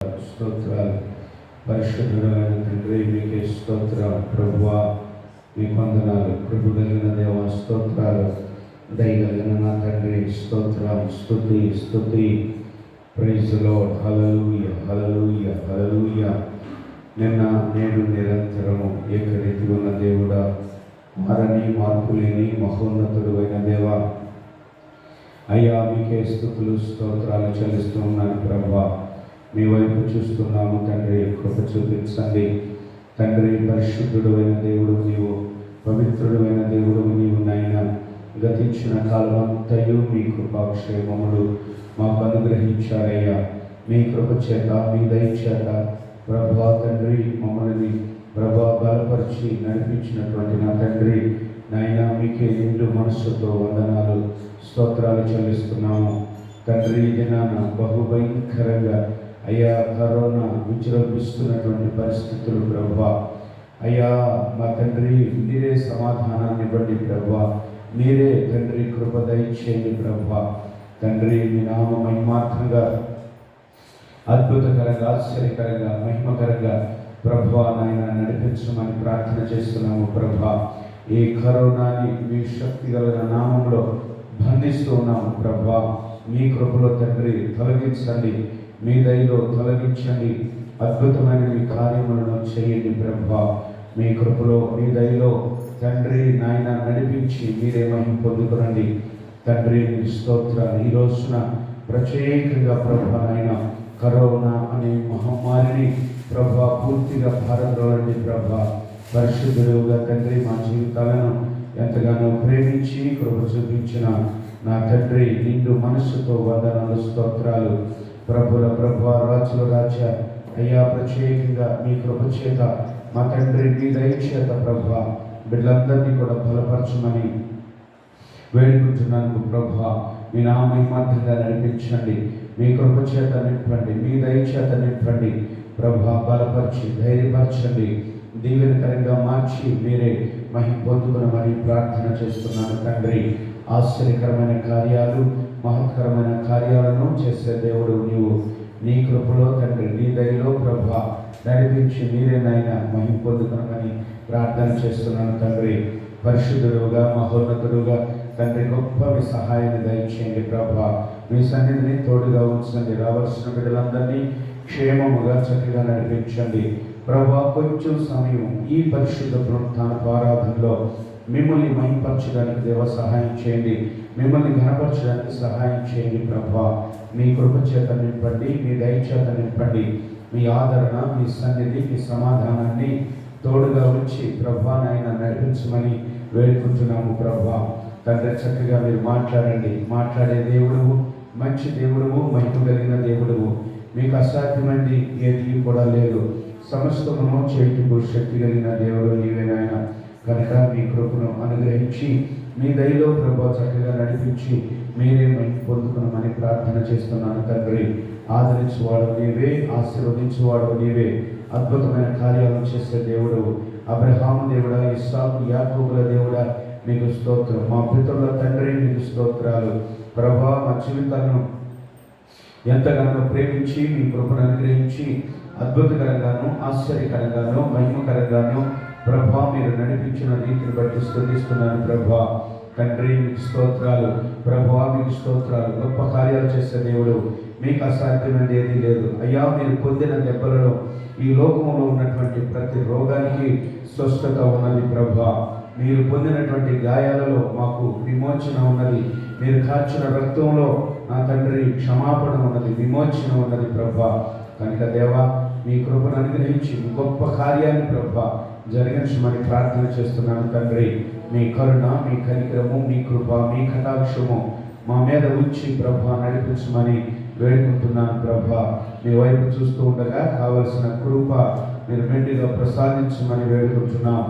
స్తోత్రాలు. పరిశుద్ధుడైన తండ్రి మీకే స్తోత్రం. ప్రభువా మీ వందనాలు. కృప కలిగిన దేవ స్తోత్రాలు. దయగలిగిన నా తండ్రి స్తోత్రం. స్తుతి స్తుతి. Praise the Lord. Hallelujah hallelujah hallelujah. నిన్న నేడు నిరంతరము ఏకరీతి ఉన్న దేవుడా, మారని మార్పు లేని మహోన్నతుడు అయిన దేవా, అయ్యా మీకే స్తుతులు స్తోత్రాలు చెల్లిస్తూ ఉన్నాను. ప్రభువా మీ వైపు చూస్తున్నాము తండ్రి, కృప చూపించండి తండ్రి. పరిశుద్ధుడు అయిన దేవుడు నీవు, పవిత్రుడు అయిన దేవుడు నీవు నాయన. గతించిన కాలం అంతయు మీ కృపాక్షేమములు మాకు అనుగ్రహించారయ్యా. మీ కృప చేత, మీ దయ చేత ప్రభా తండ్రి మమ్మల్ని ప్రభా బలపరిచి నడిపించినటువంటి నా తండ్రి నాయన, మీకే నిండు మనస్సుతో వందనాలు స్తోత్రాలు చెల్లిస్తున్నాము తండ్రి. దినాన బహుభయంకరంగా అయ్యా కరోనా విజృంభిస్తున్నటువంటి పరిస్థితులు ప్రభా, అయ్యా మా తండ్రి మీరే సమాధానాన్ని ఇవ్వండి ప్రభా. మీరే తండ్రి కృప దయచేయండి ప్రభా. తండ్రి మీ నామ మహిమార్థంగా, అద్భుతకరంగా, ఆశ్చర్యకరంగా, మహిమకరంగా ప్రభా నాయన నడిపించమని ప్రార్థన చేస్తున్నాము ప్రభా. ఈ కరోనాని మీ శక్తి కలిగిన నామంలో బంధిస్తూ ఉన్నాము ప్రభా. మీ కృపలో తండ్రి తొలగించండి, మీ దయలో తొలగించండి. అద్భుతమైన మీ కార్యములను చేయండి ప్రభా. మీ కృపలో, మీ దయలో తండ్రి నాయన నడిపించి మీరే మహిమ పొందుకురండి తండ్రి. మీ స్తోత్రాలు. ఈ రోజున ప్రత్యేకంగా ప్రభా నాయన కరోనా అనే మహమ్మారిని ప్రభా పూర్తిగా భారతలోని ప్రభా. పరిశుద్ధుడుగా తండ్రి మా జీవితాలను ఎంతగానో ప్రేమించి కృప చూపించిన నా తండ్రి నిండు మనస్సుతో వందనాలు స్తోత్రాలు. ప్రభుల ప్రభు, రాజుల రాజ అయ్యా, ప్రత్యేకంగా మీ కృప చేత మా తండ్రి మీ దయ చేత ప్రభు బిడ్డలందరినీ కూడా బలపరచమని వేడుకుంటున్నాను ప్రభు. మీ నామహిమార్థంగా నడిపించండి, మీ కృప చేత నింపండి, మీ దయ చేత నింపండి ప్రభు. బలపరిచి ధైర్యపరచండి, దీవెనకరంగా మార్చి మీరే మహిమ పొందుకునమని ప్రార్థన చేస్తున్నాను తండ్రి. ఆశ్చర్యకరమైన కార్యాలు, మహత్కరమైన కార్యాలను చేసే దేవుడు నీవు. నీ కృపలో తండ్రి, నీ దయలో ప్రభా నడిపించి మీరేనైనా మహిమ పొందుకునమని ప్రార్థన చేస్తున్నాను తండ్రి. పరిశుద్ధుడుగా, మహోన్నతుడుగా తండ్రి గొప్ప మీ సహాయాన్ని దయచేయండి ప్రభా. మీ సన్నిధిని తోడుగా ఉంచండి. రావాల్సిన బిడ్డలందరినీ క్షేమముగా చక్కగా నడిపించండి ప్రభా. కొంచెం సమయం ఈ పరిశుద్ధ పునరుత్థాన ఆరాధనలో మిమ్మల్ని మహిమపరచడానికి దేవ సహాయం చేయండి, మిమ్మల్ని ఘనపరచడానికి సహాయం చేయండి ప్రభా. మీ కృప చేత నింపండి, మీ దయ చేత నింపండి. మీ ఆదరణ, మీ సన్నిధి, మీ సమాధానాన్ని తోడుగా ఉంచి ప్రభా నాయన నడిపించమని వేడుకుంటున్నాము ప్రభా. తండ్రి చక్కగా మీరు మాట్లాడండి. మాట్లాడే దేవుడువు, మంచి దేవుడువు, మహిమ కలిగిన దేవుడువు. మీకు అసాధ్యమండి ఏది కూడా లేదు. సమస్తమును చేయుటకు శక్తి కలిగిన దేవుడు నీవేనాయన. కనుక మీ కృపను అనుగ్రహించి మీ దయలో ప్రభా చక్కగా నడిపించి మీరే మహిమ పొందుకున్నామని ప్రార్థన చేస్తున్నాను తండ్రి. ఆదరించువాడు నీవే, ఆశీర్వదించువాడు నీవే. అద్భుతమైన కార్యాలను చేసే దేవుడు, అబ్రహాము దేవుడా, ఇస్సాకు యాకోబుల దేవుడా మీకు స్తోత్రం. మా పితరుల తండ్రి మీకు స్తోత్రాలు ప్రభా. మా జీవితాలను ఎంతగానో ప్రేమించి మీ కృపను అనుగ్రహించి అద్భుతకరంగాను, ఆశ్చర్యకరంగాను, మహిమకరంగాను ప్రభా మీరు నడిపించిన రీతిని బట్టి స్తుతిస్తున్నాను ప్రభా. తండ్రి మీకు స్తోత్రాలు ప్రభా, మీకు స్తోత్రాలు. గొప్ప కార్యాలు చేసే దేవుడు, మీకు అసాధ్యమైనది ఏదీ లేదు అయ్యా. మీరు పొందిన దెబ్బలలో ఈ లోకంలో ఉన్నటువంటి ప్రతి రోగానికి స్వస్థత ఉన్నది ప్రభా. మీరు పొందినటువంటి గాయాలలో మాకు విమోచన ఉన్నది. మీరు కార్చిన రక్తంలో నా తండ్రి క్షమాపణ ఉన్నది, విమోచన ఉన్నది ప్రభా. కనుక దేవా మీ కృపను అనుగ్రహించి గొప్ప కార్యాన్ని ప్రభా జరిగించమని ప్రార్థన చేస్తున్నాను తండ్రి. మీ కరుణ, మీ కనికరము, మీ కృప, మీ కటాక్షము మా మీద ఉంచి ప్రభా నడిపించమని వేడుకుంటున్నాను ప్రభా. మీ వైపు చూస్తూ ఉండగా కావలసిన కృప మీరు మెండుగా ప్రసాదించమని వేడుకుంటున్నాం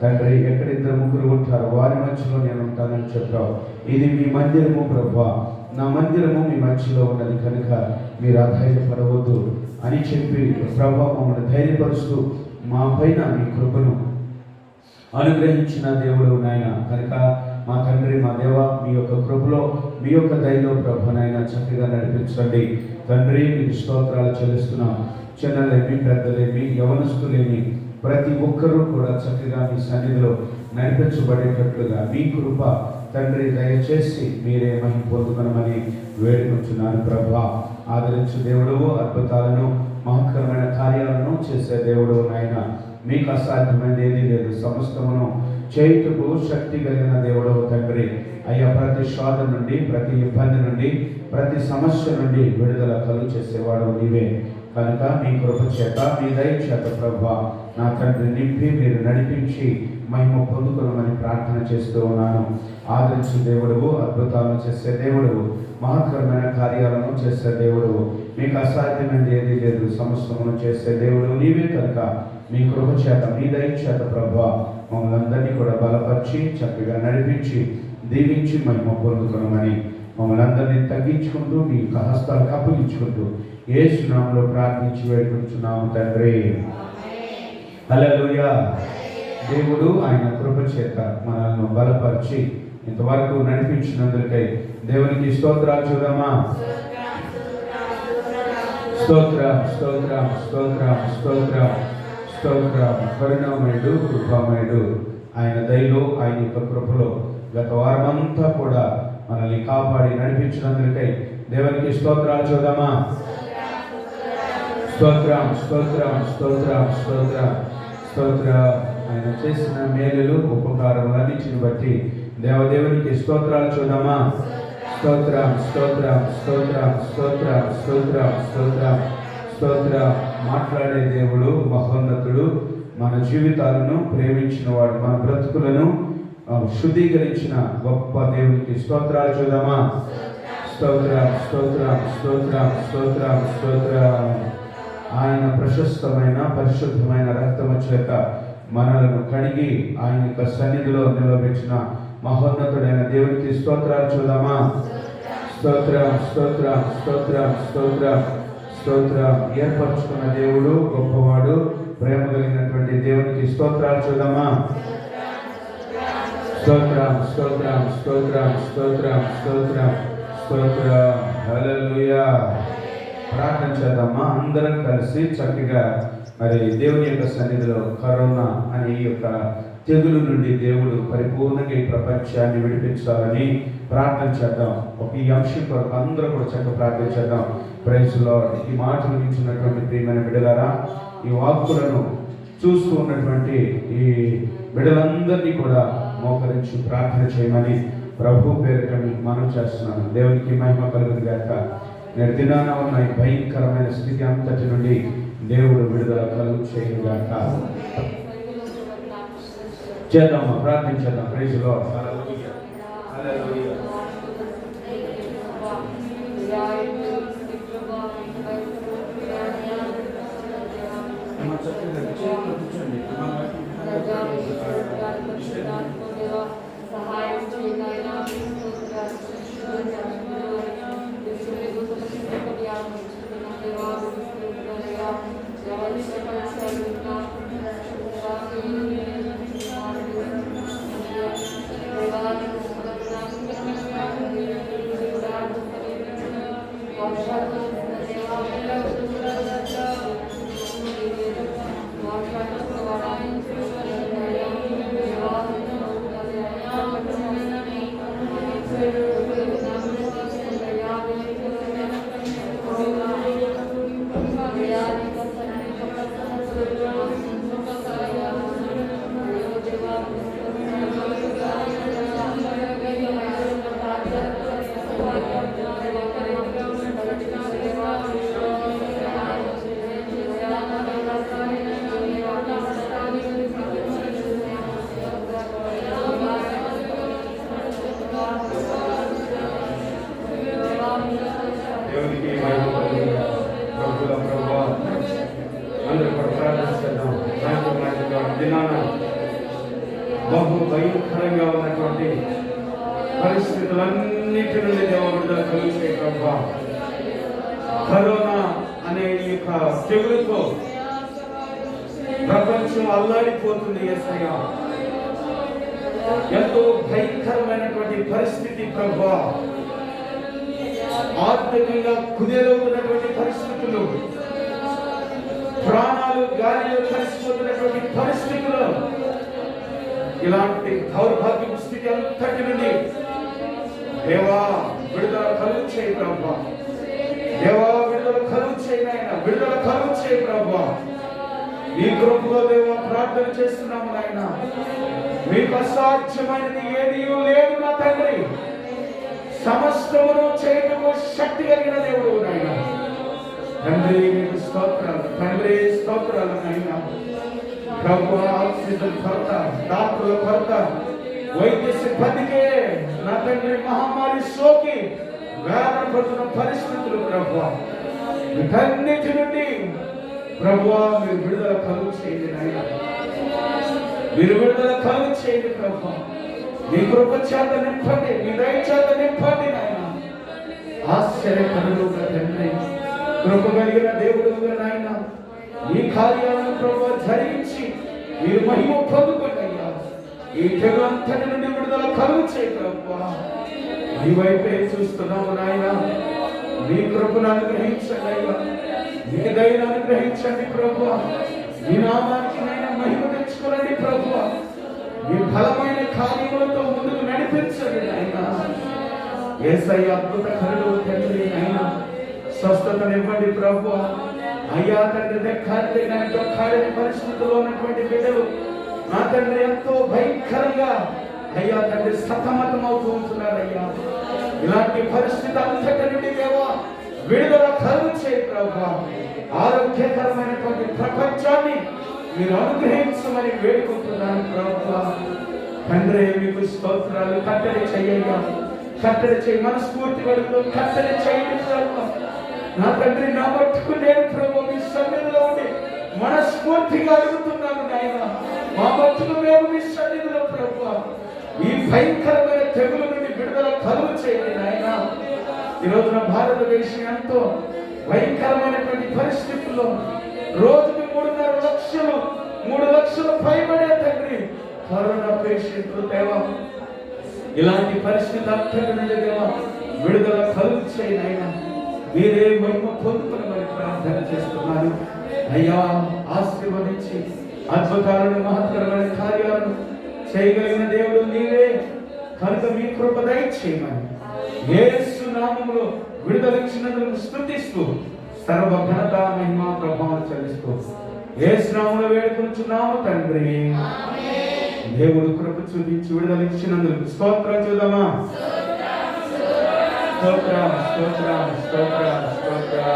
తండ్రి. ఎక్కడ ఇద్దరు ముగ్గురు ఉంటారు వారి మధ్యలో నేను ఉంటానని చెప్పావు. ఇది మీ మందిరము ప్రభా, నా మందిరము మీ మధ్యలో ఉన్నది కనుక మీరు అధైర్యపడవద్దు అని చెప్పి ప్రభా మమ్మల్ని ధైర్యపరుస్తూ మా పైన మీ కృపను అనుగ్రహించిన దేవుడు నాయన. కనుక మా తండ్రి, మా దేవ, మీ యొక్క కృపలో, మీ యొక్క దయలో ప్రభు నాయన చక్కగా నడిపించండి తండ్రి మీకు స్తోత్రాలు చెల్లిస్తున్నాం. చిన్నలేమి పెద్దలేమి యవనస్తులేమి ప్రతి ఒక్కరూ కూడా చక్కగా మీ సన్నిధిలో నడిపించబడేటట్లుగా మీ కృప తండ్రి దయచేసి మీరే మహిమ పొందుకొనమని వేడుకుంటున్నాను. ప్రభా, ఆదరించు దేవుడు, అద్భుతాలను మహత్కరమైన కార్యాలను చేసే దేవుడు నాయన. మీకు అసాధ్యమైనది ఏదీ లేదు. సమస్తమును చేయుటకు శక్తి కలిగిన దేవుడు తండ్రి. అయ్యా, ప్రతి శోధన నుండి, ప్రతి ఇబ్బంది నుండి, ప్రతి సమస్య నుండి విడుదల కలుగు చేసేవాడు నీవే కనుక మీ కృప చేత, మీ దయ చేత ప్రభా నా తండ్రి నింపి మీరు నడిపించి మహిమ పొందుకోమని ప్రార్థన చేస్తూ ఉన్నాను. ఆదరించు దేవుడు, అద్భుతాలను చేసే దేవుడు, మహత్కరమైన కార్యాలను చేసే దేవుడు. మీకు అసాధ్యమైనది ఏదీ లేదు. సమస్తమును చేసే దేవుడు నీవే కనుక మీ కృప చేత, మీ దయ చేత ప్రభా మమ్మల్ని అందరినీ కూడా బలపరిచి చక్కగా నడిపించి దీవించి మహిమ పొందుకోమని మమ్మల్ని అందరినీ తగ్గించుకుంటూ మీ హస్తాలకు అప్పగించుకుంటూ యేసు నామములో ప్రార్థించి వేడుకుంటున్నాము తండ్రి. హల్లెలూయా. దేవుడు ఆయన కృప చేత మనల్ని బలపరిచి ఇంతవరకు నడిపించినందుకై దేవునికి స్తోత్రాలు చూడమా. స్తోత్రం, స్తోత్రం, స్తోత్రం, స్తోత్రం, స్తోత్రం. కరుణామయుడు, కృపామయుడు. ఆయన దయలో, ఆయన యొక్క కృపలో గత వారమంతా కూడా మనల్ని కాపాడి నడిపించినందుకై దేవునికి స్తోత్రాలు చూద్దామా. స్తోత్రం, స్తోత్రం, స్తోత్రం, స్తోత్రం, స్తోత్రం. ఆయన చేసిన మేలులు, ఉపకారములన్నిటిని బట్టి దేవదేవునికి స్తోత్రాలు చూద్దామా. స్తోత్రం, స్తోత్రం, స్తోత్రం, స్తోత్రం, స్తోత్రం, స్తోత్రం, స్తోత్రం. మాట్లాడే దేవుడు మహోన్నతుడు. మన జీవితాలను ప్రేమించిన వాడు, మన బ్రతుకులను శుద్ధీకరించిన గొప్ప దేవునికి స్తోత్రాలు చూద్దామా. స్తోత్రం, స్తోత్రం, స్తోత్రం, స్తోత్రం, స్తోత్రం. ఆయన ప్రశస్తమైన పరిశుద్ధమైన రక్తము చేత మనలను కడిగి ఆయన యొక్క సన్నిధిలో నిలబెట్టిన మహోన్నతుడైన దేవునికి స్తోత్రాలు చూద్దామా. స్తోత్రం, స్తోత్రం, స్తోత్రం, స్తోత్రం, స్తోత్రం. ఏర్పరచుకున్న దేవుడు గొప్పవాడు, ప్రేమ కలిగినటువంటి దేవునికి స్తోత్రాలు చూద్దామా. స్తోత్రం, స్తోత్రం, స్తోత్రం, స్తోత్రం, స్తోత్రం, స్తోత్రం. హల్లెలూయా. ప్రార్థన చేద్దామా అందరం కలిసి చక్కగా. మరి దేవుని యొక్క సన్నిధిలో కరోనా అనే ఈ యొక్క తెగులు నుండి దేవుడు పరిపూర్ణంగా ఈ ప్రపంచాన్ని విడిపించాలని ప్రార్థన చేద్దాం. ఒక ఈ అంశం కొరకు అందరూ కూడా చక్కగా ప్రార్థన చేద్దాం. Praise Lord. ఈ మాటలు వింటున్నటువంటి ప్రియమైన బిడ్డలారా, ఈ వాక్కులను చూస్తూ ఉన్నటువంటి ఈ బిడ్డలందరినీ కూడా మోకరించి ప్రార్థన చేయమని ప్రభు పేరిట మీకు మనవి చేస్తున్నాను. దేవునికి మహిమ కలుగును గాక. నేటి దినాన ఉన్న ఈ భయంకరమైన స్థితి అంతటి నుండి దేవుడు విడుదల కలుగు చేయను గాక. చేద్దామా, ప్రార్థించేద్దాం. Praise lord. హల్లెలూయా, హల్లెలూయా. సహాయం బహు భయంకరంగా ఉన్నటువంటి పరిస్థితులన్నిటి నుండి విడుదల కలిగే ప్రభా. కరోనా అనే ఈ యొక్క తెగులుతో ప్రపంచం అల్లాడిపోతుంది యేసయ్యా. ఎంతో భయంకరమైనటువంటి పరిస్థితి ప్రభా. ఆర్థికంగా కుదేలవుతున్నటువంటి పరిస్థితులు, ప్రాణాలు గాలిలో కలిసిపోతున్నటువంటి పరిస్థితులు, ఇలాంటి దౌర్భాగ్య స్థితి అంతటి నుండి దేవా విడుదల కలుగు చేయి ప్రభువా. దేవా విడుదల కలుగు చేయి నాయన, విడుదల కలుగు చేయి ప్రభువా. ఈ కృపలో దేవా ప్రార్థన చేస్తున్నాము నాయన. మీకు అసాధ్యమైనది ఏదీ లేదు నా తండ్రి. సమస్తమును చేయటకు శక్తి కలిగిన దేవుడు నాయన. తండ్రి మీకు స్తోత్రాలు, తండ్రి స్తోత్రాలు నాయన. ప్రభువా ఆక్సిజన్ కొరత, డాక్టర్ల కొరత, వైద్య సిబ్బందికే నా తండ్రి మహమ్మారి సోకి వేదన పడుతున్న పరిస్థితులు ప్రభువా, వీటన్నిటి నుండి ప్రభువా మీరు విడుదల కలుగు చేయండి నాయన. మీరు విడుదల కలుగు చేయండి ప్రభువా. మీ కృప చేత నింపండి, మీ దయ చేత నింపండి నాయన. ఆశ్చర్యకరుడుగా తండ్రి, కృప కలిగిన దేవుడుగా నాయన, ఈ కార్యాలను ప్రభువా జరిగించి మీరు మహిమ పొందుకోండి అయ్యా. ఈ తెగులంతటి నుండి విడుదల కలుగు చేయి ప్రభువా. నీ వైపే చూస్తున్నాము నాయన. మీ కృపను అనుగ్రహించండి అయ్యా, మీ దయను అనుగ్రహించండి ప్రభువా. మీ నామానికి నాయన మహిమ తెచ్చుకోనండి ప్రభువా. మీ బలమైన కార్యములతో ముందుకు నడిపించండి నాయన. యేసయ్య అద్భుత కరుడు తండ్రి నాయన, స్వస్థతనివ్వండి ప్రభువా. అయ్యా తండ్రి దొక్కాడని పరిస్థితుల్లో ఉన్నటువంటి బిడ్డలు నా తండ్రి ఎంతో భయంకరంగా అయ్యా తండ్రి సతమతం అవుతూ ఉంటున్నారు అయ్యా. ఇలాంటి పరిస్థితి అంతటి నుండి దేవా విడుదల కలుగు చేయి ప్రభువా. ఆరోగ్యకరమైనటువంటి ప్రపంచాన్ని మీరు అనుగ్రహించమని వేడుకుంటున్నాను ప్రభువా. తండ్రి మీకు స్తోత్రాలు. కట్టడి చెయ్యయ్యా, కట్టడి చేయి. మనస్ఫూర్తి వెళుతూ కట్టడి చేయండి ప్రభువా. నా తండ్రి నా మట్టుకు నేను ప్రభు మీ సన్నిధిలో ఉండి మనస్ఫూర్తిగా అడుగుతున్నాను నాయన. మా మట్టుకు మేము మీ సన్నిధిలో ప్రభువా ఈ భయంకరమైన తెగుల నుండి విడుదల కలుగు చేయండి నాయన. ఈ రోజున భారతదేశం ఎంతో భయంకరమైనటువంటి పరిస్థితుల్లో రోజుకి 3 లక్షలు పైబడే తండ్రి కరోనా పేషెంట్లు దేవా. ఇలాంటి పరిస్థితి అంతటి నుండి దేవా విడుదల కలుగు చేయండి నాయన. మీరే మహిమ పొందుకుని ప్రార్థన చేస్తున్నాను అయ్యా. ఆశీర్వదించి అద్భుతాలను మహత్తరమైన కార్యాలను చేయగలిగిన దేవుడు నీవే కనుక మీ కృప దయచేయమని యేసు నామములో విడుదలిచ్చినందుకు స్తుతిస్తూ సర్వ ఘనత మహిమ ప్రభావం చెల్లిస్తూ యేసు నామములో వేడుకొనుచున్నాము తండ్రి. దేవుడు కృప చూపించి విడుదలిచ్చినందుకు స్తోత్రం చూద్దామా. స్తోత్రం స్తోత్రం స్తోత్రం స్తోత్రం.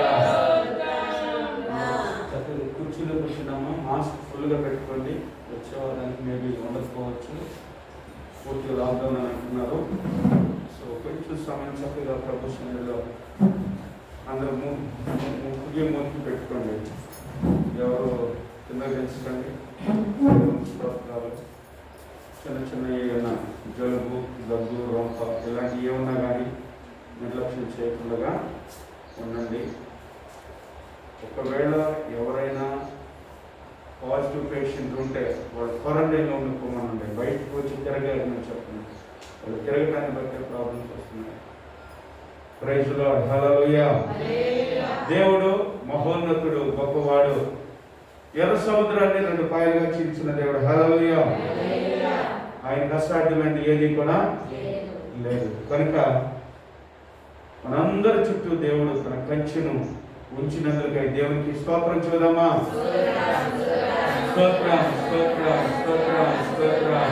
కుర్చీలో కూర్చున్నాము. మాస్క్ ఫుల్గా పెట్టుకోండి. వచ్చేవారానికి మేబీ ఉండకపోవచ్చు, పూర్తిగా లాక్డౌన్ అని అంటున్నారు. సో కొంచెం సమయం చక్కగా ప్రభు సన్నిధిలో అందరూ మూతి పెట్టుకోండి. ఎవరు కింద పెంచుకోండి. స్తోత్రాలు. చిన్న ఏమన్నా జలుబు, దగ్గు, రొంప ఇలాంటివి ఏమన్నా కానీ నిర్లక్ష్యం చేయకుండా ఉండండి. ఒకవేళ ఎవరైనా పాజిటివ్ పేషెంట్ ఉంటే వాళ్ళు క్వారంటైన్లో ఉండిపోమనండి. బయటకు వచ్చి తిరగాలని చెప్పండి. వాళ్ళు తిరగటాన్ని బట్టే ప్రాబ్లమ్స్ వస్తున్నాయి. Praise the Lord. హల్లెలూయా. దేవుడు మహోన్నతుడు, గొప్పవాడు. ఎర్ర సముద్రాన్ని 2 పాయలుగా చీల్చిన దేవుడు. హల్లెలూయా. ఆయనకు అసాధ్యమైనది ఏది కూడా లేదు. కనుక మనందరి చుట్టూ దేవుడు తన కంచెను ఉంచినందుకై దేవునికి స్తోత్రం చూద్దామా. స్తోత్రం స్తోత్రం స్తోత్రం స్తోత్రం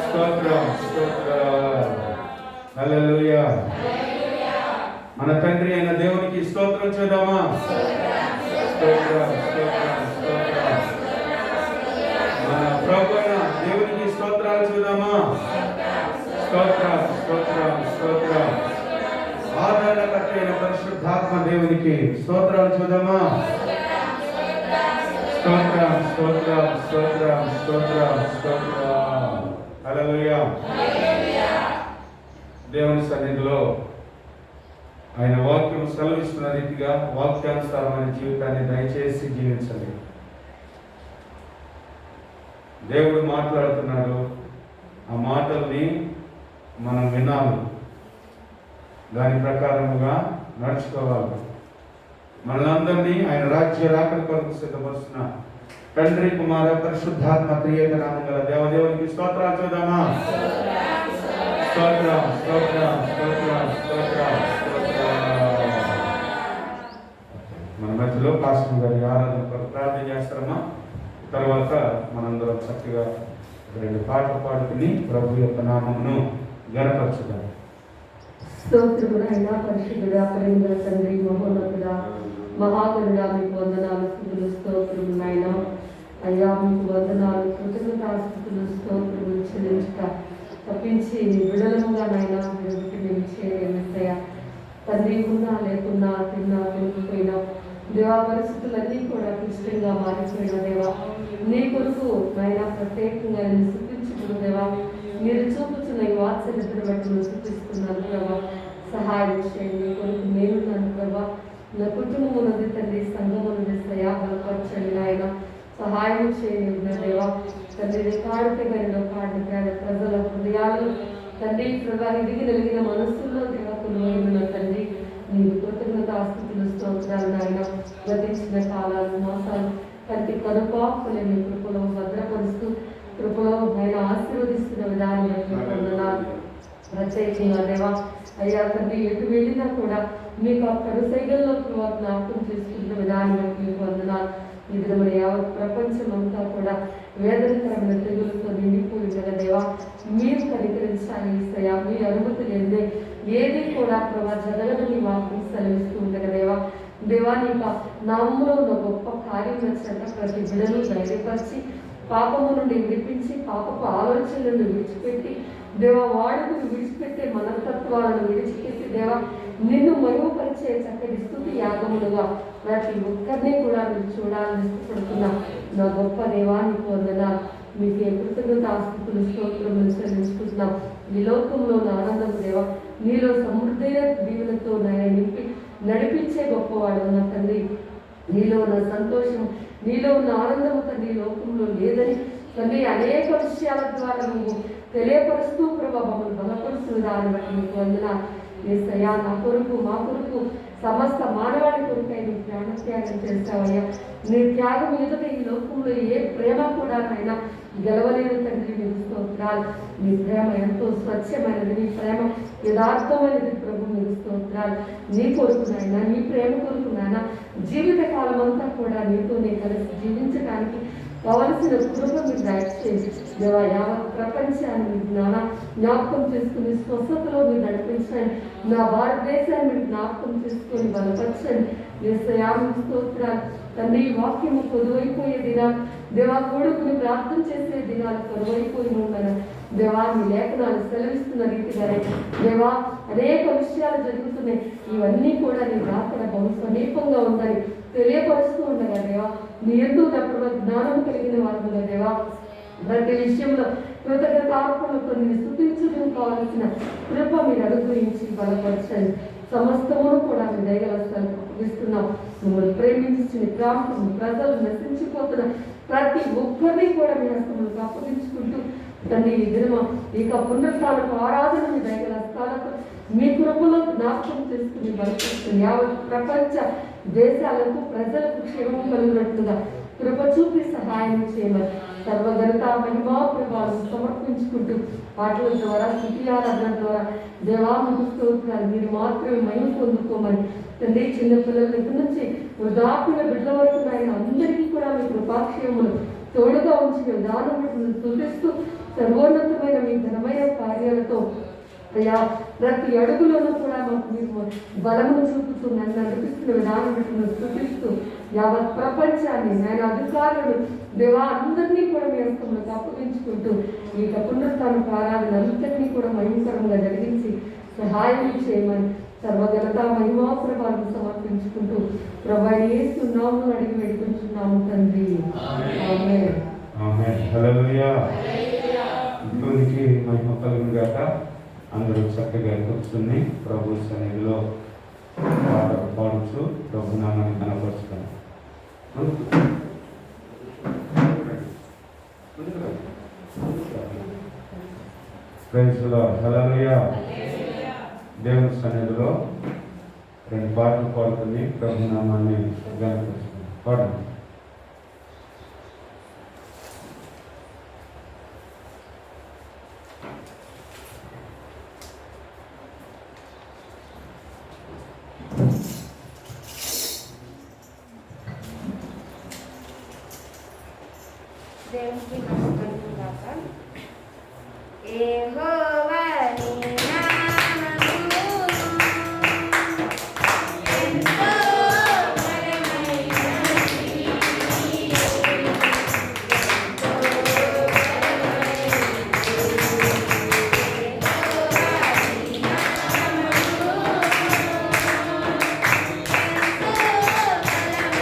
స్తోత్రం స్తోత్రం. హల్లెలూయా. మన తండ్రి అయిన దేవునికి స్తోత్రం చూద్దామా. స్తోత్రం స్తోత్రం స్తోత్రం. మన ప్రభు అయిన దేవునికి స్తోత్రాలు చూద్దామా. స్తోత్రం స్తోత్రం స్తోత్రం. ఆదరణకర్త అయిన పరిశుద్ధాత్మ దేవునికి స్తోత్రాలు చూద్దామా. స్తోత్రం స్తోత్రం స్తోత్రం స్తోత్రం స్తోత్రం. హల్లెలూయా. దేవుని సన్నిధిలో ఆయన వాక్యం సెలవిస్తున్న రీతిగా వాక్యానుసారమైన జీవితాన్ని దయచేసి జీవించండి. దేవుడు మాట్లాడుతున్నాడు, ఆ మాటల్ని మనం వినాలి. దాని ప్రకారముగా నడుచుకోవాలి. మనలందరినీ ఆయన రాజ్య రాకడ కొరకు సిద్ధపరుస్తున్న తండ్రి కుమార పరిశుద్ధాత్మ త్రియేక నామం గల దేవదేవునికి స్తోత్రాలు చేద్దామా? స్తోత్రం స్తోత్రం స్తోత్రం స్తోత్రం స్తోత్రం. మన మధ్యలో పాస్టర్ గారి ఆరాధన కొరకు ప్రార్థన చేస్తారమ్మా. తర్వాత మనందరం చక్కగా 2 పాటలు పాడుకుని ప్రభు యొక్క నామమును గణపరచుదాం. స్తోత్రమునైనా పరిశుద్ధుడా, ప్రేమగల తండ్రి, మహోన్నతుడా, మహాగణుడా, మీకు వందనాలు, స్తుతులు, స్తోత్రమునైనా అయ్యా, మీకు వందనాలు, కృతజ్ఞతాస్తుతులు, స్తోత్రములు చెల్లించుట తప్పించి నీ విడలముగా నాయన విడబెట్టి మేము చేయలేమయ్యా. తండ్రి, ఉన్నా లేకున్నా, తిన్నా తినకపోయినా దేవా, పరిస్థితులన్నీ కూడా క్లిష్టంగా మారిపోయిన దేవా, నీ కొరకు నాయన ప్రత్యేకంగా నేను స్తుతించుకున్న దేవా, మీరు చూపుతున్న ఈ వాత్సల్యతను బట్టి నేను స్థుతిస్తున్నాను ప్రభా. సహాయం చేయండి. కొరకు నేను నన్ను ప్రభా, నా కుటుంబం ఉన్నది తండ్రి, సంఘం ఉన్నది సయా, బలపరచండి నాయన. సహాయం చేయండి నా దేవా. తండ్రి, కాడిన పేద ప్రజల హృదయాలు తండ్రి ప్రభా, ఇదిగి నలిగిన మనస్సుల్లో దేవా కొలువైన తండ్రి, మీరు కృతజ్ఞతాస్తుతులు, స్తోత్రాలు నాయన. గతించిన కాలాలు, మాసాలు కంటి కనుపాపులే మీ కృపలో భద్రపరుస్తూ కృపలో ఆయన ఆశీర్వదిస్తున్న విధానం పొందనాలు. ప్రత్యేకంగా దేవా అయ్యా తండ్రి, ఎటు వెళ్ళినా కూడా మీకు ఆ కరుసైగల్లో జ్ఞాపకం చేసుకుంటున్న విధానం మీకు వందనాలు. ఈ విధమైన యావత్ ప్రపంచం అంతా కూడా వేదనకరమైన తెగులతో నిండిపోయింది కదా దేవా, మీరు కనికరించాలి సయా. మీ అనుమతి లేదే ఏది కూడా ప్రభా జరగదని వాక్యం సెలవిస్తూ ఉండగా దేవా, దేవా నీకు నామములో ఉన్న గొప్ప కార్యం నచ్చట ప్రతి బిడను ధైర్యపరిచి పాపము నుండి విడిపించి పాపపు ఆలోచనలను విడిచిపెట్టి దేవా, వాడుకుని విడిచిపెట్టే మనస్తత్వాలను విడిచిపెట్టి దేవా, నిన్ను మరుగుపరిచే చక్కటి స్తుతి యాగములుగా ప్రతి ఒక్కరిని కూడా మీరు చూడాలని ఇష్టపడుతున్నా నా గొప్ప దేవానికి వందనాలు. మీకు కృతజ్ఞతాస్తుతులు, స్తోత్రములు చెల్లించుకుంటున్నాం. ఈ లోకంలో నా ఆనందం దేవా, నీలో సమృద్ధైన దీవులతో నాయన నింపి నడిపించే గొప్పవాడు నా తండ్రి. నీలో ఉన్న సంతోషం, నీలో ఉన్న ఆనందము తండ్రి లోకంలో లేదని తండ్రి అనేక విషయాల ద్వారా నువ్వు తెలియపరుస్తూ ప్రభా మమ్మల్ని బలపరుస్తున్న దాన్ని బట్టి నీకు వందనాలు. యేసయ్యా, నా కొరకు మా కొరకు సమస్త మానవాళి కొరకై నీ ప్రాణత్యాగం చేస్తావయ్యా. నీ త్యాగం ఎదుట ఈ లోకంలో ఏ ప్రేమ కూడా అయినా గెలవలేని తండ్రి, నీకు స్తోత్రాలు. నీ ప్రేమ ఎంతో స్వచ్ఛమైనది, నీ ప్రేమ యథార్థమైనది ప్రభు, నీకు స్తోత్రాలు. నీ కొరకునైనా నీ ప్రేమ కొరకునైనా జీవితకాలం అంతా కూడా నీతోనే కలిసి జీవించడానికి కావలసిన కృప మీరు దయచేసి దేవా, యావత్ ప్రపంచాన్ని మీరు జ్ఞాపకం చేసుకుని స్వస్థతలో మీరు నడిపించండి. నా భారతదేశాన్ని మీరు జ్ఞాపకం చేసుకొని బలపరచండి. యేసయ్యా, మీకు స్తోత్రాలు తండ్రి. ఈ వాక్యము కొదువైపోయే దినాలు దేవా, కొడుకుని ప్రార్థన చేసే దినాలు కొదువైపోయి ఉండగా దేవా, నీ లేఖనాలు సెలవిస్తున్న రీతిగానే దేవా అనేక విషయాలు జరుగుతున్నాయి. ఇవన్నీ కూడా నీ రాకడ బహు సమీపంగా ఉందని తెలియపరుస్తూ ఉండగా దేవా, నీ ఎందు జ్ఞానం కలిగిన వారు దేవా, ప్రతి విషయంలో కృతజ్ఞతార్పణలతో నేను స్తుతించడం కావాల్సిన కృప మీరు అనుగ్రహించి బలపరచండి. సమస్తమును కూడా మీ దయగల అప్పగిస్తున్నాం. మిమ్మల్ని ప్రేమించిన ప్రాంతం ప్రజలు నశించిపోతున్న ప్రతి ఒక్కరిని కూడా మీ హస్తములకు అప్పగించుకుంటూ తండ్రి, ఈ దినమ ఇక పునరుత్థానపు ఆరాధన మీ దయగల స్థానంతో మీ కృపలో జ్ఞాపకం చేసుకుని బలపరుస్తుంది. యావత్ ప్రపంచ దేశాలకు ప్రజలకు క్షేమం కలిగినట్టుగా కృప చూపి సహాయం చేయమని సర్వఘనత మహిమా ప్రభావం సమర్పించుకుంటూ పాటల ద్వారా స్తుతి ఆరాధన ద్వారా దేవా మీకు స్తోత్రాలు. మీరు మాత్రమే మహిమ పొందుకోమని తండ్రి, చిన్నపిల్లల దగ్గర నుంచి వృద్ధాప్యుల బిడ్డల వరకు ఆయన అందరికీ కూడా మీ కృపాక్షేమములు తోడుగా ఉంచిన విధానం స్తుతిస్తూ సర్వోన్నతమైన మీ ఘనమైన కార్యాలతో అయ్యా ప్రతి అడుగులోనూ కూడా మాకు మీరు బలమును చూపుతూ నన్ను నడిపిస్తున్న విధానం బట్టి స్తుతిస్తూ యావత్ ప్రపంచాన్ని ఆయన అధికారులు దేవా అందరినీ కూడా మీ హస్తములకు అప్పగించుకుంటూ ఈ పునరుత్థానపు ఆరాధన అంతటినీ కూడా మహిమకరంగా జరిగించి సహాయం చేయమని సర్వఘనత మహిమా ప్రభావం సమర్పించుకుంటూ ప్రభా యేసు నామమున అడిగి వేడుకుంటున్నాము తండ్రి. ఆమేన్. ఆమేన్. హల్లెలూయా. దేవునికి మహిమ కలుగును గాక. అందరూ చక్కగా కూర్చుని ప్రభు సన్నిధిలో పాటలు పాడుచు ప్రభు నామాన్ని కనపరుచుతాను. Praise the Lord. హల్లెలూయా. దేవుని సన్నిధిలో 2 పాటలు పాడుతుంది ప్రభు నామాన్ని గణపరుస్తుంది. పాడండి. దేవునికి నమస్కారం గాక. యెహోవా నీ నామము ఎంతో బలమైనది, ఎంతో బలమైనది. యెహోవా నీ నామము ఎంతో బలమైనది.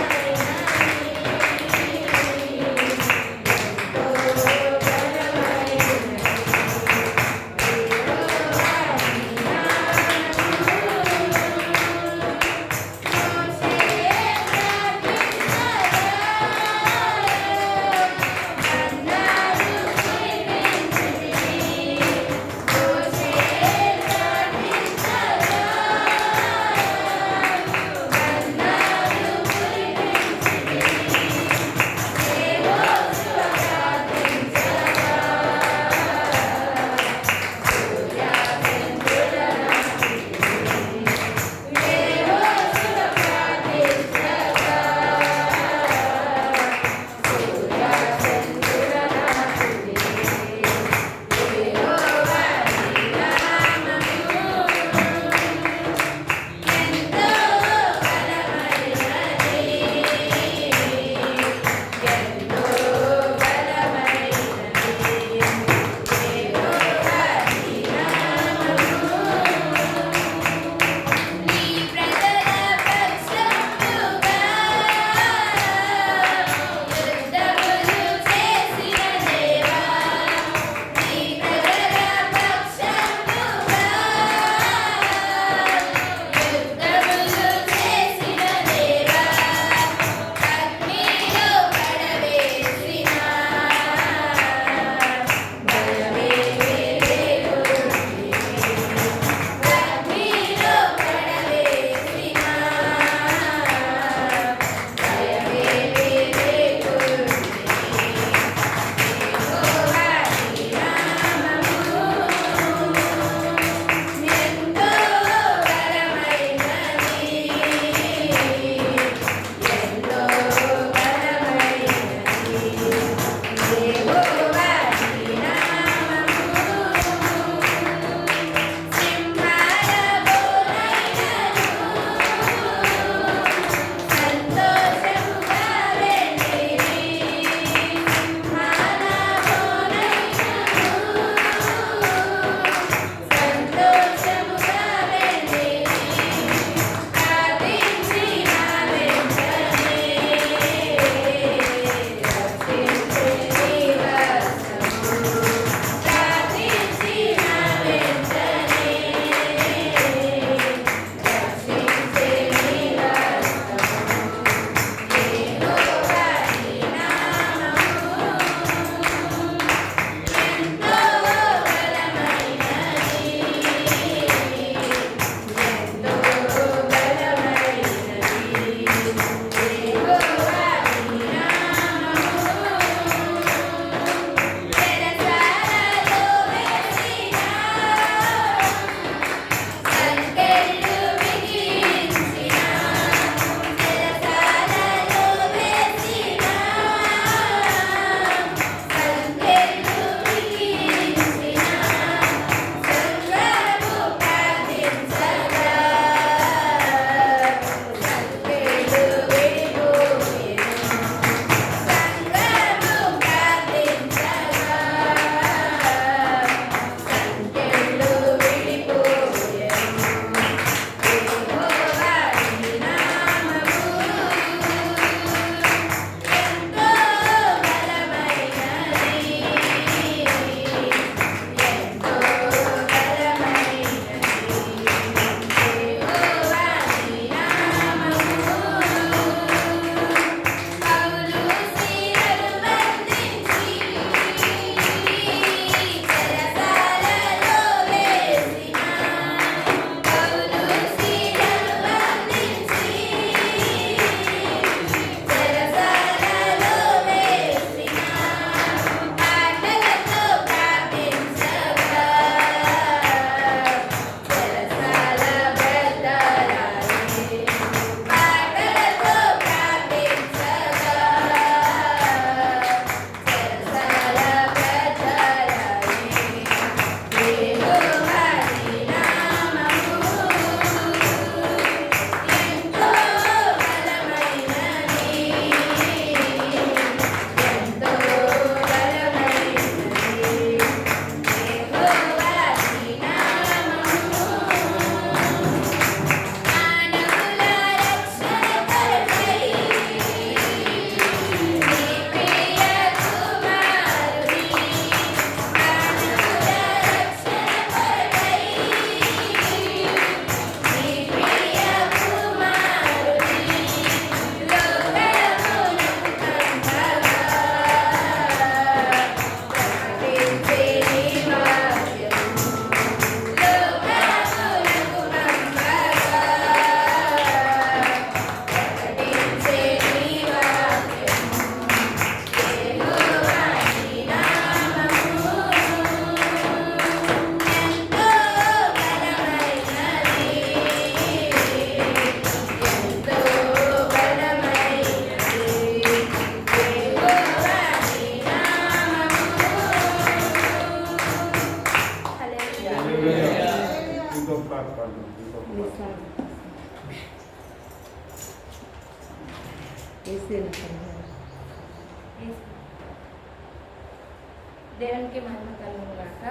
దేవునికి మహిమ కలుగును గాక.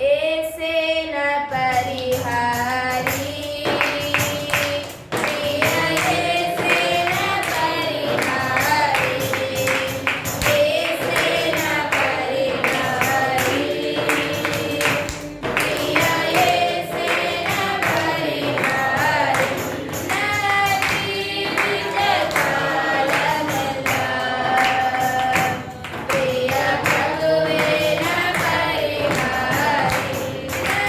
ఏసేన పరిహారి ప్రియ ఏసేన పరిహారి ఏసేన పరిహారి ప్రియ ఏసేన పరిహారి నా జీవిత కాలమెల్లా ప్రియ ప్రభువే నా పరిహారి నా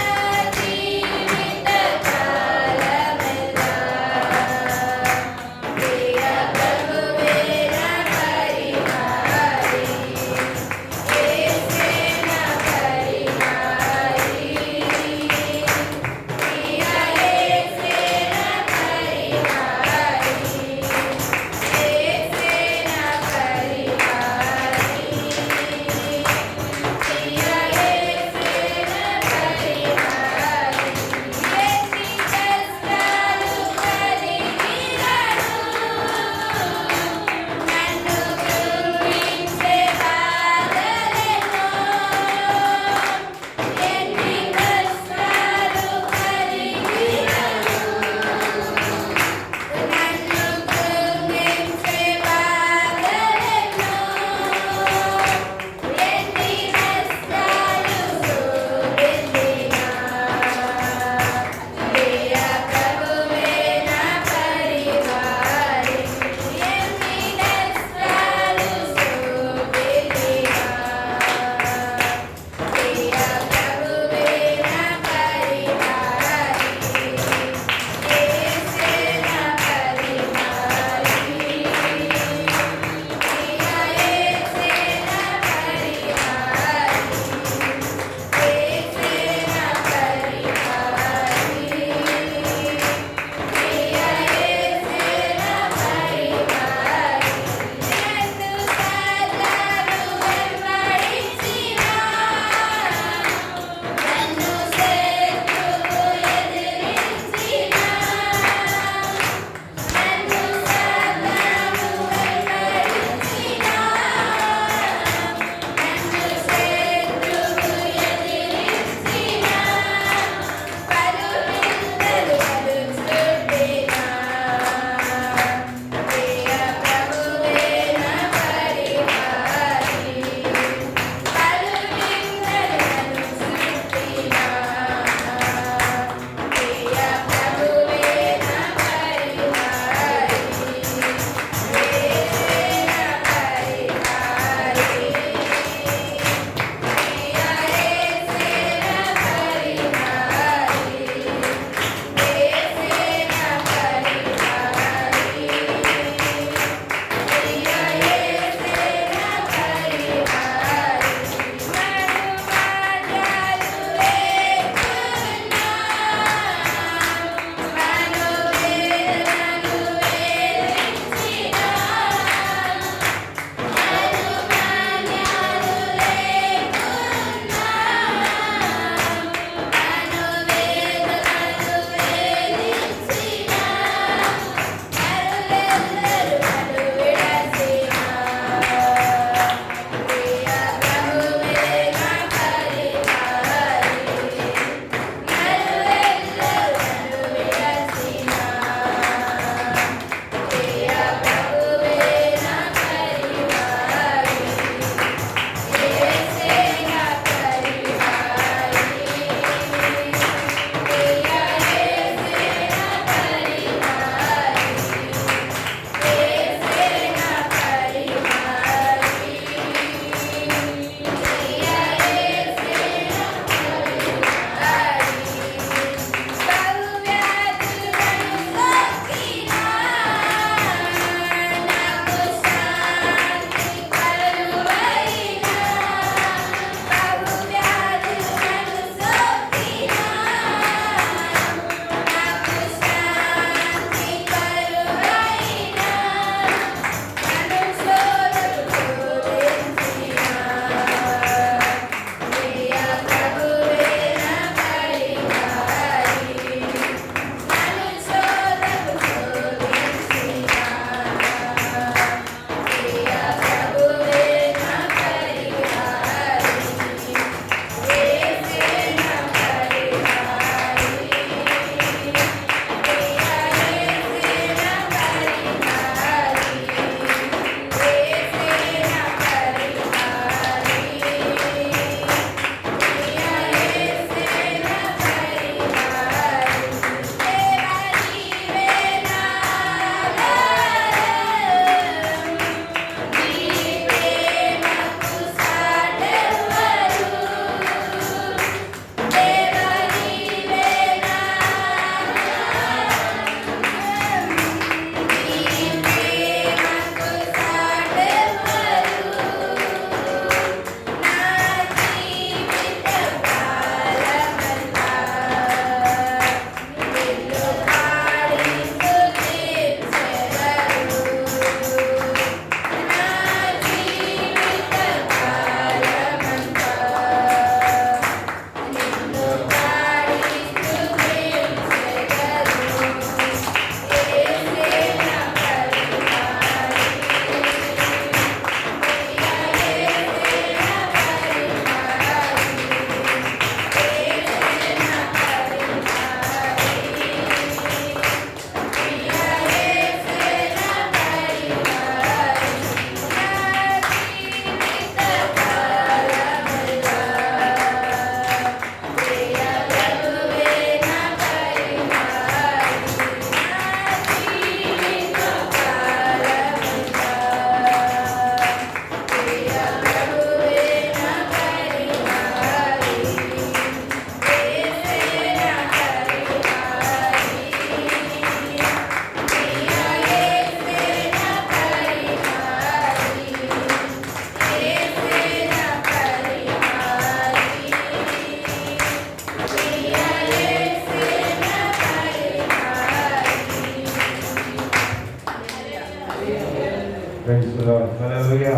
ప్రైజ్ ది లార్డ్. హల్లెలూయా.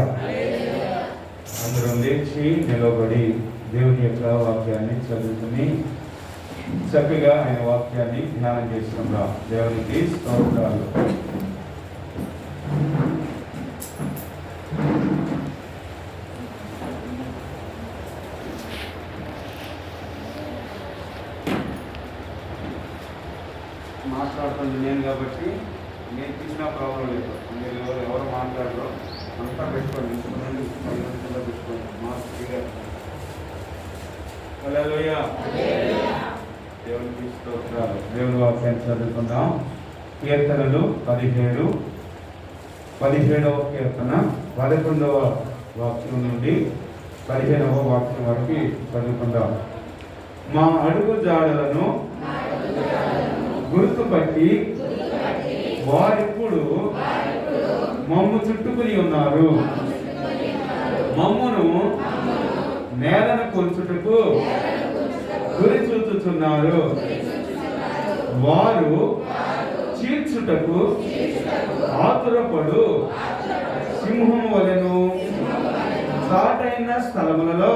అందరం లేచి నిలబడి దేవుని యొక్క వాక్యాన్ని చదువుకుని చక్కగా ఆయన వాక్యాన్ని ధ్యానం చేసుకుందాం. దేవునికి స్తోత్రాలు. మాట్లాడుతుంది నేను కాబట్టి నేను తీసిన ప్రాబ్లం లేదు. మీరు ఎవరు మాట్లాడరు అంతా పెట్టుకోండి. నుండి పెట్టుకోండి మాస్క్ ఫ్రీగా. హల్లెలూయా. దేవునికి స్తోత్రాలు. దేవుని వాక్యాన్ని చదువుకుందాం. కీర్తనలు 17వ కీర్తన 11వ వాక్యం నుండి 15వ వాక్యం వరకు చదువుకుందాం. మా అడుగు జాడలను గుర్తుపట్టి వారిప్పుడు మమ్ము చుట్టుకుని ఉన్నారు. మమ్మును నేలను కూల్చుటకు గురి చూచుచున్నారు. వారు చీల్చుటకు ఆతురపడు సింహము వలెను చాటైన స్థలములలో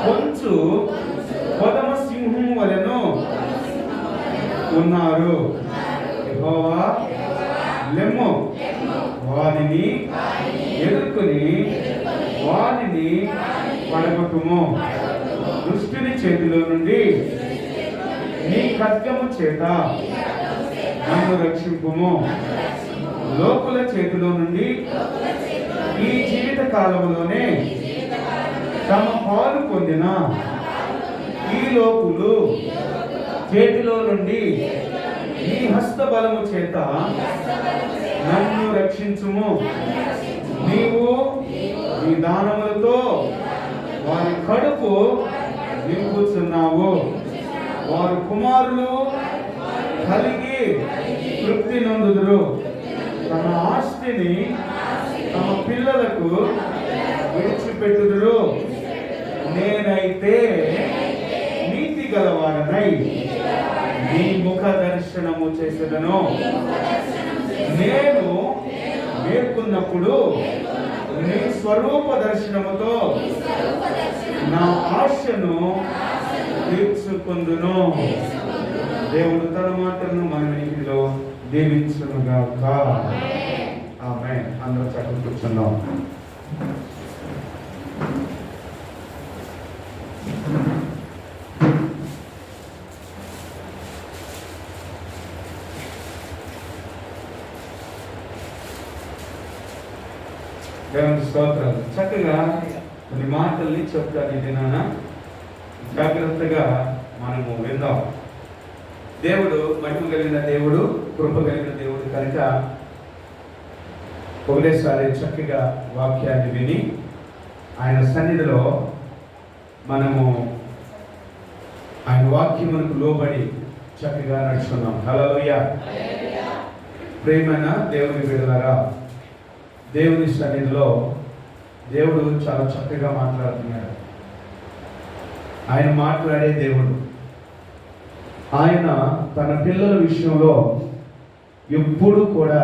కొంచు కొదమ సింహము వలెను ఉన్నారు. యెహోవా లెమ్ము, వారిని ఎదుర్కొని వారిని పడగొట్టుము. దుష్టుని చేతిలో నుండి నీ ఖడ్గము చేత నన్ను రక్షింపుము. లోకుల చేతిలో నుండి ఈ జీవిత కాలంలోనే తమ పాలు పొందిన ఈ లోకులు చేతిలో నుండి నీ హస్త బలము చేత నన్ను రక్షించుము. నీవు నీ దానములతో వారి కడుపు నింపుచున్నావు. వారు కుమారులు కలిగి తృప్తి నొందుదురు. తమ ఆస్తిని తమ పిల్లలకు విడిచిపెట్టుదురు. నేనైతే నీతి గలవాడనై నీ ముఖ దర్శనము చేసేదను. నేను మేల్కొన్నప్పుడు నీ స్వరూప దర్శనముతో నా ఆశను తీర్చుకుందును. దేవుడు తన మాటలను మన వినికిడిలో దీవించునుగాక. ఆమేన్. అందరూ చక్కగా కూర్చున్నాం. దేవుని స్తోత్రాలు. చక్కగా కొన్ని మాటల్ని చెప్తాను. ఇది నాన్న జాగ్రత్తగా మనము విందాం. దేవుడు మహిమ కలిగిన దేవుడు, కృప కలిగిన దేవుడు కనుక ఒకటేసారి చక్కగా వాక్యాన్ని విని ఆయన సన్నిధిలో మనము ఆయన వాక్యమునకు లోబడి చక్కగా నడుచుకున్నాం. హల్లెలూయా. ప్రియమైన దేవుని బిడ్డలారా, దేవుని సన్నిధిలో దేవుడు చాలా చక్కగా మాట్లాడుతున్నాడు. ఆయన మాట్లాడే దేవుడు. ఆయన తన పిల్లల విషయంలో ఎప్పుడూ కూడా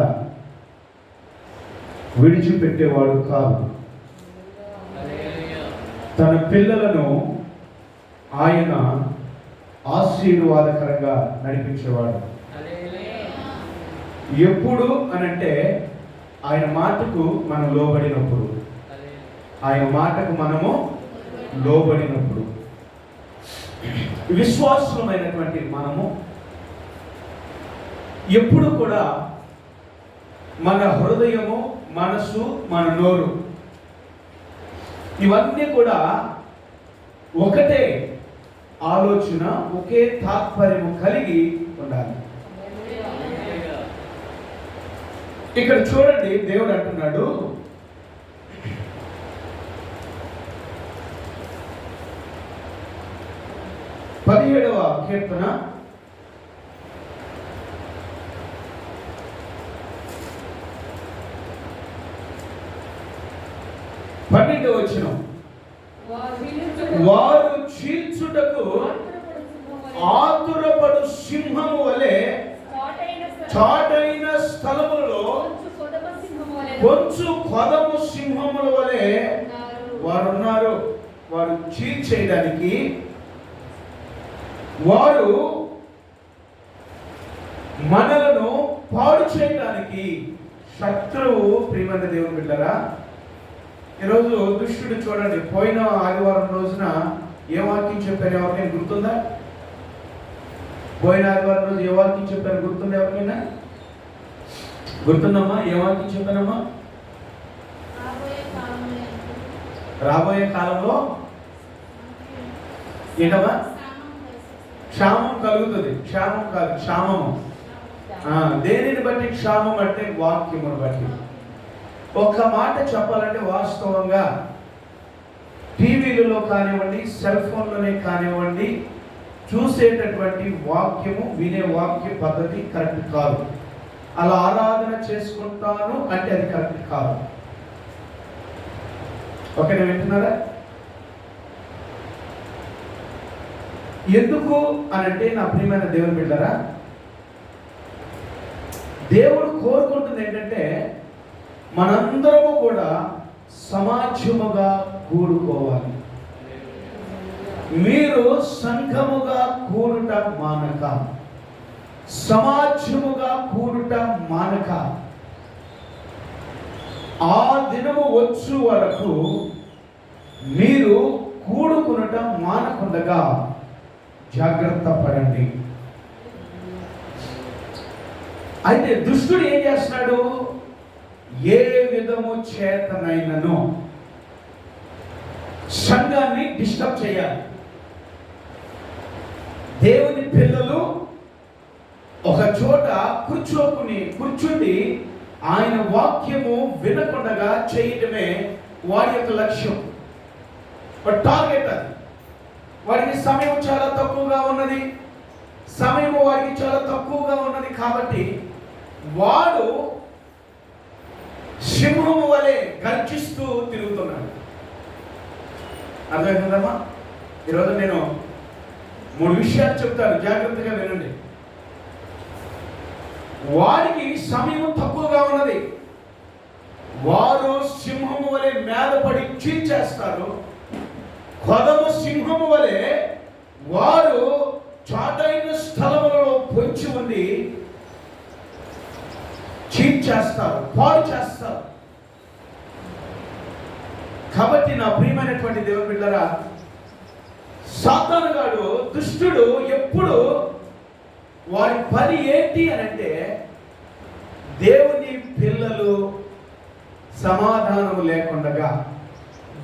విడిచిపెట్టేవాడు కాదు. తన పిల్లలను ఆయన ఆశీర్వాదకరంగా నడిపించేవాడు. ఎప్పుడు అనంటే ఆయన మాటకు మనం లోబడినప్పుడు, ఆయన మాటకు మనము లోబడినప్పుడు, విశ్వాసమైనటువంటి మనము ఎప్పుడు కూడా మన హృదయము, మనసు, మన నోరు ఇవన్నీ కూడా ఒకటే ఆలోచన, ఒకే తాత్పర్యము కలిగి ఉండాలి. ఇక్కడ చూడండి, దేవుడు అంటున్నాడు, పదిహేడవ కీర్తన 12వ వచనం, వారు చీల్చుటకు ఆతురపడు సింహము వలె చాటైన స్థలములలో కొంచెం కొదము సింహముల వలె వారు ఉన్నారు. వారు చీల్చేయడానికి, వారు మనలను పాడు చేయడానికి శత్రువు. ప్రియమైన దేవుని బిడ్డలారా, ఈరోజు దుష్టుడు చూడండి, పోయిన ఆదివారం రోజున ఏ వాక్యం చెప్పాను ఎవరికైనా గుర్తుందా? పోయిన ఆదివారం రోజు ఏ వాక్యం చెప్పాను గుర్తుందా ఎవరికైనా? గుర్తుందమ్మా? ఏ వాక్యం చెప్పానమ్మా? రాబోయే కాలంలో ఏంటమ్మా? క్షామం కలుగుతుంది. క్షామం కాదు, క్షామము. దేనిని బట్టి క్షామం అంటే వాక్యమును బట్టి. ఒక్క మాట చెప్పాలంటే వాస్తవంగా టీవీలలో కానివ్వండి, సెల్ ఫోన్లోనే కానివ్వండి, చూసేటటువంటి వాక్యము, వినే వాక్య పద్ధతి కరెక్ట్ కాదు. అలా ఆరాధన చేసుకుంటాను అంటే అది కరెక్ట్ కాదు. ఓకేనా? వింటున్నారా? ఎందుకు అనంటే నా ప్రియమైన దేవుని బిడ్డలారా, దేవుడు కోరుకుంటుంది ఏంటంటే మనందరము కూడా సమాజముగా కూడుకోవాలి. మీరు సంఘముగా కూడుట మానక, సమాజముగా కూడుట మానక, ఆ దినము వచ్చు వరకు మీరు కూడుకునుట మానకుండగా జాగ్రత్త పడండి. అయితే దుష్టుడు ఏం చేస్తున్నాడు? ఏ విధము చేతనైనను సంఘాన్ని డిస్టర్బ్ చేయాలి. దేవుని పిల్లలు ఒక చోట కూర్చుండి ఆయన వాక్యము వినకుండా చేయటమే వాడి యొక్క లక్ష్యం, టార్గెట్. అది వాడికి సమయం చాలా తక్కువగా ఉన్నది. కాబట్టి వాడు సింహము వలె గర్జిస్తూ తిరుగుతున్నాడు. అర్థమవుతుందమ్మా? ఈరోజు నేను 3 విషయాలు చెప్తాను, జాగ్రత్తగా వినండి. వాడికి సమయం తక్కువగా ఉన్నది. వారు సింహము వలె మీద పడి చీల్చేస్తారు. కొదము సింహము వలె వారు చాటైన స్థలములలో పొంచి ఉండి చీల్చేస్తారు, పాడు చేస్తారు. కాబట్టి నా ప్రియమైనటువంటి దేవుని బిడ్డలారా, సాతానుగాడు, దుష్టుడు ఎప్పుడు వారి పని ఏంటి అని అంటే దేవుని పిల్లలు సమాధానము లేకుండగా,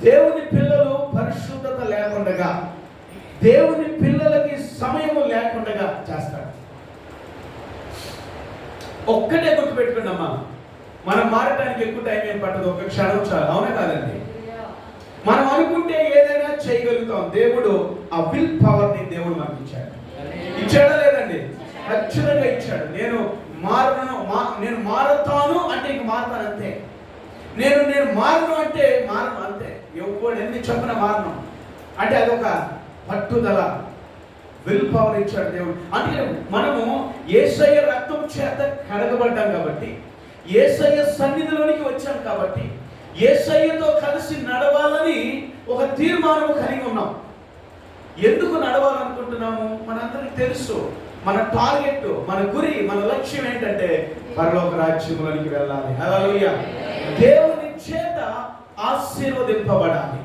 దేవుని పిల్లలు పరిశుద్ధత లేకుండగా, దేవుని పిల్లలకి సమయము లేకుండగా చేస్తాడు. ఒక్కటే గుర్తుపెట్టుకున్నామా, మనం మారడానికి ఎక్కువ టైం ఏం పట్టదు, ఒక క్షణం చాలు. అవునా కాదండి? మనం అనుకుంటే ఏదైనా చేయగలుగుతాం. దేవుడు ఆ విల్ పవర్ని దేవుడు మనకి ఇచ్చాడు. ఇచ్చాడా లేదండి? ఖచ్చితంగా ఇచ్చాడు. నేను మారతాను అంటే ఇంక మారతాను అంతే. నేను మారను అంటే మారను అంతే. ఎవడు ఎన్ని చెప్పిన మారను అంటే అదొక పట్టుదల, విల్ పవర్ ఇచ్చాడు దేవుడు. అందుకే మనము యేసయ్య రక్తం చేత కడగబడ్డాం కాబట్టి, యేసయ్య సన్నిధిలోనికి వచ్చాం కాబట్టి, యేసయ్యతో కలిసి నడవాలని ఒక తీర్మానం కలిగి ఉన్నాం. ఎందుకు నడవాలనుకుంటున్నాము? మనందరికీ తెలుసు. మన టార్గెట్, మన గురి, మన లక్ష్యం ఏంటంటే పరలోక రాజ్యంలోనికి వెళ్ళాలి. హల్లెలూయా. దేవుని చేత ఆశీర్వదింపబడాలి.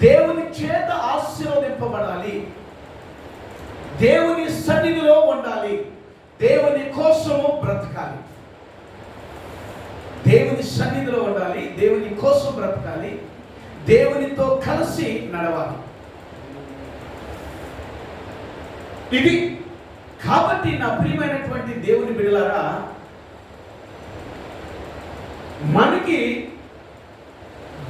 దేవుని చేత ఆశీర్వదింపబడాలి. దేవుని సన్నిధిలో ఉండాలి. దేవుని కోసము బ్రతకాలి. దేవుని సన్నిధిలో ఉండాలి. దేవుని కోసం బ్రతకాలి. దేవునితో కలిసి నడవాలి. ఇది కాబట్టి నా ప్రియమైనటువంటి దేవుని బిడ్డలారా, మనకి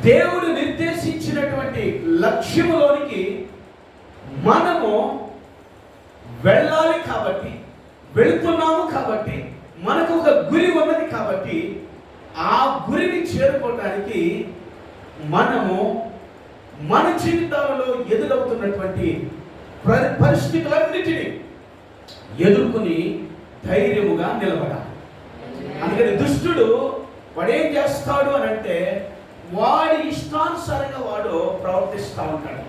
దేవుడు నిర్దేశించినటువంటి లక్ష్యములోనికి మనము వెళ్ళాలి. కాబట్టి వెళుతున్నాము. కాబట్టి మనకు ఒక గురి ఉన్నది. కాబట్టి ఆ గురిని చేరుకోవడానికి మనము మన జీవితాలలో ఎదురవుతున్నటువంటి పరిస్థితులన్నిటినీ ఎదుర్కొని ధైర్యముగా నిలబడాలి. అందుకని దుష్టుడు వాడు ఏం చేస్తాడు అని అంటే వాడి ఇష్టానుసారంగా వాడు ప్రవర్తిస్తూ ఉంటాడు.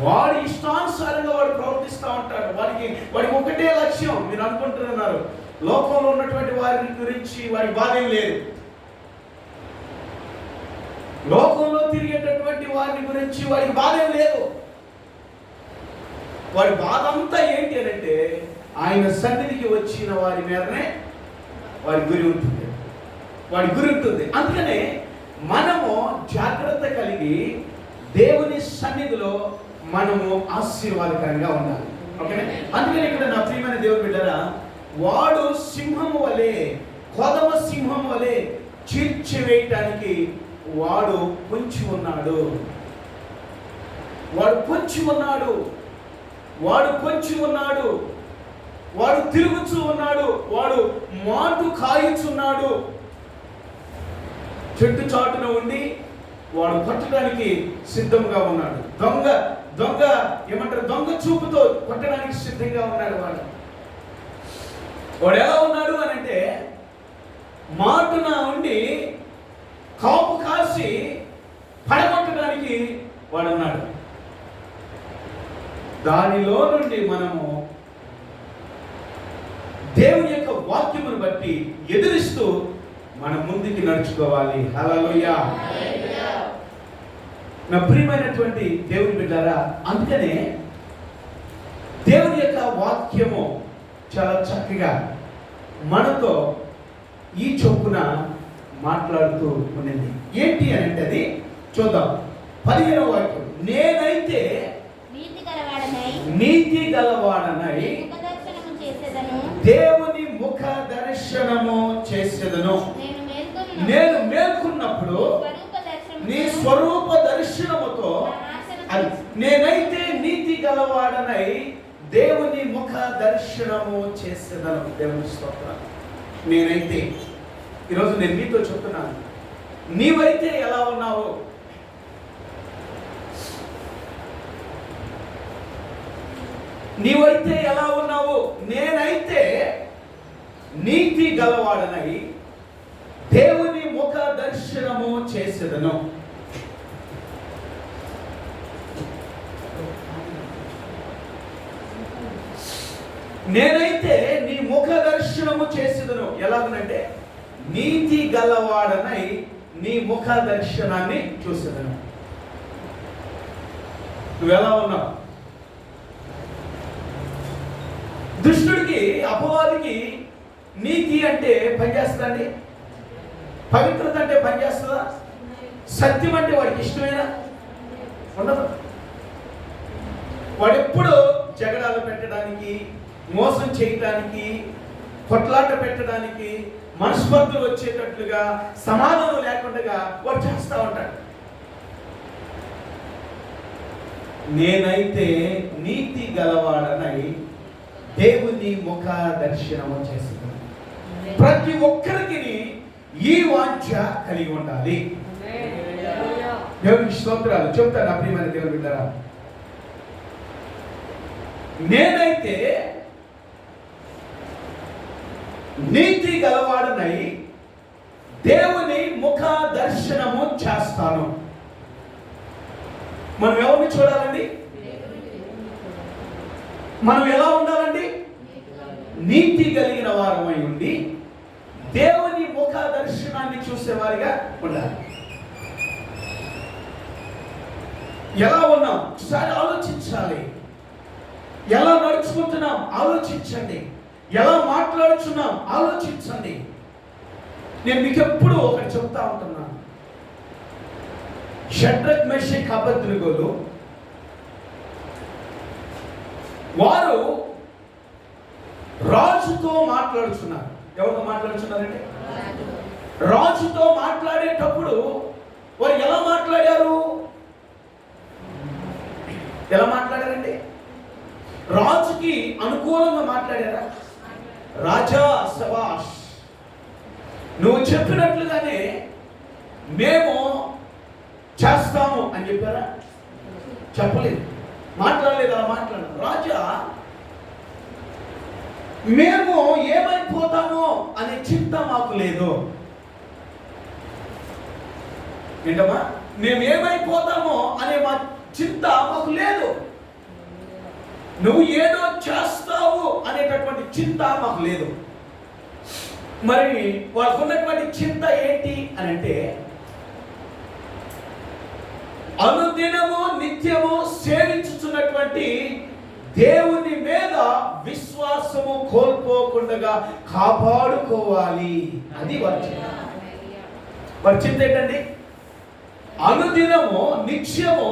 వాడి ఇష్టానుసారంగా వాడు ప్రవర్తిస్తూ ఉంటాడు. వాడికి ఒకటే లక్ష్యం. మీరు అనుకుంటున్నారు లోకంలో ఉన్నటువంటి వారి గురించి వాడి బాధ ఏం లేదు. లోకంలో తిరిగేటటువంటి వారి గురించి వాడికి బాధ ఏం లేదు. వాడి బాధ అంతా ఏంటి అని అంటే ఆయన సన్నిధికి వచ్చిన వారి మీదనే వాడి గురి ఉంటుంది. అందుకనే మనము జాగ్రత్త కలిగి దేవుని సన్నిధిలో మనము ఆశీర్వాదకరంగా ఉండాలి. ఓకేనా? అందుకని ఇక్కడ నా ప్రియమైన దేవుని బిడ్డరా, వాడు సింహము వలె, కొదమ సింహం వలె చీల్చివేయటానికి వాడు పొంచి ఉన్నాడు. వాడు తిరుగుతూ ఉన్నాడు. వాడు మాటు కాయుచున్నాడు. చెట్టు చాటున ఉండి వాడు కొట్టడానికి సిద్ధంగా ఉన్నాడు. దొంగ చూపుతో కొట్టడానికి సిద్ధంగా ఉన్నాడు. వాడు ఎలా ఉన్నాడు అని అంటే మాటున ఉండి కాపు కాసి పడగొట్టడానికి వాడు ఉన్నాడు. దానిలో నుండి మనము దేవుని యొక్క వాక్యమును బట్టి ఎదిరిస్తూ మనం ముందుకి నడుచుకోవాలి. హల్లెలూయా. నా ప్రియమైనటువంటి దేవుని బిడ్డారా, అందుకనే దేవుని యొక్క వాక్యము చాలా చక్కగా మనతో ఈ చొప్పున మాట్లాడుతూ ఉన్నది. ఏంటి అంటే అది చూద్దాం. 15వ వాక్యం, నేనైతే నీతి గలవాడనై దేవుని ముఖ దర్శనము చేసేదను. నేను మేల్కొన్నప్పుడు నీ స్వరూప దర్శనముతో నేనైతే నీతి గలవాడనై దేవుని ముఖ దర్శనము చేసేదను. దేవుని స్తోత్రం. నేనైతే ఈరోజు నేను మీతో చెప్తున్నాను, నీవైతే ఎలా ఉన్నావు? నేనైతే నీతి గలవాడనై దేవుని ముఖ దర్శనము చేసేదను. నేనైతే నీ ముఖ దర్శనము చేసేదను. ఎలాగనంటే నీతి గలవాడనై నీ ముఖ దర్శనాన్ని చూసేదను. నువ్వెలా ఉన్నావు? దుష్టుడికి, అపవాదికి నీతి అంటే పనిచేస్తుందండి? పవిత్రత అంటే పనిచేస్తుందా? సత్యం అంటే వాడికి ఇష్టమేనా? ఉండదు. వాడెప్పుడు జగడాలు పెట్టడానికి, మోసం చేయడానికి, కొట్లాట పెట్టడానికి, మనస్పర్ధలు వచ్చేటట్లుగా, సమాధానం లేకుండా వాడు చేస్తూ ఉంటాడు. నేనైతే నీతి గలవాడనై దేవుని ముఖ దర్శనము చేస్తున్నాను. ప్రతి ఒక్కరికి ఈ వాంఛ కలిగి ఉండాలి. దేవునికి స్తోత్రాలు. చెప్తాను నా ప్రియమైన దేవుని బిడ్డలారా, నేనైతే నీతి గలవాడనై దేవుని ముఖ దర్శనము చేస్తాను. మనం ఎవరిని చూడాలండి? మనం ఎలా ఉండాలండి? నీతి కలిగిన వారమై ఉండి దేవుని ముఖ దర్శనాన్ని చూసేవారిగా ఉండాలి. ఎలా ఉన్నాం ఒకసారి ఆలోచించాలి. ఎలా నడుచుకుంటున్నాం ఆలోచించండి. ఎలా మాట్లాడుచున్నాం ఆలోచించండి. నేను మీకు ఎప్పుడు ఒకటి చెప్తా ఉంటున్నాను. షడ్రక్ మెషక్ అబేద్నెగోలు వారు రాజుతో మాట్లాడుచున్నారు. ఎవరితో మాట్లాడుచున్నారంటే రాజుతో మాట్లాడేటప్పుడు వారు ఎలా మాట్లాడారు? ఎలా మాట్లాడారండి? రాజుకి అనుకూలంగా మాట్లాడారా? రాజా శబాష్, నువ్వు చెప్పినట్లుగానే మేము చేస్తాము అని చెప్పారా? చెప్పలేదు, మాట్లాడలేదు. అలా మాట్లాడారు. రాజా మేము ఏమైపోతామో అనే చింత మాకు లేదు. ఏంటమ్మా? మేము ఏమైపోతామో అనే మా చింత మాకు లేదు. నువ్వు ఏదో చేస్తావు అనేటటువంటి చింత మాకు లేదు. మరి వాళ్ళకు ఉన్నటువంటి చింత ఏంటి అని అంటే, అనుదినము నిత్యము సేవించుచున్నటువంటి దేవుని మీద విశ్వాసము కోల్పోకుండా కాపాడుకోవాలి. అది వారి చింత. వారి చింత ఏంటండి? అనుదినము నిత్యము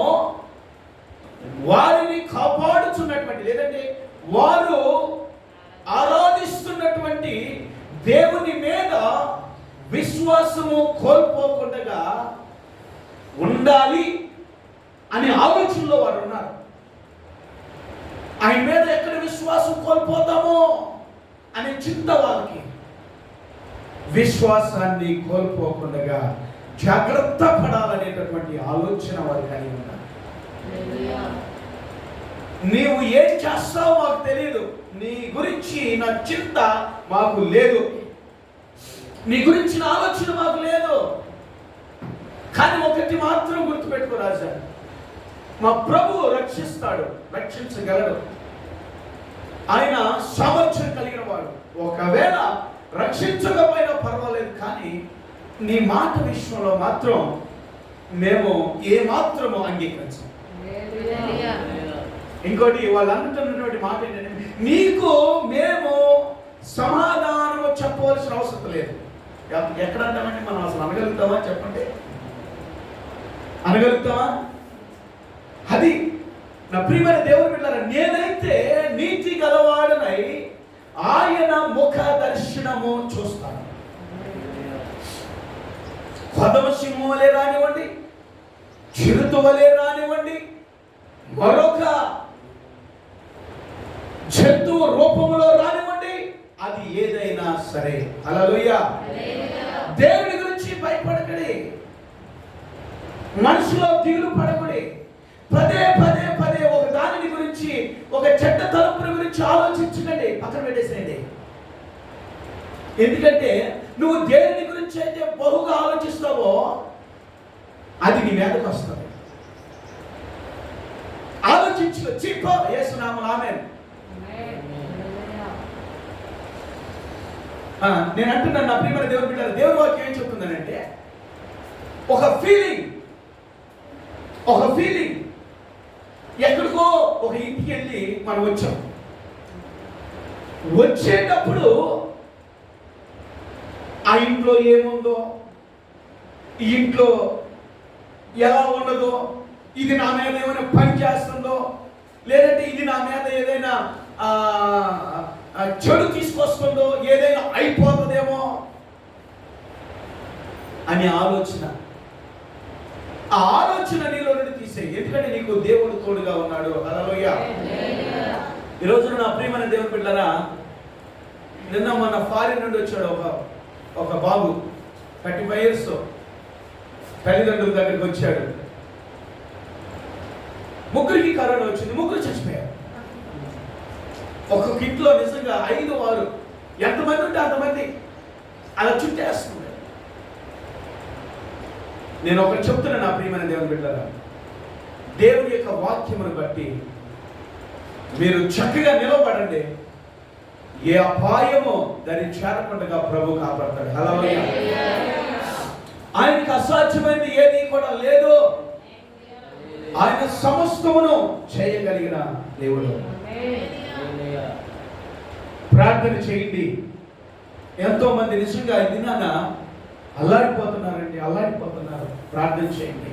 వారిని కాపాడుచున్నటువంటి, లేదంటే వారు ఆరాధిస్తున్నటువంటి దేవుని మీద విశ్వాసము కోల్పోకుండా ఉండాలి అనే ఆలోచనలో వారు ఉన్నారు. ఆయన మీద ఎక్కడ విశ్వాసం కోల్పోతామో అనే చింత వారికి. విశ్వాసాన్ని కోల్పోకుండా జాగ్రత్త పడాలనేటటువంటి ఆలోచన వారు కలిగి ఉన్నారు. నీవు ఏం చేస్తావో మాకు తెలియదు, నీ గురించి నా చింత మాకు లేదు, నీ గురించిన ఆలోచన మాకు లేదు. కానీ ఒకటి మాత్రం గుర్తుపెట్టుకో రాజా, మా ప్రభు రక్షిస్తాడు, రక్షించగలడు. ఆయన సామర్థ్యం కలిగిన వాడు. ఒకవేళ రక్షించకపోయినా పర్వాలేదు, కానీ నీ మాట విషయంలో మాత్రం మేము ఏ మాత్రము అంగీకరించం. ఇంకోటి వాళ్ళు అంటున్నటువంటి మాట ఏంటంటే, నీకు మేము సమాధానం చెప్పవలసిన అవసరం లేదు. ఎక్కడ అంటామంటే మనం అసలు అనగలుగుతామా? చెప్పండి, అనగలుగుతామా? అది నా ప్రియమైన దేవుని బిడ్డలారా, నేనైతే నీతి గలవాడనై ఆయన ముఖ దర్శనము చూస్తాను. కొదమ సింహం వలె రానివ్వండి, చిరుత వలె రానివ్వండి, మరొక జంతువు రూపంలో రానివ్వండి, అది ఏదైనా సరే. హల్లెలూయా. దేవుని గురించి భయపడకండి, మనసులో దిగులు పడకండి. పదే పదే పదే ఒక దానిని గురించి, ఒక చెడ్డ తలంపుల గురించి ఆలోచించకండి, పక్కన పెట్టేసేయండి. ఎందుకంటే నువ్వు దేని గురించి అయితే బహుగా ఆలోచిస్తావో అది నీ మీదకు వస్తుంది. ఆలోచించు, చెప్పు. యేసునామమున ఆమేన్. నేను అంటున్నాను నా ప్రియమైన దేవుని బిడ్డలారా, దేవుని వాక్యం ఏం చెప్తుందనంటే, ఒక ఫీలింగ్ ఎక్కడికో ఒక ఇంటికి వెళ్ళి మనం వచ్చాం. వచ్చేటప్పుడు ఆ ఇంట్లో ఏముందో, ఈ ఇంట్లో ఎలా ఉన్నదో, ఇది నా మీద ఏమైనా పని చేస్తుందో, లేదంటే ఇది నా మీద ఏదైనా చెడు తీసుకొస్తుందో, ఏదైనా అయిపోతుందేమో అనే ఆలోచన. ఆ ఆలోచన నీలో నుండి తీసేయి, ఎందుకంటే నీకు దేవుడు తోడుగా ఉన్నాడు. హల్లెలూయా. ఈ రోజున నా ప్రియమైన దేవుని బిడ్డలారా, నిన్న మన ఫారిన్ నుండి వచ్చాడు ఒక బాబు, 35 years, తల్లిదండ్రుల దగ్గరికి వచ్చాడు. ముగ్గురికి కరోనా వచ్చింది, ముగ్గురు చచ్చిపోయారు. ఒక్కొక్క ఇంట్లో నిజంగా 5, 6 ఎంతమంది ఉంటే అంతమంది అలా చుట్టేస్తుంది. నేను ఒకటి చెప్తున్నా నా ప్రియమైన దేవుని బిడ్డలారా, దేవుని యొక్క వాక్యమును బట్టి మీరు చక్కగా నిలబడండి. ఏ అపాయమో దాన్ని చేరకుండా ప్రభు కాపాడతాడు. హల్లెలూయా. ఆయనకి అసాధ్యమైనది ఏది కూడా లేదు. ఆయన సమస్తమును చేయగలిగిన దేవుడు. ప్రార్థన చేయండి. ఎంతో మంది నిజంగా ఈ దినాన అల్లాడిపోతున్నారు. ప్రార్థన చేయండి.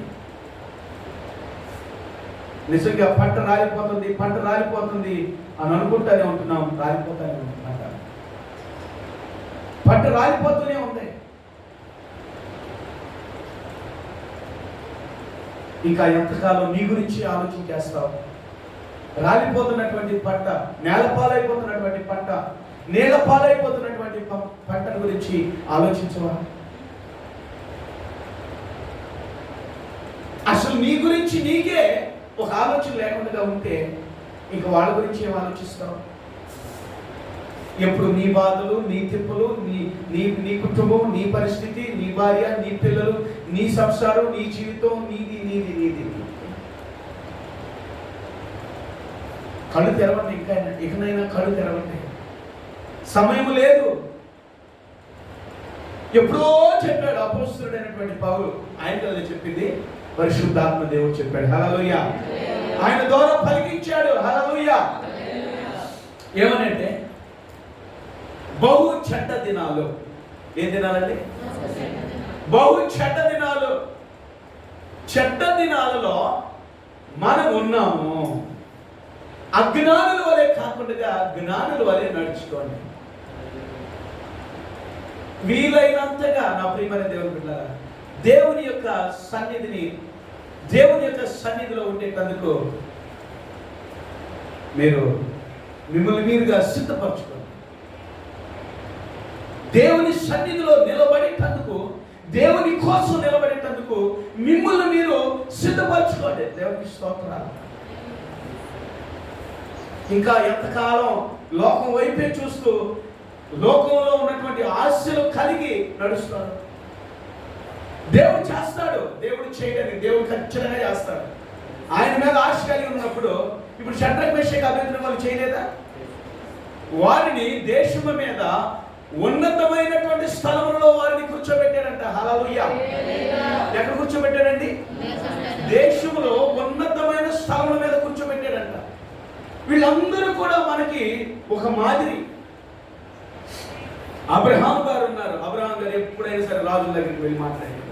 నిజంగా పంట రాలిపోతుంది అని అనుకుంటానే ఉంటున్నాం. రాలిపోతానే ఉంటుంది పంట రాలిపోతూనే ఉంది. ఇంకా ఎంతకాలం నీ గురించి ఆలోచన చేస్తావు? రాలిపోతున్నటువంటి పంట, నేలపాలైపోతున్నటువంటి పంట, నేలపాలైపోతున్నటువంటి పంటను గురించి ఆలోచించవా? అసలు నీ గురించి నీకే ఒక ఆలోచన లేకుండా ఉంటే ఇంకా వాళ్ళ గురించి ఏం ఆలోచిస్తావు? ఎప్పుడు నీ బాధలు, నీ తిప్పులు, నీ నీ నీ కుటుంబం, నీ పరిస్థితి, నీ భార్య, నీ పిల్లలు, నీ సంసారం, నీ జీవితం, నీది నీది నీది. కళ్ళు తెరవండి, ఇకనైనా కళ్ళు తెరవండి. సమయం లేదు. ఎప్పుడో చెప్పాడు అపోస్తలుడైనటువంటి పౌలు, ఆయన కదా చెప్పింది, పరిశుద్ధాత్మ దేవుడు చెప్పాడు. హల్లెలూయా. ఆయన ద్వారా పలికించాడు. హల్లెలూయా. ఏమనంటే బహు చెడ్డ దినాలు. ఏ దినాలండి? బహు చెడ్డ దినాలు. చెడ్డ దినాలలో మనం ఉన్నాము. అజ్ఞానుల వలె కాకుండా జ్ఞానుల వలె నడుచుకోండి. వీలైనంతగా నా ప్రియమైన దేవుని బిడ్డలారా, దేవుని యొక్క సన్నిధిలో ఉండేటందుకు మీరు మిమ్మల్ని మీరుగా సిద్ధపరచుకోండి. దేవుని సన్నిధిలో నిలబడేటందుకు, దేవుని కోసం నిలబడేటందుకు మిమ్మల్ని మీరు సిద్ధపరచుకోండి. దేవునికి స్తోత్రాలు. ఇంకా ఎంతకాలం లోకం వైపే చూస్తూ లోకంలో ఉన్నటువంటి ఆశలు కలిగి నడుస్తారు? దేవుడు చేస్తాడు. దేవుడు చేయడానికి దేవుడు ఖచ్చితంగా చేస్తాడు. ఆయన మీద ఆశ కలిగి ఉన్నప్పుడు ఇప్పుడు షడ్రక్ మేషక్ అబేద్నెగో వాళ్ళు చేయలేదా? వారిని దేశము మీద ఉన్నతమైనటువంటి స్థలములలో వారిని కూర్చోబెట్టాడంట. హల్లెలూయా. ఎక్కడ కూర్చోబెట్టాడండి? దేశములో ఉన్నతమైన స్థలముల మీద కూర్చోబెట్టాడంట. వీళ్ళందరూ కూడా మనకి ఒక మాదిరి. అబ్రహాం గారు ఉన్నారు. అబ్రహాం గారు ఎప్పుడైనా సరే రాజుల దగ్గరికి వెళ్ళి మాట్లాడారు.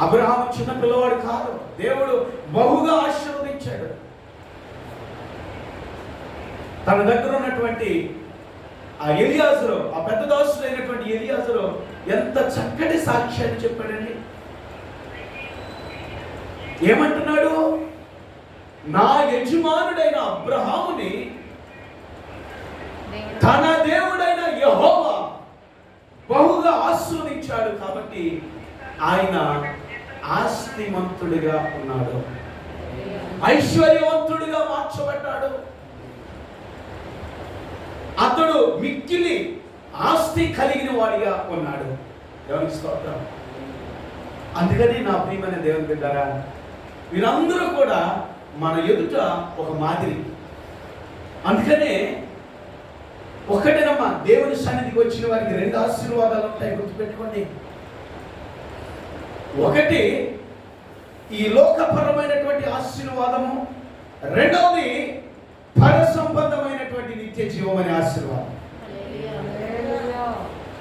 అబ్రహాం చిన్న పిల్లవాడు కాదు. దేవుడు బహుగా ఆశీర్వదించాడు. తన దగ్గర ఉన్నటువంటి ఆ ఎలియాజరు, ఆ పెద్ద దాసుడు అయినటువంటి ఎలియాజరు ఎంత చక్కటి సాక్ష్యాన్ని చెప్పాడండి. ఏమంటున్నాడు? నా యజమానుడైన అబ్రహాముని తన దేవుడైన యెహోవా బహుగా ఆశీర్వదించాడు కాబట్టి ఆయన ఆస్తిమంతుడిగా ఉన్నాడు, ఐశ్వర్యవంతుడిగా మార్చబడ్డాడు. అతడు మిక్కిలి ఆస్తి కలిగిన వాడిగా ఉన్నాడు. దేవునికి స్తోత్రం. అందుకని నా ప్రియమైన దేవుని బిడ్డలారా, వీరందరూ కూడా మన ఎదుట ఒక మాదిరి. అందుకనే ఒకటేనమ్మా, దేవుని సన్నిధికి వచ్చిన వారికి రెండు ఆశీర్వాదాలు ఉంటాయి, గుర్తుపెట్టుకోండి. ఒకటి ఈ లోకపరమైనటువంటి ఆశీర్వాదము, రెండవది పర సంబంధమైనటువంటి నిత్య జీవం అనే ఆశీర్వాదం.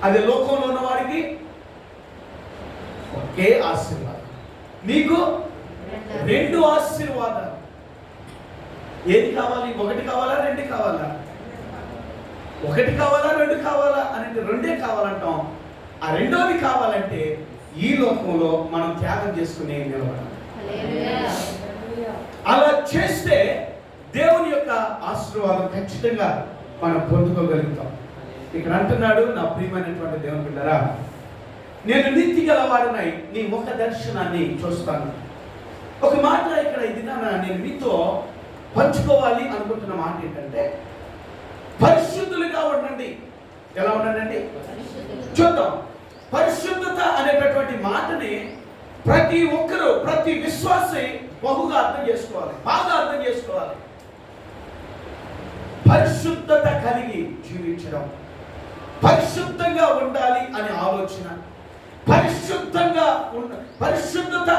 అది లోకంలో ఉన్న వారికి ఒకే ఆశీర్వాదం, నీకు రెండు ఆశీర్వాదాలు. ఏది కావాలి? ఒకటి కావాలా, రెండు కావాలా? ఒకటి కావాలా, రెండు కావాలా అనేది రెండే కావాలంటాం. ఆ రెండోది కావాలంటే ఈ లోకంలో మనం త్యాగం చేసుకునే నిలబడాలి. అలా చేస్తే దేవుని యొక్క ఆశీర్వాదం ఖచ్చితంగా మనం పొందుకోగలుగుతాం. ఇక్కడ అంటున్నాడు, నా ప్రియమైనటువంటి దేవుని బిడ్డలారా, నేను నీతి గలవాడినై నీ ముఖ దర్శనాన్ని చూస్తాను. ఒక మాట ఇక్కడ ఇది నేను మీతో పంచుకోవాలి అనుకుంటున్న మాట ఏంటంటే, పరిశుద్ధులుగా ఉండండి. ఎలా ఉండండి? చూద్దాం. పరిశుద్ధత అనేటటువంటి మాటని ప్రతి ఒక్కరూ, ప్రతి విశ్వాసి బహుగా అర్థం చేసుకోవాలి, బాగా అర్థం చేసుకోవాలి. పరిశుద్ధత కలిగి జీవించడం, పరిశుద్ధంగా ఉండాలి అనే ఆలోచన, పరిశుద్ధత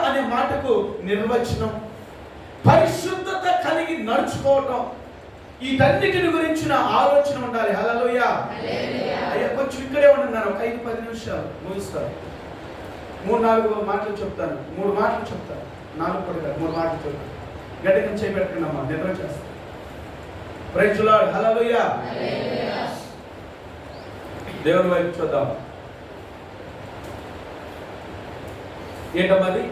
అనే మాటకు నిర్వచనం, పరిశుద్ధత కలిగి నడుచుకోవటం, వీటన్నిటిని గురించిన ఆలోచన ఉండాలి. హల్లెలూయా. అయ్యా కొంచెం ఇక్కడే ఉంటున్నారు, ఒక 5-10 నిమిషాలు ముగిస్తారు. 3-4 మాటలు చెప్తాను, 3 మాటలు చెప్తాను, 4 కూడా కాదు, 3 మాటలు చెప్తాను. గడ్డ నుంచి చేయబెట్టుకున్నామా, నిద్ర చేస్తాను. Praise the Lord. హల్లెలూయా. దేవుని వైపు చూద్దాం. ఏంటమ్మది?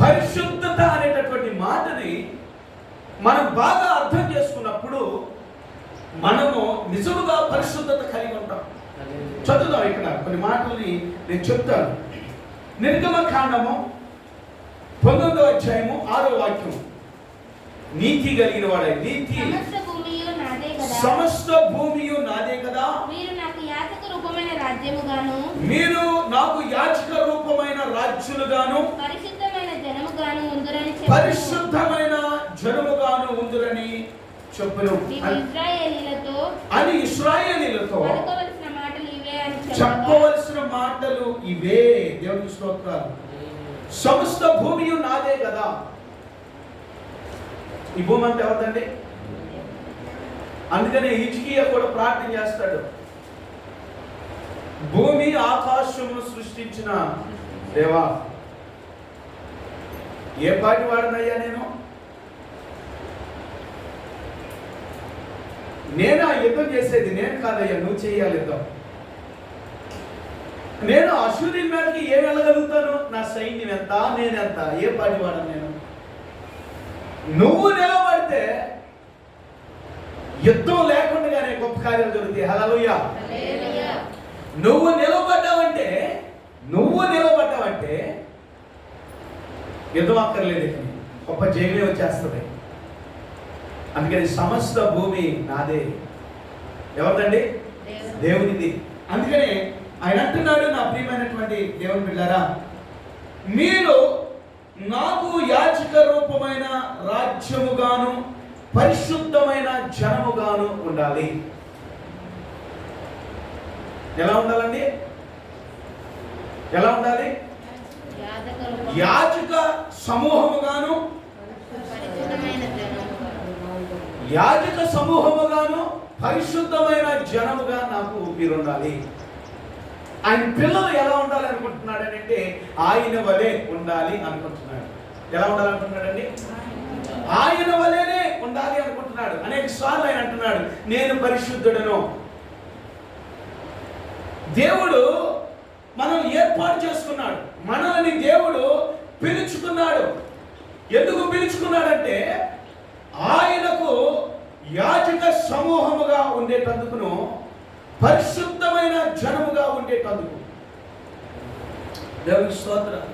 పరిశుద్ధత అనేటటువంటి మాటని మనం బాగా అర్థం చేసుకున్నప్పుడు మనము నిజముగా పరిశుద్ధత కలిగి ఉంటాం. చదువుదాం. ఇక్కడ కొన్ని మాటల్ని నేను చెప్తాను. నిర్గమకాండము 19వ అధ్యాయము 6వ వాక్యం. నీతి కలిగిన వాడే, నీతి కదా, సమస్త భూమియు నాదే కదా, మీరు నాకు యాజక రూపమైన రాజ్యముగాను మీరు నాకు యాజక రూపమైన రాజ్యులుగాను పరిశుద్ధమైన జనముగాను ఉందురని చెప్పు. పరిశుద్ధమైన జనముగాను ఉందురని చెప్పును నీవు ఇశ్రాయేలీలతో అని ఇశ్రాయేలీలతో పలుకవలసిన మాటలు ఇవే అని చెప్పగా, చెప్పవలసిన మాటలు ఇవే. దేవుని స్తోత్రాలు. సమస్త భూమియు నాదే కదా. ఈ భూమి అంతా ఎవరిదండి? అందుకనే హిజ్కియా కూడా ప్రార్థన చేస్తాడు, భూమి ఆకాశమును సృష్టించిన దేవా, ఏ పాటి వాడనయ్యా నేను ఆ యుద్ధం చేసేది నేను కాదయ్యా, నువ్వు చేయాలి యుద్ధం. నేను అశ్వరుని మీదకి ఏం వెళ్ళగలుగుతాను? నా సైన్యం ఎంత, నేనెంత, ఏ పాటి వాడను నేను. నువ్వు నిలబడితే యుద్ధం లేకుండానే గొప్ప కార్యాలు జరుగుతాయి. హల్లెలూయా. హల్లెలూయా. నువ్వు నిలబడ్డావంటే యుద్ధం అక్కర్లేదు, గొప్ప జయమే వచ్చేస్తుంది. అందుకని సమస్త భూమి నాదే. ఎవరిదండి? దేవునిది. అందుకనే ఆయన అంటున్నాడు, నా ప్రియమైనటువంటి దేవుని బిడ్డారా, మీరు నాకు యాజక రూపమైన రాజ్యముగాను పరిశుద్ధమైన జనముగాను ఉండాలి. ఎలా ఉండాలండి? ఎలా ఉండాలి? యాజక సమూహముగాను, పరిశుద్ధమైన జనముగాను, యాజక సమూహముగాను పరిశుద్ధమైన జనముగా నాకు మీరుండాలి. ఆయన పిల్లలు ఎలా ఉండాలి అనుకుంటున్నాడు అంటే ఆయన వలె ఉండాలి అనుకుంటున్నాడు. ఎలా ఉండాలనుకుంటున్నాడండి? ఆయన వలెనే ఉండాలి అనుకుంటున్నాడు. అనేక సార్లు ఆయన అంటున్నాడు, నేను పరిశుద్ధుడను. దేవుడు మనం ఏర్పాటు చేసుకున్నాడు, మనల్ని దేవుడు పిలుచుకున్నాడు. ఎందుకు పిలుచుకున్నాడంటే ఆయనకు యాజక సమూహముగా ఉండేటందుకును పరిశుద్ధమైన జనముగా ఉండేటందుకు. దేవుని స్తోత్రం.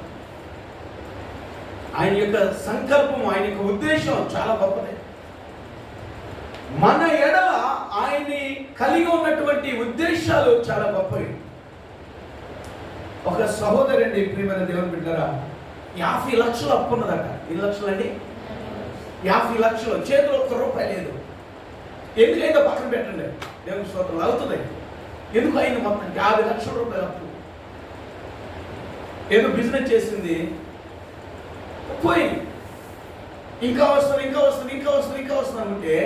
ఆయన యొక్క సంకల్పం, ఆయన యొక్క ఉద్దేశం చాలా గొప్పది. మన ఎడల ఆయన్ని కలిగి ఉన్నటువంటి ఉద్దేశాలు చాలా గొప్పవి. ఒక సహోదరుడి, ప్రియమైన దేవుని బిడ్డరా, 50 లక్షలు అప్పు ఉన్నదట. ఎన్ని లక్షలు అండి? 50 లక్షలు. చేతిలో ₹1 లేదు. ఎందుకైతే పక్కన పెట్టండి, దేవుని స్తోత్రం. అవుతుంది. ఎందుకు అయింది? మొత్తం 50 లక్షల రూపాయలు అప్పు. ఏదో బిజినెస్ చేసింది, పోయింది. ఇంకా వస్తుంది అంటే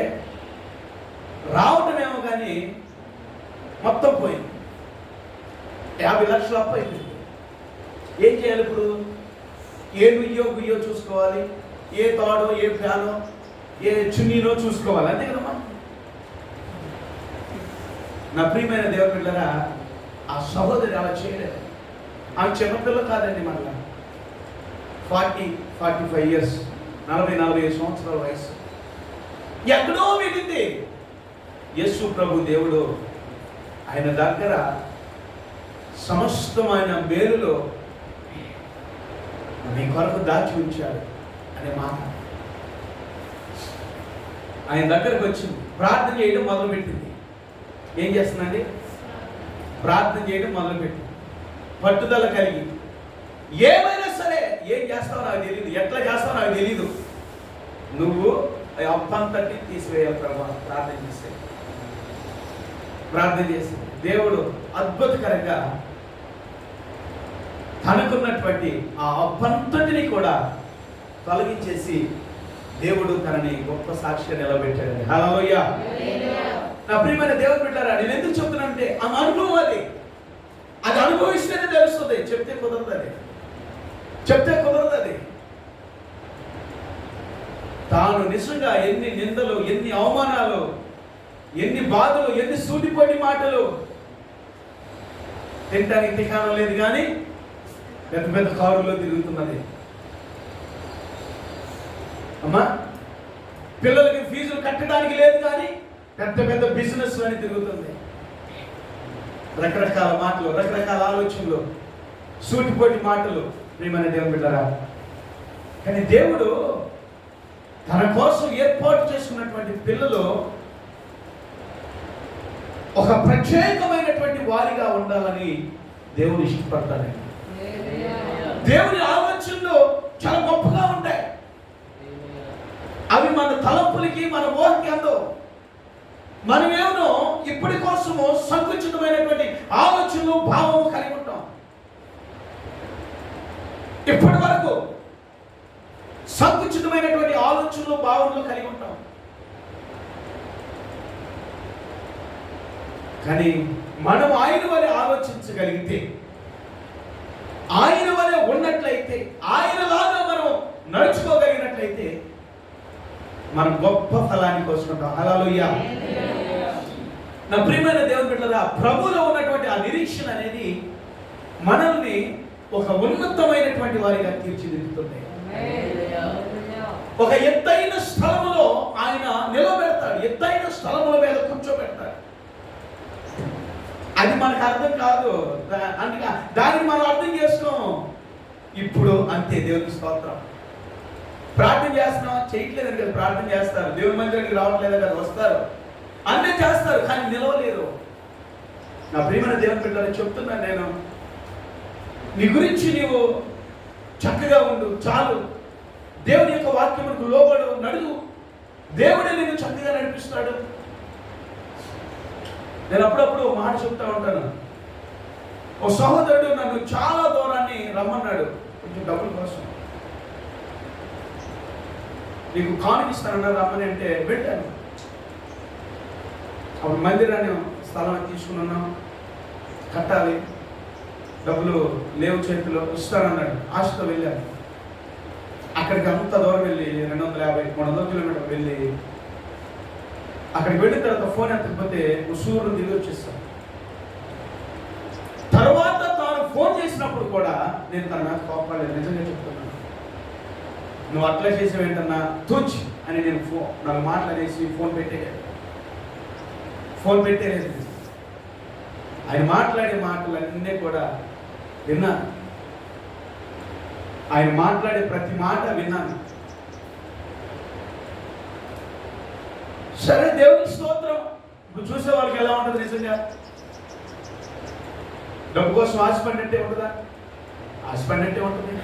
రావటమేమో కానీ మొత్తం పోయింది. 50 లక్షలు అప్పు అయిపోయింది. ఏం చేయాలి ఇప్పుడు? ఏ గుయ్యో చూసుకోవాలి, ఏ తాడో, ఏ ఫ్యానో, ఏ చున్నీనో చూసుకోవాలి. అంతే కదమ్మా. నా ప్రియమైన దేవుని బిడ్డరా, ఆ సహోదరి అలా చేయలేదు. ఆమె చిన్నపిల్ల కాదండి, మళ్ళా 40-45 ఇయర్స్, 40-45 సంవత్సరాల వయసు. ఎక్కడో వెళ్ళింది. యేసు ప్రభు దేవుడు ఆయన దగ్గర సమస్తమైన మేలులో మీ కొరకు దాచి ఉంచాడు అనే మాట ఆయన దగ్గరకు వచ్చింది. ప్రార్థన చేయడం మొదలుపెట్టింది. ఏం చేస్తుందండి? ప్రార్థన చేయడం మొదలుపెట్టింది. పట్టుదల కలిగి, ఏమైనా సరే ఏం చేస్తావో నాకు తెలియదు, ఎట్లా చేస్తావో నాకు తెలియదు, నువ్వు అప్పంతటి తీసివేయాలి ప్రభు. ప్రార్థన చేసి దేవుడు అద్భుతకరంగా తనకున్నటువంటి ఆ అప్పంతటిని కూడా తొలగించేసి దేవుడు తనని గొప్ప సాక్షిగా నిలబెట్టాడు. హల్లెలూయా. నా ప్రియమైన దేవుని బిడ్డలారా, నేను ఎందుకు చెప్తున్నానంటే ఆ అనుభవం అది అనుభవిస్తేనే తెలుస్తుంది. చెప్తే కుదరదు అది. తాను నిజంగా ఎన్ని నిందలు, ఎన్ని అవమానాలు, ఎన్ని బాధలు, ఎన్ని సూటిపోటి మాటలు. తినడానికి తికాణం లేదు కానీ పెద్ద పెద్ద కారులో తిరుగుతున్నది. అమ్మా, పిల్లలకి ఫీజులు కట్టడానికి లేదు కానీ పెద్ద పెద్ద బిజినెస్ అని తిరుగుతుంది. రకరకాల మాటలు, రకరకాల ఆలోచనలు, సూటిపోటి మాటలు. ప్రియమైన దేవుని బిడ్డలారా, కానీ దేవుడు తన కోసం ఏర్పాటు చేసుకున్నటువంటి పిల్లలు ప్రత్యేకమైనటువంటి వారిగా ఉండాలని దేవుడు ఇష్టపడతాడండి. దేవుని ఆలోచనలు చాలా గొప్పగా ఉంటాయి. అవి మన తలంపులకి మన ఊహకి అందవు. మనమేమో ఇప్పటి కోసము సంకుచితమైనటువంటి ఆలోచనలు భావము కలిగి ఉంటాం. ఇప్పటి వరకు సంకుచితమైనటువంటి ఆలోచనలు భావనలు కలిగి ఉంటాం. కానీ మనం ఆయన వలె ఆలోచించగలిగితే, ఆయన వలె ఉన్నట్లయితే, ఆయనలాగా మనం నడుచుకోగలిగినట్లయితే మనం గొప్ప ఫలాన్ని కోసుకుంటాం. హల్లెలూయా. నా ప్రియమైన దేవుని బిడ్డలారా, ప్రభువులో ఉన్నటువంటి ఆ నిరీక్షణ అనేది మనల్ని ఒక ఉన్నతమైనటువంటి వారిగా తీర్చిదిద్దుతుంది. ఒక ఎత్తైన స్థలములో ఆయన నిలబెడతాడు, ఎత్తైన స్థలముల మీద కూర్చోబెడతాడు. అది మనకు అర్థం కాదు, దాన్ని మనం అర్థం చేసుకోం. ఇప్పుడు అంతే. దేవునికి స్తోత్రం. ప్రార్థన చేస్తున్నాం, చేయట్లేదని కదా ప్రార్థన చేస్తారు. దేవుని మందిరానికి రావట్లేదు కదా, వస్తారు, అన్నీ చేస్తారు, కానీ నిలవలేరు. నా ప్రియమైన దేవుని బిడ్డలు చెప్తున్నాను నేను, నీ గురించి నీవు చక్కగా ఉండు చాలు. దేవుని యొక్క వాక్యమునకు లోబడు, నడువు. దేవుడే నిన్ను చక్కగా నడిపిస్తాడు. నేను అప్పుడప్పుడు మాట చెప్తా ఉంటాను. ఓ సహోదరుడు నన్ను చాలా దూరాన్ని రమ్మన్నాడు, కొంచెం డబ్బుల కోసం. నీకు కానుకిస్తానన్నా రమ్మని అంటే వెళ్ళాను. అప్పుడు మందిరాన్ని స్థలం తీసుకున్నాం, కట్టాలి, డబ్బులు లేవు చేతిలో, ఇస్తానన్నాడు. ఆశతో వెళ్ళాను. అక్కడికి అంత దూరం వెళ్ళి 250-300 కిలోమీటర్లు వెళ్ళి అక్కడికి వెళ్ళిన తర్వాత ఫోన్ ఎత్తకపోతే ఉసూరును దిగి వచ్చేస్తాను. తర్వాత తాను ఫోన్ చేసినప్పుడు కూడా నేను తన మీద కోపడలేదు. నిజంగా చెప్తున్నాను, నువ్వు అట్లా చేసేవేంటన్నా తుచ్ అని నేను నాకు మాట్లాడేసి ఫోన్ పెట్టేలేదు. ఆయన మాట్లాడే మాటలన్నీ కూడా విన్నాను. ఆయన మాట్లాడే ప్రతి మాట విన్నాను. సరే, దేవునికి స్తోత్రం. ఇప్పుడు చూసే వాళ్ళకి ఎలా ఉంటుంది? నిజంగా డబ్బు కోసం ఆశపడినట్టే ఉంటుందా? ఆశపడినట్టే ఉంటుంది.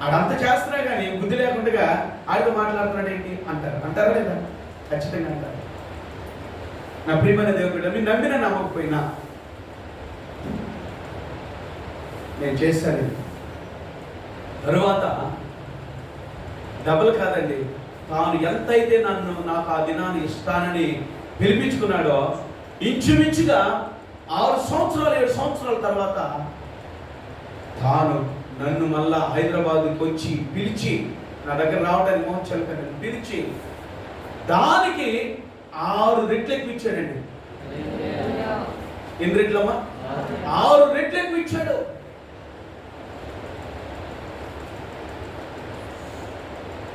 ఆడంతా చేస్తున్నా కానీ బుద్ధి లేకుండా ఆడితో మాట్లాడుతున్నాడు ఏంటి అంటారా లేదా? ఖచ్చితంగా అంటారు. నా ప్రియమైన దేవుని బిడ్డ, మీరు నమ్మినా నమ్మకపోయినా నేను చేశాను. తరువాత డబ్బులు కాదండి, తాను ఎంతైతే నాకు ఆ దినాన్ని ఇస్తానని పిలిపించుకున్నాడో, ఇంచుమించుగా 6 సంవత్సరాలు 7 సంవత్సరాల తర్వాత తాను నన్ను మళ్ళా హైదరాబాద్కి వచ్చి పిలిచి, నా దగ్గర రావడానికి మోహన్ పిలిచి దానికి 6 రెట్లు ఎక్కువ ఇచ్చాడండి. ఎన్ని రెట్లమ్మా? 6 రెట్లు ఎక్కువ ఇచ్చాడు.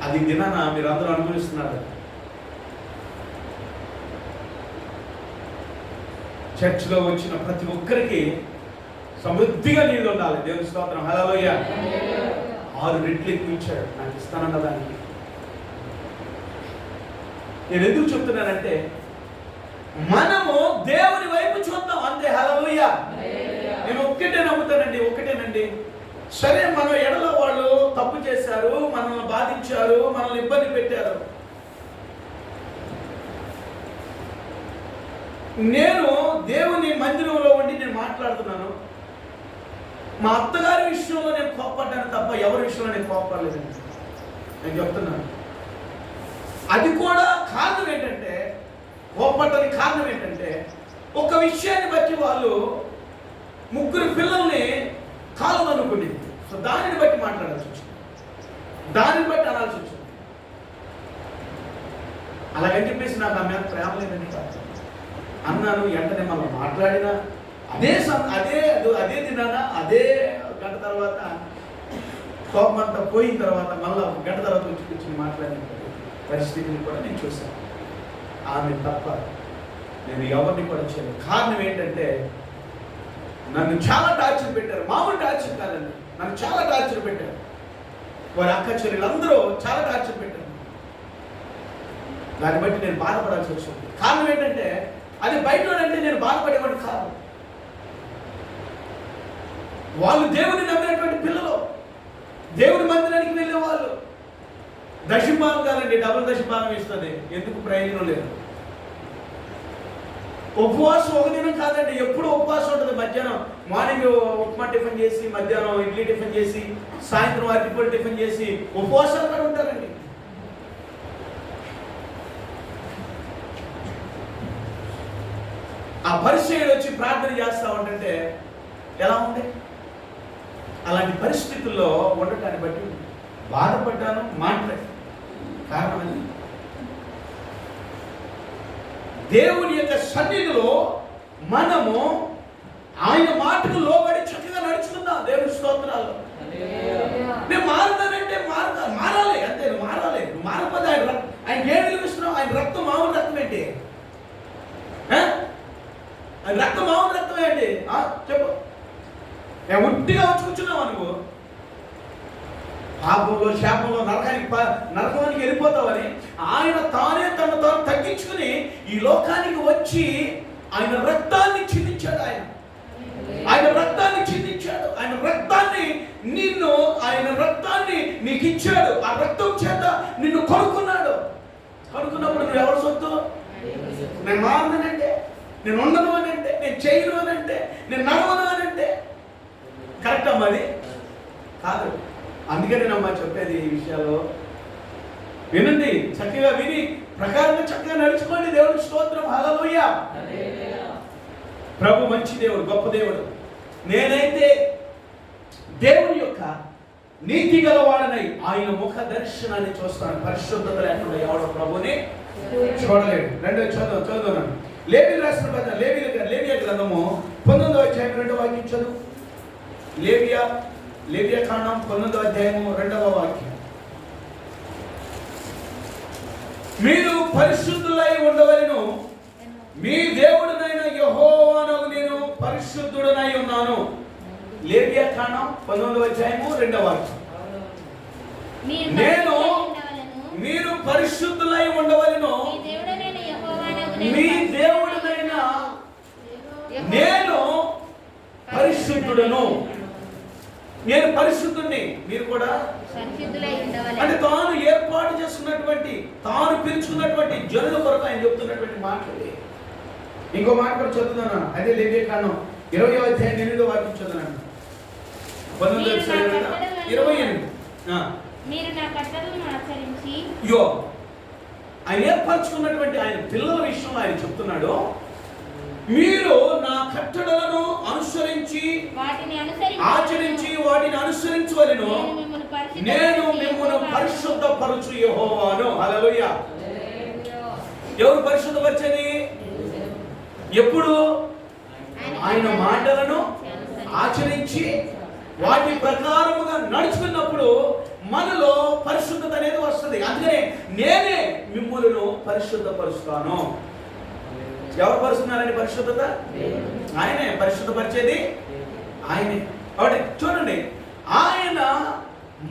అది దినాన మీరు అందరూ అనుభవిస్తున్నారు. చర్చిలో వచ్చిన ప్రతి ఒక్కరికి సమృద్ధిగా నీళ్ళు ఉండాలి. దేవుని స్తోత్రం. హల్లెలూయా. 6 రెట్లు ఎక్కువ ఇచ్చాడు నాకు ఇస్తానన్న దానికి. నేను ఎందుకు చెప్తున్నానంటే, మనము దేవుని వైపు చూద్దాం అంతే. హల్లెలూయా. నేను ఒక్కటేనండి. సరే, మన ఎడలో వాళ్ళు తప్పు చేశారు, మనల్ని బాధించారు, మనల్ని ఇబ్బంది పెట్టారు. నేను దేవుని మందిరంలో ఉండి నేను మాట్లాడుతున్నాను. మా అత్తగారి విషయంలో నేను కోప్పడ్డాను తప్ప ఎవరి విషయంలో నేను కోప్పడలేదండి. నేను చెప్తున్నాను. అది కూడా కారణం ఏంటంటే, కోప్పడడానికి కారణం ఏంటంటే, ఒక విషయాన్ని బట్టి వాళ్ళు 3 పిల్లల్ని కాలదనుకునేది. సో దానిని బట్టి మాట్లాడాల్సి వచ్చింది, దానిని బట్టి అనాల్సి వచ్చింది. అలాగని చెప్పేసి నాకు ఆ మీద ప్రేమ లేదని కాదు అన్నాను. వెంటనే మనం మాట్లాడినా అదే దినాన అదే గంట తర్వాత కోపం అంతా పోయిన తర్వాత మళ్ళీ 1 గంట తర్వాత వచ్చి మాట్లాడిన పరిస్థితిని కూడా నేను చూశాను. ఆమె తప్ప నేను ఎవరిని కూడా చేయలేదు. కారణం ఏంటంటే, నన్ను చాలా టార్చర్ పెట్టారు. మామూలు టార్చర్ కాదండి, నన్ను చాలా టార్చర్ పెట్టారు. వారి అక్క చెల్లెలందరూ చాలా టార్చర్ పెట్టారు. దాన్ని బట్టి నేను బాధపడాల్సి వచ్చింది. కారణం ఏంటంటే, అది బయట అంటే నేను బాధపడేవాడు కాదు. వాళ్ళు దేవుని నమ్మినటువంటి పిల్లలు, దేవుని మందిరానికి వెళ్ళే వాళ్ళు. దశభాగం కాదండి, డబుల్ దశభాగం ఇస్తుంది, ఎందుకు ప్రయోజనం లేదు. ఉపవాసం ఒక దినం కాదండి, ఎప్పుడు ఉపవాసం ఉంటుంది. మధ్యాహ్నం మార్నింగ్ ఉప్మా టిఫిన్ చేసి, మధ్యాహ్నం ఇడ్లీ టిఫిన్ చేసి, సాయంత్రం అరటిపళ్ళు టిఫిన్ చేసి ఉపవాసాలు కూడా ఉంటారండి. ఆ పరిచయుడు వచ్చి ప్రార్థన చేస్తా ఉంటుంటే ఎలా ఉంది? అలాంటి పరిస్థితుల్లో ఉండటాన్ని బట్టి బాధపడ్డాను, మాట్లాడాను. కారణం అది దేవుని యొక్క సన్నిధిలో మనము ఆయన మాటకు లోబడి చక్కగా నడుచుకుందాం. దేవుని స్తోత్రాలు. నేను మారుతానంటే మారాలి అంతే. నువ్వు మారాలి. నువ్వు మారకపోతే ఆయన ఏం విలువిస్తున్నావు? ఆయన రక్తం మామూలు రక్తం ఏంటి? ఆయన రక్తం మామూలు రక్తం ఏంటి? చెప్పు. నేను ఒట్టిగా వచ్చి కూర్చున్నావు నువ్వు పాపంలో, శాపంలో, నరకానికి వెళ్ళిపోతావని ఆయన తానే తను తాను తగ్గించుకుని ఈ లోకానికి వచ్చి ఆయన రక్తాన్ని చిందించాడు. ఆయన రక్తాన్ని చిందించాడు. ఆయన రక్తాన్ని నీకు ఇచ్చాడు. ఆ రక్తం చేత నిన్ను కొనుక్కున్నాడు. కొనుక్కున్నప్పుడు నువ్వు ఎవరు సొత్తు? నేను మారనంటే, నేను ఉండను అని అంటే, నేను చేయను అని అంటే, నేను నడవను అని అంటే కరెక్ట్ అమ్మా? అది కాదు. అందుకనే నమ్మా చెప్పేది ఈ విషయాల్లో. వినండి, చక్కగా విని ప్రకారంగా చక్కగా నడుచుకోండి. దేవుడికి స్తోత్రం. హల్లెలూయా. ప్రభు మంచి దేవుడు, గొప్ప దేవుడు. నేనైతే దేవుని యొక్క నీతి గలవాడనై ఆయన ముఖ దర్శనాన్ని చూస్తాను. పరిశుద్ధత లేకుండా ఎవడో ప్రభుని చూడలేడు. రెండో చదువున్నాను. లేవీయులు రాసిన పత్రిక, లేవియా గ్రంథము 19వ అధ్యాయం 2వ వాక్యం చదువు. లేవియా కాండం 19వ అధ్యాయము 2వ వాక్యం. మీరు పరిశుద్ధులై ఉండవలెను, మీ దేవుడునైన యెహోవానగు నేను పరిశుద్ధుడనై ఉన్నాను. లేవియా కాండం 19వ అధ్యాయము 2వ వాక్యం. మీరు పరిశుద్ధులై ఉండవలెను, మీ దేవుడునైన నేను పరిశుద్ధుడను. నేను పరిశుద్ధుడిని, మీరు కూడా అంటే తాను ఏర్పాటు చేసుకున్నటువంటి, తాను పిలుచుకున్నటువంటి జనుల కొరకు ఆయన చెప్తున్నటువంటి మాటలు. ఇంకో మాట కూడా చదువుతున్నాను. అదే లేవియా కాండం 20వ అధ్యాయం 8వ వాక్యం చదువుతున్నాను. 28. మీరు నా కట్టడలను ఆచరించి, ఆయన ఏర్పరచుకున్నటువంటి ఆయన పిల్లల విషయంలో ఆయన చెప్తున్నాడు, మీరు నా కట్టడలను అనుసరించి ఆచరించి వాటిని అనుసరించవలెను, నేను మిమ్మల్ని పరిశుద్ధపరచు యెహోవాను. హల్లెలూయా. ఎవరు పరిశుద్ధపరిచేది? ఎప్పుడు? ఆయన మాటలను ఆచరించి వాటి ప్రకారముగా నడుచుకున్నప్పుడు మనలో పరిశుద్ధత అనేది వస్తుంది. అందుకనే నేనే మిమ్ములను పరిశుద్ధపరుస్తాను. ఎవరు పరుస్తున్నారని పరిశుద్ధత? ఆయనే పరిశుద్ధపరిచేది, ఆయనే. కాబట్టి చూడండి, ఆయన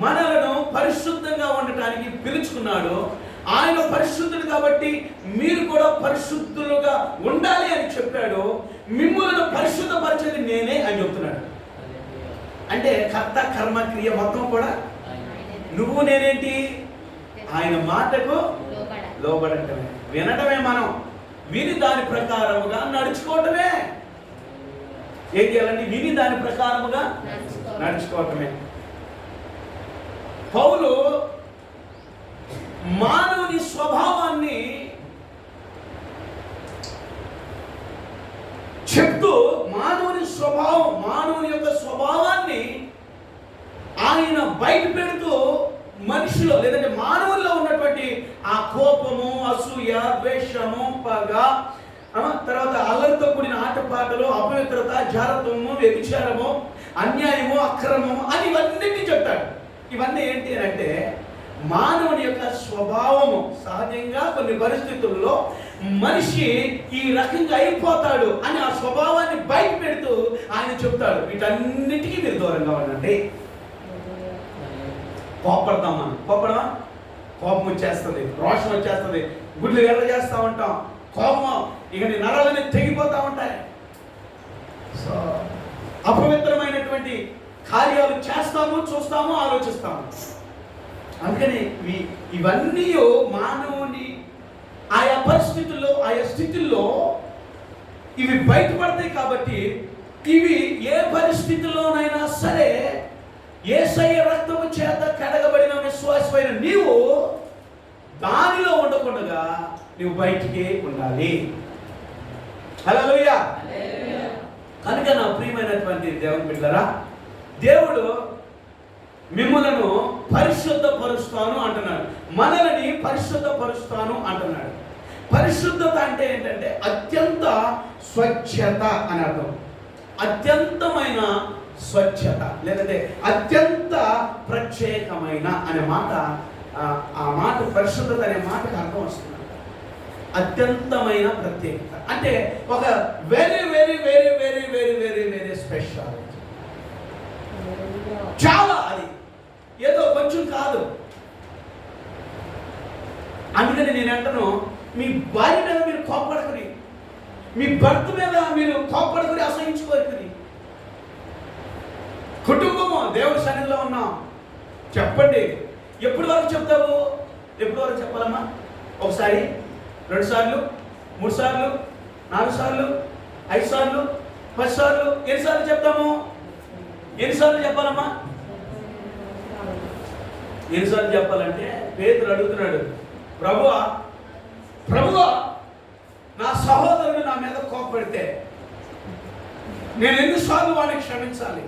మనలను పరిశుద్ధంగా ఉండటానికి పిలుచుకున్నాడు. ఆయన పరిశుద్ధుడు కాబట్టి మీరు కూడా పరిశుద్ధులుగా ఉండాలి అని చెప్పాడు. మిమ్ములను పరిశుద్ధపరిచేది నేనే అని చెప్తున్నాడు. అంటే కర్త కర్మ క్రియ మొత్తం కూడా నువ్వు నేనేంటి? ఆయన మాటకు లోబడటమే, వినటమే. మనం విని దాని ప్రకారముగా నడుచుకోవటమే. ఏం చేయాలండి? విని దాని ప్రకారముగా నడుచుకోవటమే. పౌలు మానవుని స్వభావాన్ని చెప్తూ మానవుని యొక్క స్వభావాన్ని ఆయన బయట పెడుతూ మనిషిలో లేదంటే మానవుల్లో ఉన్నటువంటి ఆ కోపము, అసూయ, ద్వేషము, పగ, తర్వాత అల్లరితో కూడిన ఆటపాటలు, అపవిత్రత, జారత్వము, వ్యభిచారము, అన్యాయము, అక్రమము అని ఇవన్నిటిని చెప్తాడు. ఇవన్నీ ఏంటి అంటే మానవుని యొక్క స్వభావము. సహజంగా కొన్ని పరిస్థితుల్లో మనిషి ఈ రకంగా అయిపోతాడు అని ఆ స్వభావాన్ని బయట పెడుతూ ఆయన చెప్తాడు, వీటన్నిటికీ మీరు దూరంగా ఉండండి. కోపడతాం మనం. కోపడమా? కోపం వచ్చేస్తుంది, రోషం వచ్చేస్తుంది, గుడ్లు ఎర్ర చేస్తూ ఉంటాం. కోపం ఇక నీ నరాలన్నీ తెగిపోతూ ఉంటాయి. సో అపవిత్రమైనటువంటి కార్యాలు చేస్తాము, చూస్తాము, ఆలోచిస్తాము. అందుకని ఇవన్నీ మానవుని ఆయా పరిస్థితుల్లో, ఆయా స్థితుల్లో ఇవి బయటపడతాయి. కాబట్టి ఇవి ఏ పరిస్థితుల్లోనైనా సరే యేసయ్య రక్తము చేత కడగబడిన విశ్వాసమైన నీవు దానిలో ఉండకుండా నువ్వు బయటికి ఉండాలి. హల్లెలూయా. కనుక నా ప్రియమైనటువంటి దేవుని బిడ్డలారా, దేవుడు మిమ్మలను పరిశుద్ధపరుస్తాను అంటున్నాడు, మనల్ని పరిశుద్ధపరుస్తాను అంటున్నాడు. పరిశుద్ధత అంటే ఏంటంటే అత్యంత స్వచ్ఛత అని అర్థం. అత్యంతమైన స్వచ్ఛత లేదంటే అత్యంత ప్రత్యేకమైన అనే మాట, ఆ మాట పరిశుద్ధత అనే మాటకు అర్థం వస్తుంది. అత్యంతమైన ప్రత్యేకత అంటే ఒక very very very very very very very special, చాలా, అది ఏదో కొంచెం కాదు. అందుకని నేను అంటాను, మీ భార్య మీద మీరు కోప్పడకుని, మీ భర్త మీద మీరు కోప్పడకుని, అసహించుకోరుకుని. కుటుంబము దేవుడి సన్నిధిలో ఉన్నాం చెప్పండి. ఎప్పుడు వరకు చెప్తావు? ఎప్పుడు వరకు చెప్పాలమ్మా? ఒకసారి, 2 సార్లు, 3 సార్లు, 4 సార్లు, 5 సార్లు, 10 సార్లు, ఎన్నిసార్లు చెప్తాము? ఎన్నిసార్లు చెప్పాలమ్మా? ఎన్నిసార్లు చెప్పాలంటే పేతురు అడుగుతున్నాడు, ప్రభువా ప్రభువా నా సహోదరుడు నా మీద కోపడితే నేను ఎన్నిసార్లు వాడిని క్షమించాలి?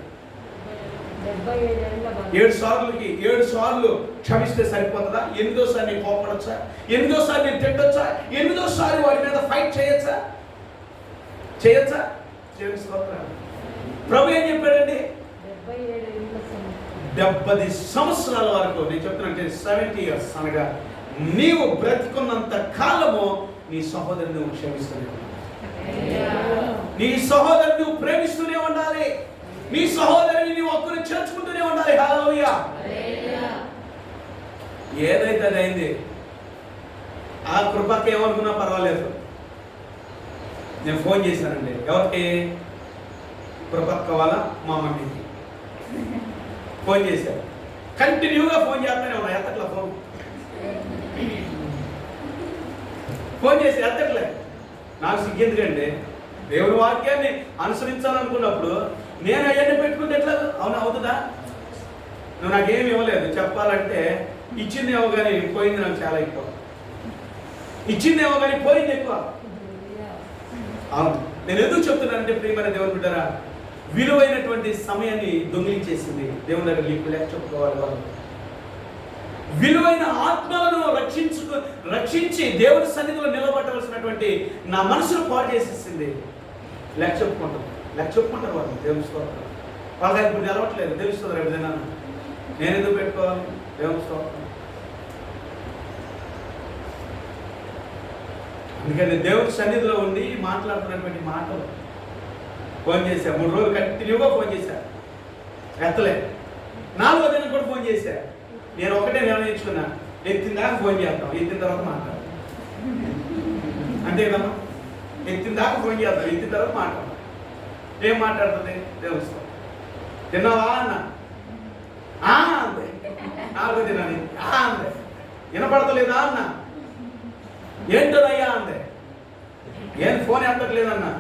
7 సార్లుకి 7 సార్లు క్షమిస్తే సరిపోతుందా? 8వ నేను కోపడొచ్చా? 8వ నేను తిట్టొచ్చా? 8వ వాడి మీద ఫైట్ చేయొచ్చా? ప్రభు ఏం చెప్పాడండి? 70 సంవత్సరాల వరకు, నేను చెప్తున్నా 70 years, అనగా నీవు బ్రతికున్నంత కాలము నీ సహోదరుని నువ్వు క్షమిస్తూనే ఉండాలి, నీ సహోదరుని నువ్వు ప్రేమిస్తూనే ఉండాలి, నీ సహోదరుని నీవు ఒక్కరిని చేర్చుకుంటూనే ఉండాలి. హల్లెలూయా. ఏదైతే అది అయింది. ఆ కృపకి ఏమనుకున్నా పర్వాలేదు. నేను ఫోన్ చేశానండి. ఎవరికి? కృపక్క వాళ్ళ మా మమ్మీకి ఫోన్ చేశాను. కంటిన్యూగా ఫోన్ చేస్తానే ఉన్నా, ఎత్తట్లా ఫోన్ చేసి ఎత్తట్లే. నాకు సిగ్గెందుకండి? దేవుని వాక్యాన్ని అనుసరించాలనుకున్నప్పుడు నేను అవన్నీ పెట్టుకుంటే ఎట్లా? అవునా? అవుతుందా? నువ్వు నాకేమి ఇవ్వలేదు, చెప్పాలంటే ఇచ్చిందేమో కానీ పోయింది నాకు చాలా ఎక్కువ, ఇచ్చిందేమో కానీ పోయింది ఎక్కువ. అవును, నేను ఎందుకు చెప్తున్నానంటే ప్రియమైన దేవుని బిడ్డరా, విలువైనటువంటి సమయాన్ని దొంగిలించేసింది దేవుని దగ్గర లేక చెప్పుకోవాలి. వాళ్ళు విలువైన ఆత్మలను రక్షించి దేవుని సన్నిధిలో నిలబడవలసినటువంటి నా మనసును పాడు చేసేసింది. లెక్క చెప్పుకుంటారు వాళ్ళు దేవుని స్తోత్రం. వాళ్ళకి ఇప్పుడు నిలవట్లేదు, తెలుస్తుంది రేపు దినాన. నేను ఎందుకు పెట్టుకోవాలి? దేవుని స్తోత్రం. అందుకని దేవుని సన్నిధిలో ఉండి మాట్లాడుతున్నటువంటి మాటలు. ఫోన్ చేశా, 3 రోజులు కంటిన్యూగా ఫోన్ చేశా, ఎత్తలే. 4వ దినం కూడా ఫోన్ చేశా. నేను ఒకటే నిర్ణయించుకున్నా, ఎత్తిన దాకా ఫోన్ చేస్తాం, ఎత్తిన తర్వాత మాట్లాడతాం. అంతే కదమ్మా? ఎత్తిన దాకా ఫోన్ చేస్తాం, ఎత్తిన తర్వాత మాట్లాడతాం. ఏం మాట్లాడుతుంది? దేవుస్తాం. తిన్నావా అన్న? అంతే. 4వ దినాన్ని అంతే. వినపడతలేదా అన్న? ఏంటోదయ్యా అంతే. ఏం ఫోన్ ఎత్తట్లేదన్నా,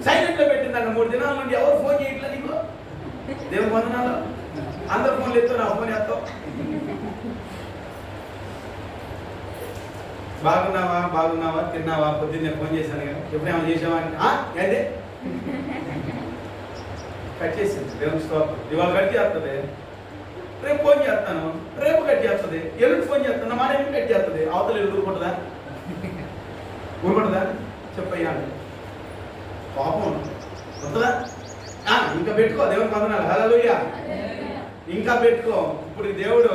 సైలెంట్లో పెట్టిందన్న. 3 దినాల నుండి ఎవరు ఫోన్ చేయట్లేదు నీకు? దేవుని వందనాలు. అందరు ఫోన్లు ఎత్తావు, నా ఫోన్ ఎత్తావు. బాగున్నావా తిన్నావా? పొద్దున్నే ఫోన్ చేశాను కదా, ఎప్పుడేమో చేసావా అంటే అదే కట్ చేసింది. దేవుని స్తోత్రం. ఇవాళ కట్ చేస్తుంది, రేపు ఫోన్ చేస్తాను, రేపు కట్ చేస్తుంది, ఎల్లుండి ఫోన్ చేస్తాను, మా ఎల్లుండి కట్ చేస్తుంది. అవతల ఊరుకుంటుందా? చెప్పయ్యా పాపం ఉంటుందా? ఇంకా పెట్టుకో, దేవుని వందనాలు. హల్లెలూయా. ఇంకా పెట్టుకో. ఇప్పుడు దేవుడు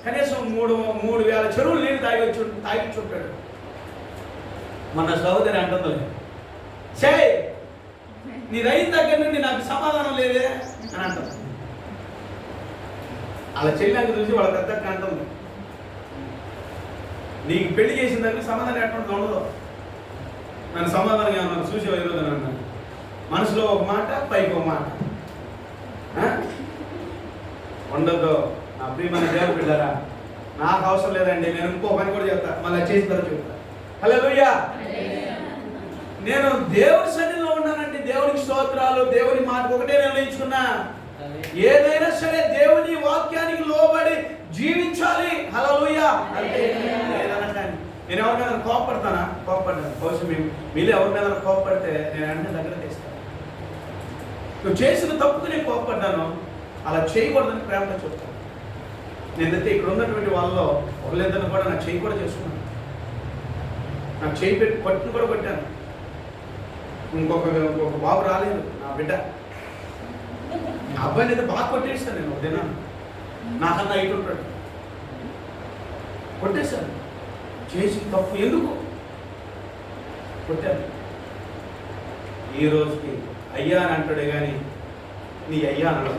కనీసం 3,000 చెరువులు నీళ్ళు తాగిచ్చుంటాడు. మన సహోదరి అంటుంది, చే నీ రైతు దగ్గర నుండి నాకు సమాధానం లేదే అని అంటుంది. అలా చెల్లికి చూసి వాళ్ళ పెద్ద అంటుంది, నీకు పెళ్లి చేసిన దగ్గర సమాధానం ఎటువంటి ఉండదు. నన్ను సమాధానంగా ఏమన్నా చూసేవా ఈరోజు అన్నాను. మనసులో ఒక మాట, పైకి ఒక మాట ఉండదు. నా ప్రియమైన దేవుని బిడ్డలారా, నాకు అవసరం లేదండి, నేను ఇంకో పని కూడా చెప్తా, మళ్ళీ చేసిన తర్వాత చెప్తా. హల్లెలూయా. నేను దేవుడి సన్నిధిలో ఉన్నానండి. దేవునికి స్తోత్రాలు. దేవుని మాటకు ఒకటే నిర్ణయించుకున్నా, ఏదైనా సరే దేవుని వాక్యానికి లోబడి జీవించాలి. హల్లెలూయా. నేను ఎవరి మీద కోపపడతానా? కోపపడ్డాను. బహుశా మీరు ఎవరి మీద కోపపడితే నేను అంటే దగ్గర తీస్తాను. నువ్వు చేసిన తప్పుకు నేను కోపపడ్డాను, అలా చేయకూడదని ప్రేమగా చెప్తాను. నేనైతే ఇక్కడ ఉన్నటువంటి వాళ్ళలో ఒకళ్ళిద్దరిని కూడా నాకు చేయి కూడా చేసుకున్నాను. నాకు చేయి పెట్టి పట్టును కూడా కొట్టాను. ఇంకొక బాబు రాలేదు, నా బిడ్డ. నా అబ్బాయిని అయితే బాగా కొట్టేస్తాను. నేను ఒక దినాన్ని నాకన్నా ఇటు ఉంటాడు, కొట్టేశాను. చేసి తప్పు ఎందుకు కొట్టాను. ఈ రోజుకి అయ్యా అని అంటాడే కానీ నీ అయ్యా అనడం.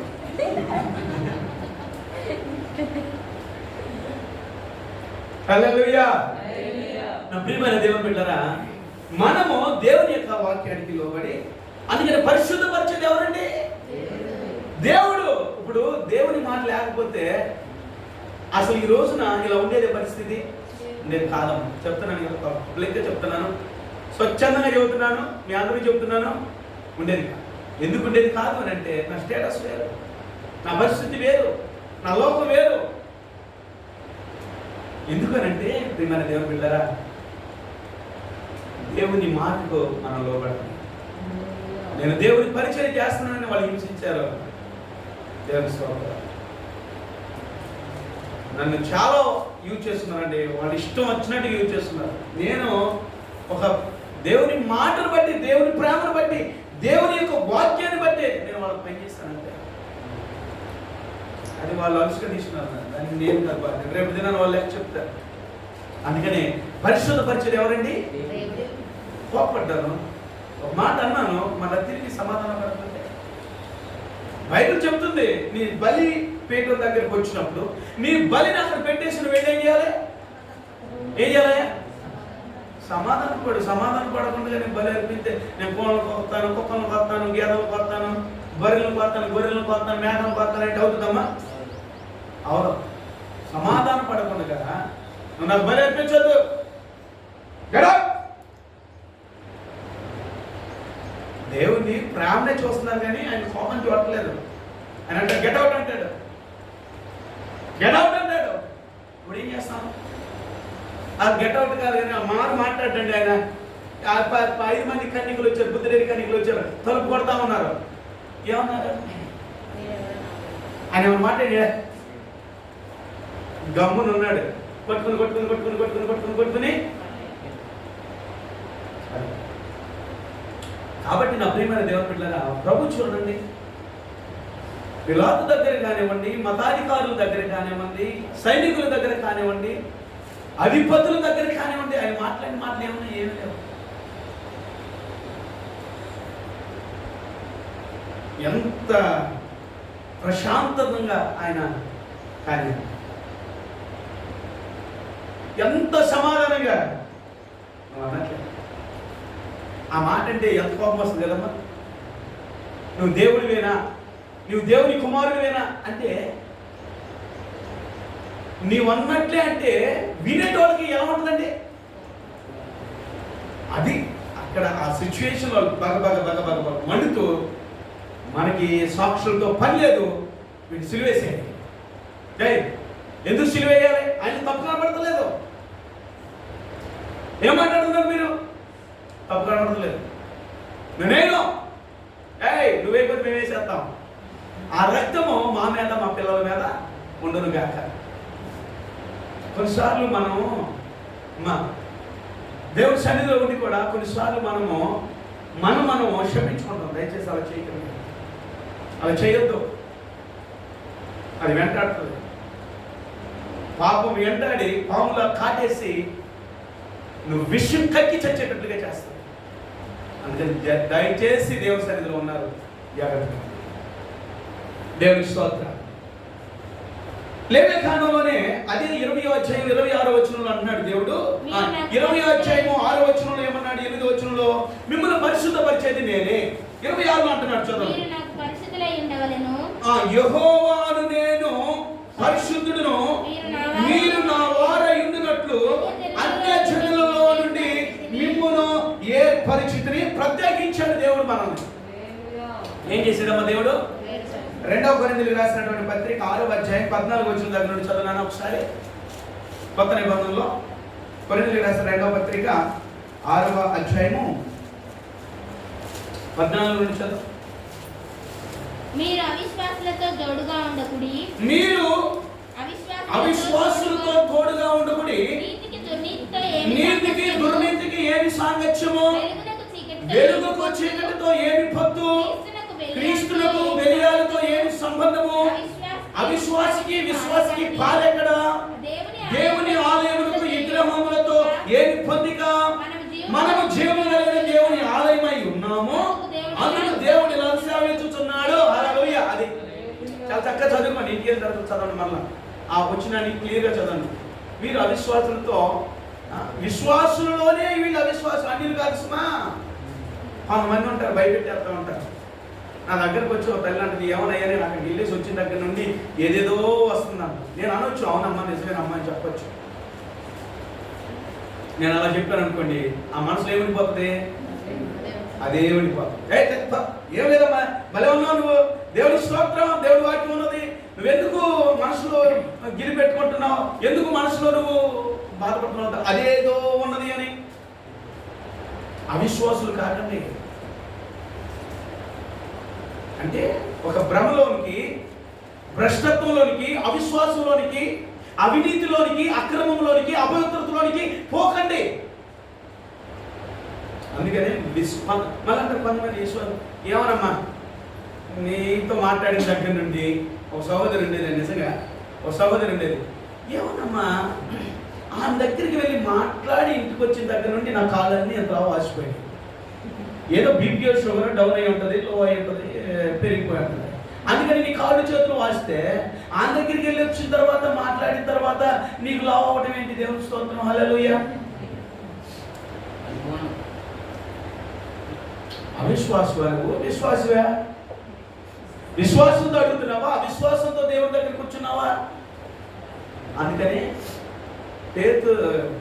హల్లెలూయా. నా ప్రియమైన దేవుని బిడ్డలారా, మనము దేవుని యొక్క వాక్యానికి లోబడి, అందుకని పరిశుద్ధపరిచేది ఎవరండి? దేవుడు. ఇప్పుడు దేవుని మాట లేకపోతే అసలు ఈ రోజున ఇలా ఉండేదే పరిస్థితి ఉండేది కాదమ్మా. చెప్తున్నాను కదా, పబ్లిక్గా చెప్తున్నాను, స్వచ్ఛందంగా చెబుతున్నాను, మీ అందరికీ చెబుతున్నాను. ఉండేది కాదు. ఎందుకు ఉండేది కాదు అని అంటే, నా స్టేటస్ వేరు, నా పరిస్థితి వేరు, నా లోకం వేరు. ఎందుకనంటే ప్రియమైన దేవుని బిడ్డలారా, దేవుని మాటకు మనం లోబడతాం. నేను దేవుని పరిచయం చేస్తున్నానని వాళ్ళు హింసించారు. దేవుని స్తోత్రం. నన్ను చాలా యూజ్ చేస్తున్నారండి. వాళ్ళు ఇష్టం వచ్చినట్టు యూజ్ చేస్తున్నారు. నేను ఒక దేవుని మాటను బట్టి, దేవుని ప్రేమను బట్టి, దేవుని యొక్క వాక్యాన్ని బట్టి నేను వాళ్ళకి పనిచేస్తానంటే అది వాళ్ళు అనుష్కరిస్తున్నారు. దానికి నేను కాదు, రేపు దినాన్ని వాళ్ళు లెక్క చెప్తారు. అందుకని పరిశుద్ధ పరిచయం ఎవరండి? కోపడ్డాను, ఒక మాట అన్నాను, మళ్ళీ తిరిగి సమాధానం పడుతుంటే బైబిల్ చెప్తుంది, నీ బలి పీఠం దగ్గరికి వచ్చినప్పుడు నీ బలిని అక్కడ పెట్టేసి నువ్వు ఏం చేయాలి? ఏం చేయాలి? సమాధానం పడకుండా నేను బలి అర్పిస్తే నేను కోళ్ళను కొత్తాను, కుక్కలను కొత్తాను, గేదెలను కొత్తాను, గొర్రెలను కొత్తాను, మేకలను కొత్తాను అంటే అవుతుందమ్మా? అవును. సమాధానం పడకుండా నువ్వు నాకు బలి అర్పించొద్దు, దేవుణ్ణి ప్రేమనే చూస్తున్నారు కానీ ఆయన కోపం చూడట్లేదు. ఆయన అంటే గెట్అవుట్ అంటాడు. ఇప్పుడు ఏం చేస్తాం? ఆ గెట్అవుట్ కాదు కానీ ఆ మాట మాట్లాడండి. ఆయన 5 మంది కన్నికలు వచ్చారు, బుద్ధిరేని కన్నికలు వచ్చారు, తలుపు కొడతా ఉన్నారు. ఏమన్నారు? ఆయన ఏమన్నా మాట్లాడా? గమ్మున ఉన్నాడు. కొట్టుకుని కాబట్టి నా ప్రియమైన దేవుని బిడ్డలారా, ప్రభు చూడండి, పిలాతు దగ్గర కానివ్వండి, మతాధికారుల దగ్గర కానివ్వండి, సైనికుల దగ్గర కానివ్వండి, అధిపతుల దగ్గర కానివ్వండి, ఆయన మాట్లాడిన మాటలు ఏమన్నా ఏమి లేవు. ఎంత ప్రశాంతంగా ఆయన కానీ, ఎంత సమాధానంగా అన్నట్లేదు. ఆ మాట అంటే ఎంత కోపం వస్తుంది కదమ్మా. నువ్వు దేవుడివేనా, నువ్వు దేవుని కుమారుడివేనా అంటే నీవన్నట్లే అంటే వినేటోళ్ళకి ఎలా ఉంటుందండి? అది అక్కడ ఆ సిచ్యువేషన్లో బగ మండుతూ, మనకి సాక్షులతో పని లేదు, వీడు సిలువేసేయాలి. ఎందుకు సిలువేయాలి? ఆయన తప్పు కనబడతలేదు. ఏం మాట్లాడుతున్నారు మీరు? తప్పు కనబడతలేదు. నేనేను నువ్వేపోతే మేము వేసేస్తాం. ఆ రక్తము మా మీద, మా పిల్లల మీద ఉండును గాక. కొన్నిసార్లు మనము దేవుడి సన్నిధిలో ఉండి కూడా కొన్నిసార్లు మనము క్షమించుకుంటాం. దయచేసి అలా చేయకండి, అలా చేయొద్దు. అది వెంటాడుతుంది. పాపం వెంటాడి పాములా కాటేసి నువ్వు విషయం కక్కి చచ్చేటట్లుగా చేస్తావు. అందుకని దయచేసి దేవుని సన్నిధిలో ఉన్నారు, జాగ్రత్త. దేవుని స్తోత్రం. లేవియకాండంలోనే అదే 20వ అధ్యాయం 26వ వచనంలో అంటున్నాడు దేవుడు. 20వ అధ్యాయము 6వ వచనంలో ఏమన్నాడు? 8వ వచనంలో పరిశుద్ధతలో మిమ్మల్ని పరిశుద్ధపరిచేది నేనే. 26 అంటున్నాడు, చదువు. మీరు నాకు పరిశుద్ధులై ఉండవలెను. యెహోవాను నేను పరిశుద్ధుడును, మీరు నా వారై ఉండునట్లు అన్యజనులలో నుండి మిమ్మును ఏర్పరిచితిని. ప్రత్యేకించాడు దేవుడు మనల్ని. ఏం చేశాడమ్మా దేవుడు? 2వ కొరింథీయులకు రాసినటువంటి పత్రిక 6వ అధ్యాయం 14 వచనం దగ్గర నుండి చదువునాను ఒకసారి. కొత్త నిబంధనలో కొరింథీయులకు రాసిన 2వ పత్రిక 6వ అధ్యాయము 14 నుండి చదువు. మీరు అవిశ్వాసులతో జోడుగా ఉండకుడి. మీరు అవిశ్వాసులతో తోడుగా ఉండకుడి. నీతికి దుర్నీతికి ఏమి సాంగత్యము? వెలుగుకు చీకటితో ఏమి పొత్తు? క్రీస్తునకు బెలియాలతో ఏమి సంబంధము? అవిశ్వాసికి విశ్వాసికి పాలెక్కడ? దేవుని ఆలయములకు విగ్రహములతో ఏమి పొందిక? మనము జీవము కలిగిన దేవుని ఆలయమై ఉన్నాము, అందుకు దేవుని సేవించుచున్నాడు. హల్లెలూయా. అది చాలా చక్కగా చదువుకోండి. ఇంకేం చదవండి, మళ్ళా ఆ వచ్చినాన్ని క్లియర్గా చదవండి. మీరు అవిశ్వాసులతో, విశ్వాసులలోనే వీళ్ళు అవిశ్వాసులు, అన్యులు కాదు సుమా. కొంతమంది ఉంటారు, భయపెట్టేస్తూ ఉంటారు. నా దగ్గరకు వచ్చి ఒక తల్లి అంటే ఏమన్నాయని అక్కడికి వెళ్ళేసి వచ్చిన దగ్గర నుండి ఏదేదో వస్తున్నాను. నేను అనొచ్చు, అవునమ్మా నిజమేనమ్మా అని చెప్పొచ్చు. నేను అలా చెప్పాను అనుకోండి, ఆ మనసులో ఏమిడిపోతుంది? అదే ఉండిపోతుంది. ఏం లేదమ్మా, భలే ఉన్నావు నువ్వు, దేవుడి స్తోత్రం, దేవుడి వాక్యం ఉన్నది, నువ్వెందుకు మనసులో గిరి పెట్టుకుంటున్నావు, ఎందుకు మనసులో నువ్వు బాధపడుతున్నావు, అదేదో ఉన్నది అని. అవిశ్వాసులు కాకండి. అంటే ఒక భ్రమలోనికి, భ్రష్టత్వంలోనికి, అవిశ్వాసంలోనికి, అవినీతిలోనికి, అక్రమంలోనికి, అపవిత్రతలోనికి పోకండి. అందుకనే మళ్ళీ కొంతమంది ఈశ్వరు ఏమనమ్మా, నీతో మాట్లాడిన దగ్గర నుండి ఒక సహోదరు ఉండేది, నిజంగా ఒక సహోదరు ఉండేది, ఏమనమ్మా ఆమె దగ్గరికి వెళ్ళి మాట్లాడి ఇంటికి వచ్చిన దగ్గర నుండి నా కాళ్ళన్నీ ఎంత వాసిపోయాయి. ఏదో బీపీ షుగర్ డౌన్ అయి ఉంటుంది, లో అయి ఉంటుంది, పెరిగిపోయి ఉంటుంది. అందుకని నీ కాళ్ళు చేతులు వాస్తే ఆ దగ్గరికి వెళ్ళి వచ్చిన తర్వాత మాట్లాడిన తర్వాత నీకు లావు అవ్వడం ఏంటి? దేవుని స్తోత్రం, హల్లెలూయా. అవిశ్వాసు విశ్వాసవే? విశ్వాసంతో అడుగుతున్నావా? అవిశ్వాసంతో దేవుడి దగ్గర కూర్చున్నావా? అందుకని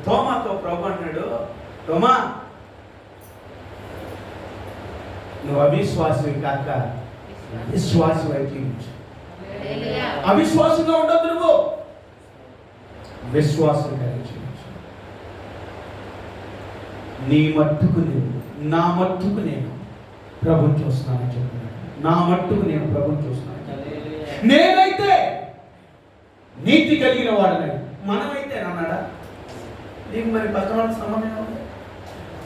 తోమాతో ప్రభు అంటున్నాడు, తోమా నువ్వు అవిశ్వాసవి కాక విశ్వాసవై జీవించు. అవిశ్వాసంగా ఉండద్దు, నువ్వు విశ్వాసంగా జీవించు. నీ మట్టుకు నువ్వు, నా మట్టుకు నేను ప్రభుని చూస్తున్నానని చెప్తున్నాను. నా మట్టుకు నేను ప్రభుని చూస్తున్నాను. నేనైతే నీతి కలిగిన వాడని, మనమైతే అన్నాడా? నీకు మరి పక్కన వాళ్ళ సంబంధం ఉంది.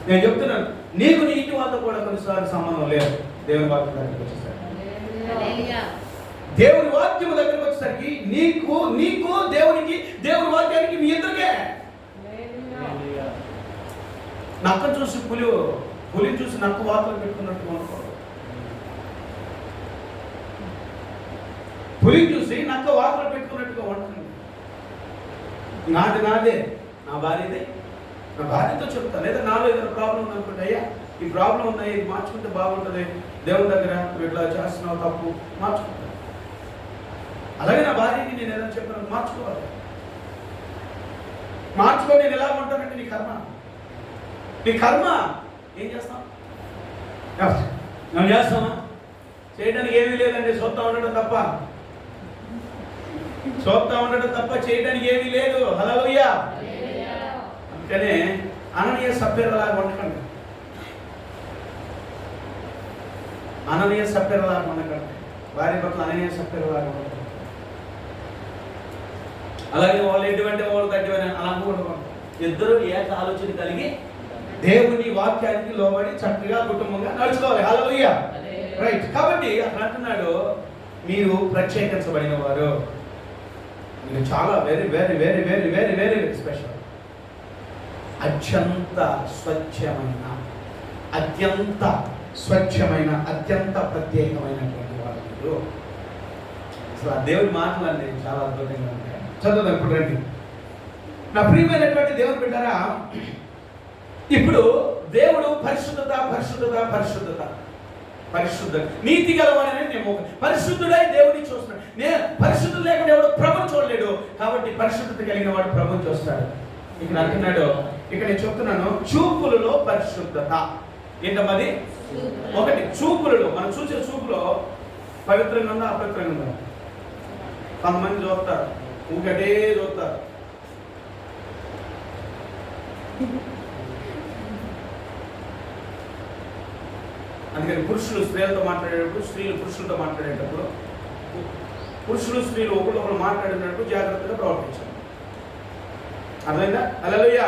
నేను చెప్తున్నాను, నీకు నీటి వాళ్ళతో కూడా కొన్నిసార్లు సంబంధం లేదు. దేవుని వాక్యం దగ్గరికి వచ్చేసరికి, దేవుని వాక్యం దగ్గరికి వచ్చేసరికి నీకు దేవునికి, దేవుని వాక్యానికి మీ ఇద్దరికే. నక్కను చూసి పులిని చూసి నక్క వాతలు పెట్టుకున్నట్టు అనుకోడు. పులిని చూసి నక్క వాతలు పెట్టుకున్నట్టుగా ఉంటుంది. నాదే, నా భార్యదే, నా భార్యతో చెప్తా. లేదా నాలో ఏదైనా ప్రాబ్లం ఉందనుకుంటే, అయ్యా ఈ ప్రాబ్లం ఉన్నాయి, ఇది మార్చుకుంటే బాగుంటుంది, దేవుని దగ్గర నువ్వు ఇట్లా చేస్తున్నావు తప్పు, మార్చుకుంటా. అలాగే నా భార్యకి నేను ఏదైనా చెప్పిన మార్చుకోవాలి. మార్చుకొని నేను ఎలా ఉంటానంటే నీ కర్మ. ఏం చేస్తాం? నేను చేస్తామా? చేయడానికి ఏమీ లేదండి, చూస్తా ఉండడం తప్ప చేయడానికి ఏమీ లేదు. హల్లెలూయా. అందుకనే అననీయ సభ్యులలాగా ఉండకండి. భార్య పట్ల అననీయ సభ్యులలాగా ఉండకండి. అలాగే వాళ్ళు ఎటువంటి వాళ్ళు తగ్గివని అలా అనుకుంటున్నాం. ఇద్దరు ఏక ఆలోచన కలిగి దేవుని వాక్యానికి లోబడి చక్కగా కుటుంబంగా నడుచుకోవాలి. హల్లెలూయా. రైట్. కాబట్టి అక్కడ అంటున్నాడు, మీరు ప్రత్యేకించబడిన వారు, మీరు చాలా very very very very very very very special. అత్యంత స్వచ్ఛమైన అత్యంత ప్రత్యేకమైనటువంటి వారు మీరు. అసలు ఆ దేవుడి మాటలన్నీ చాలా అద్భుతంగా ఉంటాయి. చదువుదాం ఇప్పుడు రండి. నా ప్రియమైనటువంటి దేవుని బిడ్డలారా, ఇప్పుడు దేవుడు పరిశుద్ధత పరిశుద్ధత పరిశుద్ధత పరిశుద్ధ నీతి గలవాడని నేను పరిశుద్ధుడై దేవుడిని చూస్తున్నాడు. నేను పరిశుద్ధుడు లేకుండా ఎవడు ప్రభుని చూడలేడు. కాబట్టి పరిశుద్ధత కలిగిన వాడు ప్రభుని చూస్తాడు. ఇక్కడ అంటున్నాడు, ఇక్కడ నేను చెప్తున్నాను, చూపులలో పరిశుద్ధత. ఏంటమ్మది? ఒకటి చూపులలో, మనం చూసే చూపులో పవిత్రంగా ఉందా అపవిత్రంగా ఉందా? కొంతమంది చూస్తారు, ఇంకటే చూస్తారు. అందుకని పురుషులు స్త్రీలతో మాట్లాడేటప్పుడు, స్త్రీలు పురుషులతో మాట్లాడేటప్పుడు, పురుషులు స్త్రీలు ఒకళ్ళు మాట్లాడినప్పుడు జాగ్రత్తగా ప్రవర్తించాలి. అర్థమైందా? హల్లెలూయా.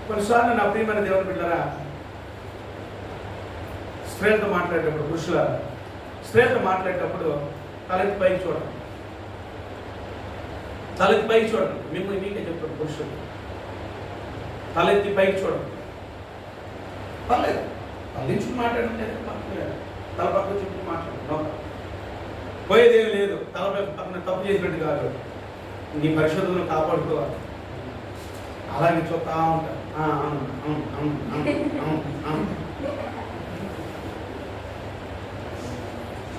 కొన్నిసార్లు నా ప్రియమైన దేవుని బిడ్డలారా, స్త్రీలతో మాట్లాడేటప్పుడు, స్త్రీలతో మాట్లాడేటప్పుడు తలెత్తి పైకి చూడండి. తలెత్తి పైకి చూడండి. మీకే చెప్తాను, పురుషులు తలెత్తి పైకి చూడండి. పర్లేదు, తలెంచుకుని మాట్లాడండి, తల పక్కన చుట్టూ మాట్లాడండి, పోయేదేమి లేదు. తల పక్కన తప్పు చేసినట్టు కాదు, నీ పరిశుద్ధతను కాపాడుకోవాలి. అలాగే చూస్తా ఉంటాను.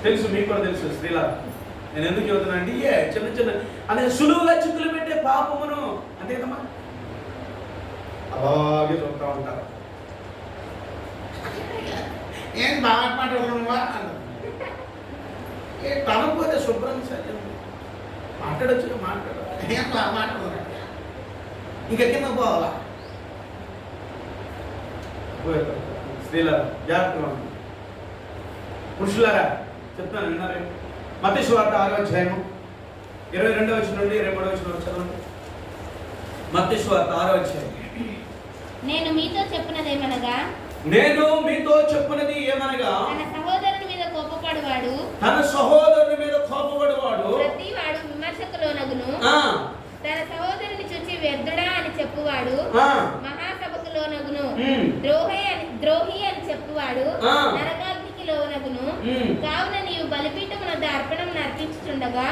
తెలుసు, మీకు కూడా తెలుసు స్త్రీల. నేను ఎందుకు చెబుతున్నా అంటే, చిన్న చిన్న అనే సులువుగా చిక్కులు పెట్టే పాపమును అంతే కదమ్మా, అలాగే చూస్తూ ఉంటారు. ఏం బాగా మాట్లాడుతున్నావా తనపోతే శుభ్రం సరే మాట్లాడచ్చు, ఏం బాగా మాట్లాడుతున్నా, ఇంకా కింద పోవాలా? స్త్రీల జాగ్రత్తగా, పురుషులారా చెప్తాను, విన్నారే? మత్తయి సువార్త 6వ అధ్యాయము 22వ వచనం నుండి 23వ వచనం చదవండి. మత్తయి సువార్త 6వ అధ్యాయం. నేను మీతో చెప్పినది ఏమనగా తన సహోదరుని మీద కోపపడువాడు ప్రతివాడు విమర్శకులోనగును, తన సహోదరుని చూచి వ్యర్థుడా అని చెప్పువాడు మహాసభకు లోనగును, ద్రోహి అని చెప్పువాడు నరకాగ్నికి లోనగును. కావున నీవు బలిపీఠమున అర్పణం నర్పించుచుండగా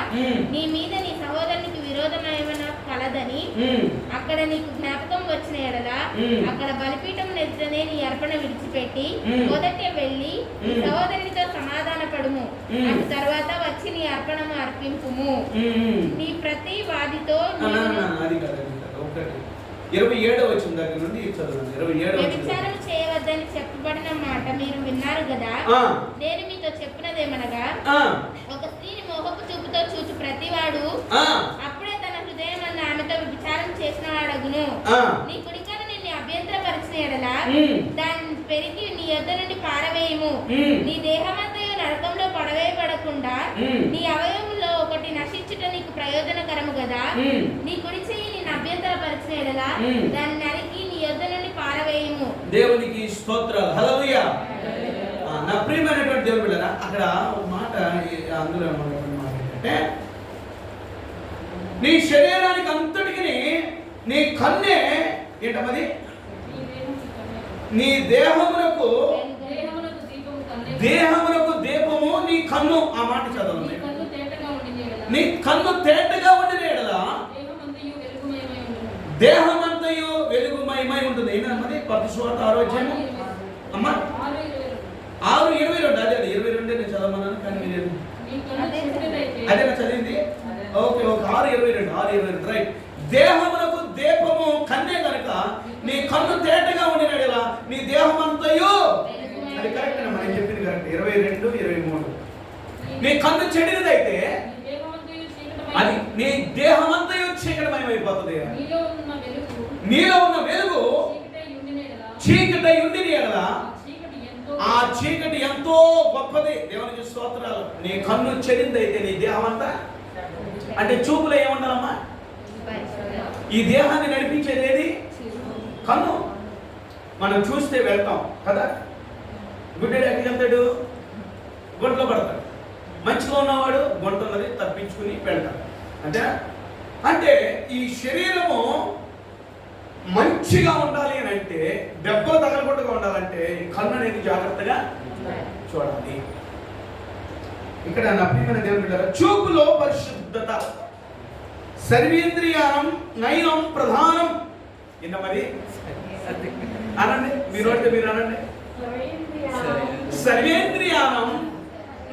నీ మీద నీ సహోదరునికి విరోధమేమైనా కలదని అక్కడ నీకు జ్ఞాపకం వచ్చిన ఎడల అక్కడ బలిపీఠం ఎదుటనే నీ అర్పణ విడిచిపెట్టి మొదట వెళ్ళి నీ సహోదరునితో సమాధాన పడుము, అటు తర్వాత వచ్చి నీ అర్పణము అర్పింపుము. నీ ప్రతి వాదితో 27వ వచనం దగ్గర నుండి చదవండి. 27వ వచనం. వ్యభిచారం చేయవద్దని చెప్పబడిన మాట మీరు విన్నారు కదా. నేను మీతో చెప్పినదేమనగా, ఒక స్త్రీని మోహపు చూపుతో చూచు ప్రతివాడు అప్పుడే తన హృదయం అన్న ఆమెతో వ్యభిచారం చేసిన వాడగును. నీ కుడికన్ను నిన్ను అభ్యంతరపరిచిన ఎడల దాన్ని పెరిగి నీ యొద్ద నుండి పారవేయము. నీ దేహమంతయు నరకంలో పడవేయబడకుండా నీ అవయవంలో ఒకటి నశించుట నీకు ప్రయోజనకరము కదా. నీ కుడి చెయ్యి నిన్ను అభ్యంతరపరిచిన ఎడల దాన్ని నరికి నీ యొద్ద నుండి పారవేయము. దేవునికి స్తోత్రాలు. హల్లెలూయా. నా ప్రియమైనటువంటి దేవుని బిడ్డలారా, అక్కడ ఒక మాట అందులో ఏంటంటే, నీ శరీరానికి అంతటికి నీ కన్నే ఏంటమ్మది? నీ దేహమునకు దీపము నీ కన్ను. ఆ మాట చదవండి. నీ కన్ను తేటగా ఉండిన ఎడల దేహమంతయు వెలుగుమయమై ఉంటుంది. ఏంటమ్మది? మత్తయి సువార్త 6వ అధ్యాయము అమ్మా 6:22. అదే 22 నేను చదవమన్నాను, కానీ అదేనా చదివింది? Okay, 6:22 right. దేహమునకు దీపము కన్నే కనుక నీ కన్ను తేటగా ఉండిన ఎడల నీ దేహమంతయు, అది కరెక్ట్ అమ్మా, నేను చెప్పింది కరెక్ట్. 22, 23. నీ కన్ను చెడినదైతే అది నీ దేహమంతయు చీకటిమయమైపోతుంది. నీలో ఉన్న వెలుగు చీకటి ఉండి ఎడల ఆ చీకటి ఎంతో గొప్పది. దేవునికి స్తోత్రాలు. నీ కన్ను చెడిందైతే నీ దేహం అంతా, అంటే చూపులో ఏముండాలమ్మా? ఈ దేహాన్ని నడిపించేది ఏది? కన్ను. మనం చూస్తే వెళ్తాం కదా. గుడ్డెడు ఎక్కడికి వెళ్తాడు? గుంటలో పడతాడు. మంచిగా ఉన్నవాడు గుంట ఉన్నది తప్పించుకుని వెళ్తాడు. అంతేనా? అంటే ఈ శరీరము మంచిగా ఉండాలి అని అంటే, దెబ్బలు తగలకుండా ఉండాలంటే కన్ను అనేది జాగ్రత్తగా చూడాలి. ఇక్కడ నా ప్రియమైన దేవుని బిడ్డలారా, చూపులో పరిశుద్ధత, సర్వేంద్రియానం నయనం ప్రధానం. నిన్న మరి అనండి, మీరు అడితే మీరు అనండి. సర్వేంద్రియానం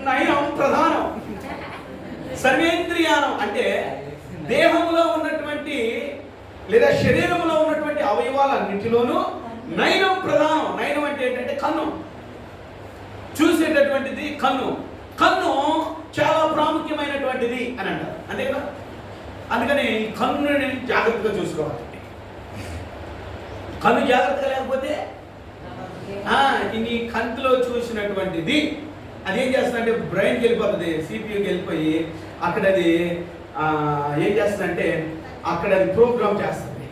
నయనం ప్రధానం. సర్వేంద్రియానం అంటే దేహంలో ఉన్నటువంటి లేదా శరీరంలో ఉన్నటువంటి అవయవాలన్నింటిలోనూ నయనం ప్రధానం. నయనం అంటే ఏంటంటే కన్ను, చూసేటటువంటిది కన్ను. కన్ను చాలా ప్రాముఖ్యమైనటువంటిది అని అంటారు, అంతే కదా. అందుకని కన్నుని జాగ్రత్తగా చూసుకోవాలి. కన్ను జాగ్రత్తగా లేకపోతే నీ కంటిలో చూసినటువంటిది అదేం చేస్తుందంటే బ్రెయిన్కి వెళ్ళిపోతుంది, సిపియూకి వెళ్ళిపోయి అక్కడ అది ఏం చేస్తుందంటే అక్కడ అది ప్రోగ్రామ్ చేస్తుంది.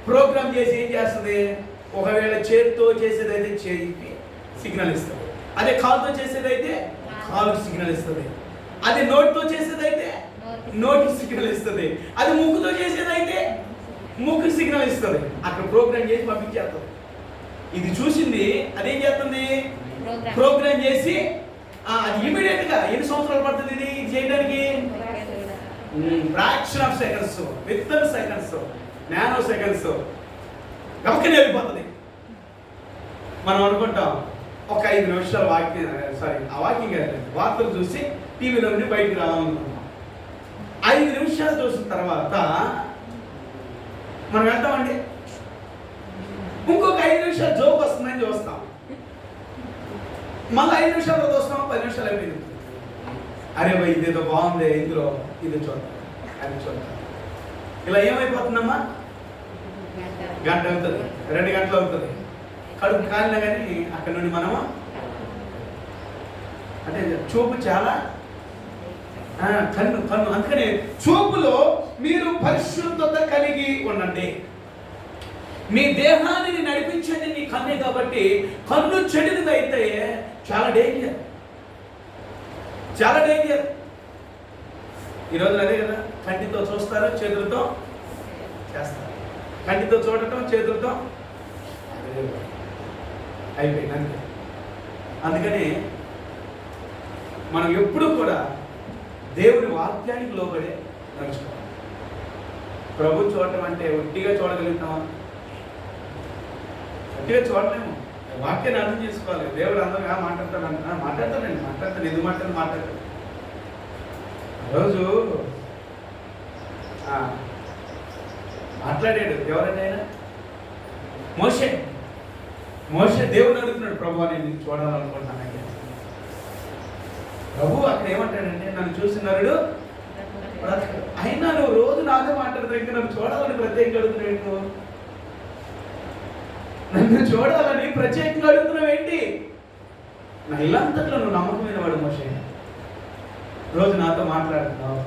ప్రోగ్రామ్ చేసి ఏం చేస్తుంది, ఒకవేళ చేతితో చేసేదైతే చేయికి సిగ్నల్ ఇస్తుంది, అదే కాలుతో చేసేదైతే కాలుకి సిగ్నల్ ఇస్తుంది, అది నోటితో చేసేదైతే నోటికి సిగ్నల్ ఇస్తుంది, అది ముక్కుతో చేసేదైతే ముక్కు సిగ్నల్ ఇస్తుంది. అక్కడ ప్రోగ్రామ్ చేసి పంపించేస్తుంది. ఇది చూసింది అదేం చేస్తుంది, ప్రోగ్రామ్ చేసి అది ఇమీడియట్ గా ఎన్ని సంవత్సరాలు పడుతుంది ఇది చేయడానికి? Fraction of seconds, within seconds, nano seconds గమకని వెళ్ళిపోతుంది. మనం అనుకుంటాం ఒక 5 నిమిషాలు వాకింగ్, ఆ వాకింగ్ వార్తలు చూసి టీవీలో నుండి బయటకు రావాలనుకుంటాం. 5 నిమిషాలు చూసిన తర్వాత మనం వెళ్తామండి, ఇంకొక 5 నిమిషాలు జోక్ వస్తుందని చూస్తాం, మళ్ళీ 5 నిమిషాలు చూస్తాం, 10 నిమిషాలు అయిపోయింది. అరే భయ్ ఇదేదో బాగుంది, ఇందులో ఇది చూద్దాం, అది చూద్దాం. ఇలా ఏమైపోతుందమ్మా, గంట అవుతుంది, 2 గంటలు అవుతుంది. కడుపు కాలినా కానీ అక్కడ నుండి మనము అంటే చూపు చాలా కన్ను. అందుకనే చూపులో మీరు పరిశుద్ధత కలిగి ఉండండి. మీ దేహాన్ని నడిపించేది నీ కన్నే కాబట్టి కన్ను చెడినదైతే చాలా డేంజర్, చాలా డేంజర్. ఈరోజు అదే కదా, కంటితో చూస్తారు, చేతులతో చేస్తారు. కంటితో చూడటం, చేతులతో అయిపోయింది అంతే. అందుకని మనం ఎప్పుడూ కూడా దేవుని వాక్యానికి లోబడే నడుచుకోవాలి. ప్రభు చూడటం అంటే ఒట్టిగా చూడగలుగుతామా? ఒట్టిగా చూడలేము. వాక్యాన్ని అర్థం చేసుకోవాలి. దేవుడు అందరూ మాట్లాడతాను ఎందుకు మాట్లాడతాను. రోజు మాట్లాడాడు ఎవరంటే ఆయన మోషే దేవుని అడుగుతున్నాడు, ప్రభు నేను చూడాలనుకుంటున్నాను. ప్రభు అక్కడ ఏమంటాడంటే నన్ను చూసినాడు అయినా నువ్వు రోజు నాతో మాట్లాడుతావు, ఇంకా నన్ను చూడాలని ప్రత్యేకంగా అడుగుతున్నావు, నన్ను చూడాలని ప్రత్యేకంగా అడుగుతున్నావు ఏంటి? నా ఇల్లంతట్లో నువ్వు నమ్మకమైన వాడు మోషే, రోజు నాతో మాట్లాడుతున్నావు.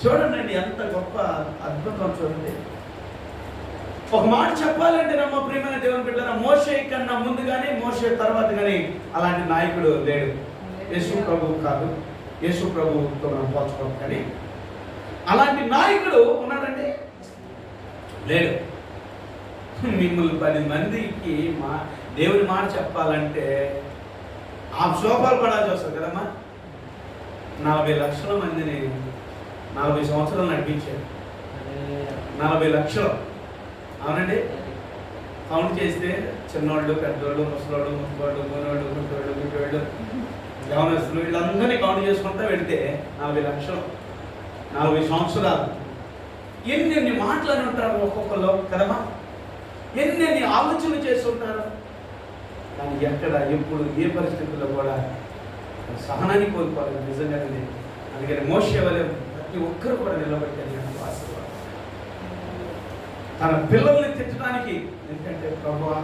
చూడండి ఎంత గొప్ప అద్భుతం. చూడండి, ఒక మాట చెప్పాలంటే నమ్మ ప్రియమైన దేవుని బిడ్డలారా, మోషే కన్నా ముందు కానీ మోషే తర్వాత కానీ అలాంటి నాయకుడు లేడు. యేసు ప్రభువు కాదు, యేసు ప్రభువుతో మనం పోల్చుకోం, కానీ అలాంటి నాయకుడు ఉన్నాడండి లేడు. మిమ్మల్ని 10 మందికి దేవుని మాట చెప్పాలంటే ఆ శోభాలు పడాల్సి వస్తుంది కదమ్మా. 40 లక్షల మందిని 40 సంవత్సరాలు నడిపించాడు. 40 లక్షలు, అవునండి. కౌంట్ చేస్తే చిన్నోళ్ళు, పెద్దోళ్ళు, ముసలోళ్ళు, ముసుకోళ్ళు, గోనోళ్ళు, గుంటోళ్ళు, గుంటోళ్ళు, యవనస్తులు వీళ్ళందరినీ కౌంట్ చేసుకుంటూ వెళితే 40 లక్షలు, 40 సంవత్సరాలు. ఎన్ని మాటలు ఉంటారు ఒక్కొక్కరు కదమ్మా, ఎన్ని ఆలోచనలు చేస్తుంటారు. కానీ ఎక్కడ ఎప్పుడు ఏ పరిస్థితుల్లో కూడా సహనాన్ని కోల్పోలేదు నిజంగానే. అందుకని మోషే వలె ప్రతి ఒక్కరు కూడా నిలబెట్టారు ఆశీర్వాదం. తన పిల్లల్ని తిట్టడానికి, ఎందుకంటే ప్రభువా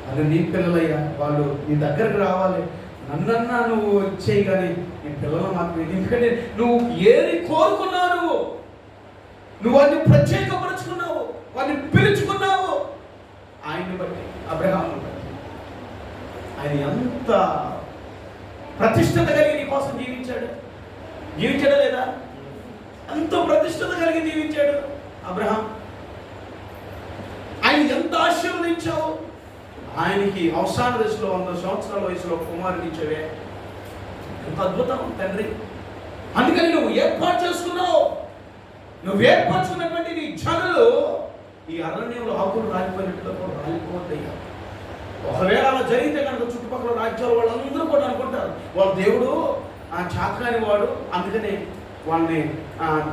అది నీ పిల్లలయ్యా, వాళ్ళు నీ దగ్గరకు రావాలి, నన్నన్నా నువ్వు వచ్చేయి కానీ నీ పిల్లలు మాత్రమే. ఎందుకంటే నువ్వు ఏది కోరుకున్నావు, నువ్వు వాడిని ప్రత్యేకపరుచుకున్నావు, వాడిని పిలుచుకున్నావు. ఆయన్ని బట్టి, అబ్రహామును బట్టి ఆయన ఎంత ప్రతిష్టత కలిగి నీ కోసం జీవించాడా లేదా? ఎంతో ప్రతిష్టత కలిగి జీవించాడు అబ్రహాం. ఆయన ఎంత ఆశీర్వదించావు. ఆయనకి అవసాన దశలో 100 సంవత్సరాల వయసులో కుమారుని ఇచ్చావే, ఎంత అద్భుతం తండ్రి. అందుకని నువ్వు ఏర్పాటు చేసుకున్నావు. నువ్వు ఏర్పరచుకున్నటువంటి నీ జనులు ఈ అరణ్యంలో ఆకులు రాలిపోయినట్టుగా కూడా రాలిపోవద్దయ్యా. ఒకవేళ అలా జరిగితే కనుక చుట్టుపక్కల రాజ్యాల వాళ్ళందరూ కూడా అనుకుంటారు వాళ్ళ దేవుడు చాతకాని వాడు, అందుకనే వాళ్ళని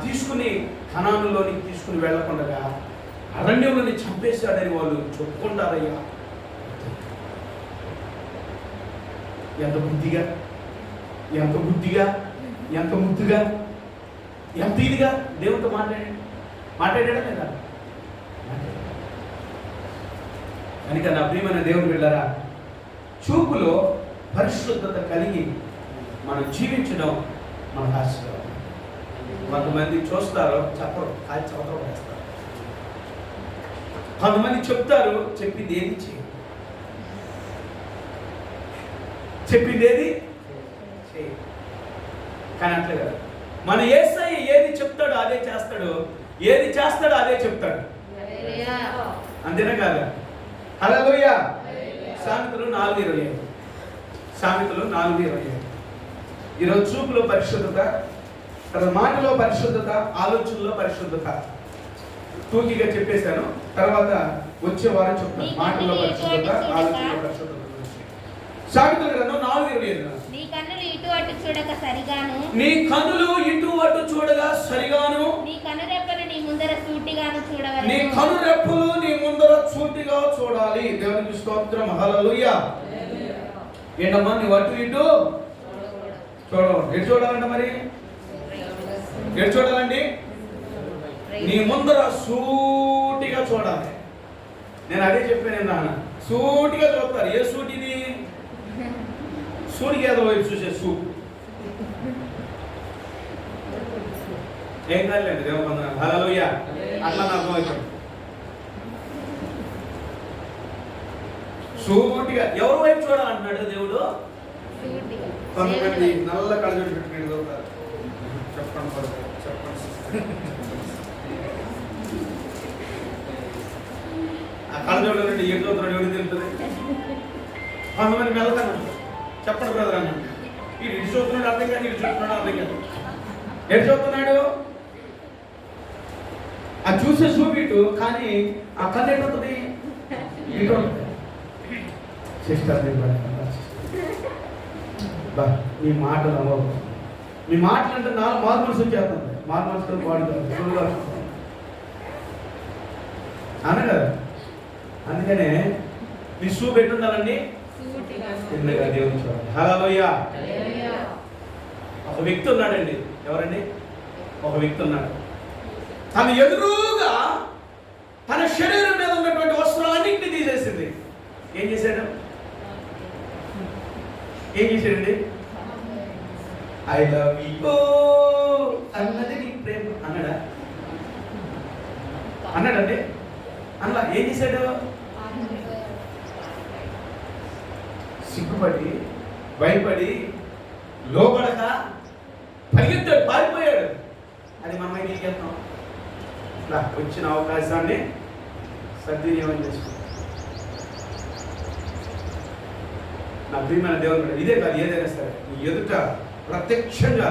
తీసుకుని కనానులోనికి తీసుకుని వెళ్ళకుండా అరణ్యంలోని చంపేశాడని వాళ్ళు చెప్పుకుంటారయ్యా. ఎంత బుద్ధిగా, ఎంత బుద్ధిగా, ఎంత ముద్దుగా, ఎంత ఇదిగా దేవుడితో మాట్లాడాడా లేదా? కనుక నా ప్రియమైన దేవుని బిడ్డలారా, చూపులో పరిశుద్ధత కలిగి మనం జీవించడం మనకు ఆశీర్వాదం. కొంతమంది చూస్తారు, చెప్పరు, కాల్చి అవతల వేస్తారు. కొంతమంది చెప్తారు, చెప్పింది ఏది చేయరు. చెప్పింది ఏది చేయరు. కానీ అట్లే కదా, మన యేసయ్య ఏది చెప్తాడో అదే చేస్తాడు, ఏది చేస్తాడో అదే చెప్తాడు. అంతేనా కాదా? హల్లెలూయా. సామెతలు 4:25. సామెతలు 4:25. ఈరోజు చూపులో పరిశుద్ధత, తర్వాత మాటలో పరిశుద్ధత, ఆలోచనలో పరిశుద్ధత. తూకిగా చెప్పేశాను, తర్వాత వచ్చే వారం చెప్తాను మాటలో పరిశుద్ధత, ఆలోచనలో పరిశుద్ధత. సామెతల గ్రంథం 4:25. నీ కన్నులు ఇటు అటు చూడక సరిగాను, నీ కన్నులు ఇటు అటు చూడగా సరిగాను, నీ కనురెప్పలు నీ ముందర సూటిగాను చూడవలెను. నీ కనురెప్పలు నీ ముందర సూటిగా చూడాలి. దేవునికి స్తోత్రం. హల్లెలూయా. ఏంటమ్మా నీ అటు ఇటు చూడవు. ఎటు చూడాలంట మరి? ఎటు చూడాలండి? నీ ముందర సూటిగా చూడాలి. నేను అదే చెప్పాను నాన్న, సూటిగా చూస్తారు. ఏ సూటిది? సూటికి ఏదో వైపు చూసే సూ. ఏం కాదులేండి దేవబంధన. హల్లెలూయా. అట్లా నాకు అర్థమవుతుంది. సూటిగా ఎవరి వైపు చూడాలంటున్నాడు దేవుడు? కొంతమంది నల్ల కళ్ళజోడు పెట్టుకుని చదువుతారు. చెప్పండి చెప్పండి. ఆ కళ్ళజోడు నుండి ఏం చదువుతున్నాడు ఎవరు తెలుస్తుంది? కొంతమంది వెళ్తాను, చెప్పండి బ్రదర్ అన్న, ఇటు చూస్తున్నాడు అర్థం కాదు, ఇటు చూస్తున్నాడు అర్థం కాదు. ఎటు చూస్తున్నాడు? అది చూసే చూపిటు, కానీ ఆ కళ్ళు ఎటు ఉంటుంది? ఇటు ఉంటుంది. సిస్టర్ మీ మాటలు అవ్వవు. మీ మాటలు అంటే నా మార్మల్స్ వచ్చేస్తుంది. మార్మల్స్తో వాడుతారు అన్న కదా. అందుకనే మీ షూ పెట్టుండాలండి. దేవుని చూడండి. హల్లెలూయా. ఒక వ్యక్తి ఉన్నాడండి. ఎవరండి? ఒక వ్యక్తి ఉన్నాడు. తన ఎదురుగా తన శరీరం మీద ఉన్నటువంటి వస్త్రాలన్నింటినీ తీసేసింది. ఏం చేశాడు? ఏం చేశాడండి? ఐ లవ్ యూ అన్నది నీ ప్రేమ అన్నాడా? అన్నాడండి? అలా ఏం చేశాడు? సిగ్గుపడి, భయపడి, లోబడక పరిగెత్తాడు, పారిపోయాడు. అది మనం ఏం చేస్తాం? ఇట్లా వచ్చిన అవకాశాన్ని సద్వినియోగం చేసుకుంటాం. నా ప్రియమైన దేవుని ఇదే కాదు, ఏదైనా సరే నీ ఎదుట ప్రత్యక్షంగా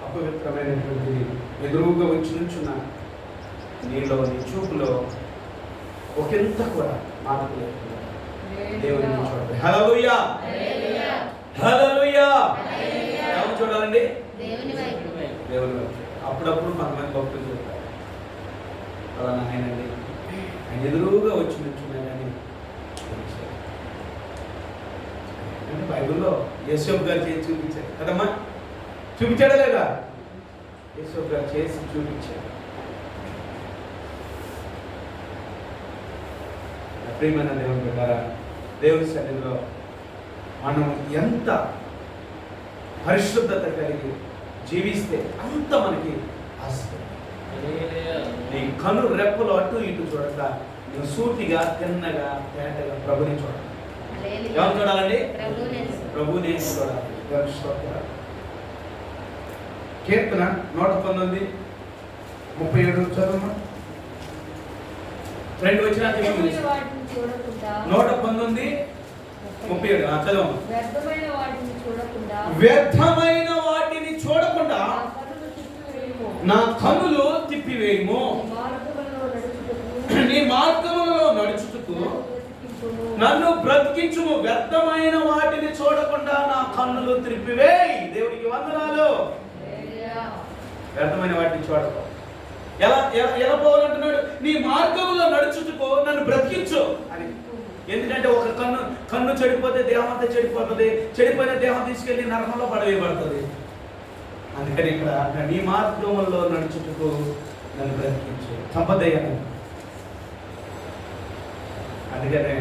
అపవిత్రమైనటువంటి ఎదురుగా వచ్చి నుంచున్న నీలో, నీ చూపులో ఒకంత కూడా మార్పు లేకుండా దేవుని చూడాలి. హల్లెలూయా. హల్లెలూయా. ఎవరు చూడాలండి? దేవుని వైపు. దేవుని వైపు. అప్పుడప్పుడు మనమైన భక్తులు చూడాలి. అలా నాయనండి, ఆయన ఎదురుగా వచ్చి నుంచున్నా కానీ బైబిల్లో యేసోబు గారు చేసి చూపించారు కదమ్మా. చూపించాడా లేదా? యేసోబు గారు చేసి చూపించారు. ప్రియమైన దేవుని బిడ్డలారా, దేవుని సన్నిధిలో మనం ఎంత పరిశుద్ధత కలిగి జీవిస్తే అంత మనకి ఆస్తి. నీ కను రెప్పలు అటు ఇటు చూడక నువ్వు సూటిగా, తిన్నగా, తేటగా ప్రభుని చూడాలి. ఎవరు చూడాలండి? ప్రభునే చూడాలి. కీర్తన 119:37 చదువు. 2 వచ్చిన 119:37 చదువు. వ్యర్థమైన వాటిని చూడకుండా నా కన్నులు తిప్పివేయము. నీ నన్ను బ్రతికించుము, వ్యర్థమైన వాటిని చూడకుండా నా కన్నులు త్రిప్పివేయి. దేవునికి వందనాలు. వ్యర్థమైన వాటిని చూడకు. ఎలా ఎలా ఎలా పోవాలంటున్నాడు? నీ మార్గంలో నడుచుటకు నన్ను బ్రతికించు అని. ఎందుకంటే ఒక కన్ను చెడిపోతే దేహం అంతా చెడిపోతుంది. చెడిపోయిన దేహం తీసుకెళ్లి నరకంలో పడవేయబడుతుంది. అందుకని ఇక్కడ నీ మార్గంలో నడుచుటకు నన్ను బ్రతికించు, చంపదయ్యాను. అందుకనే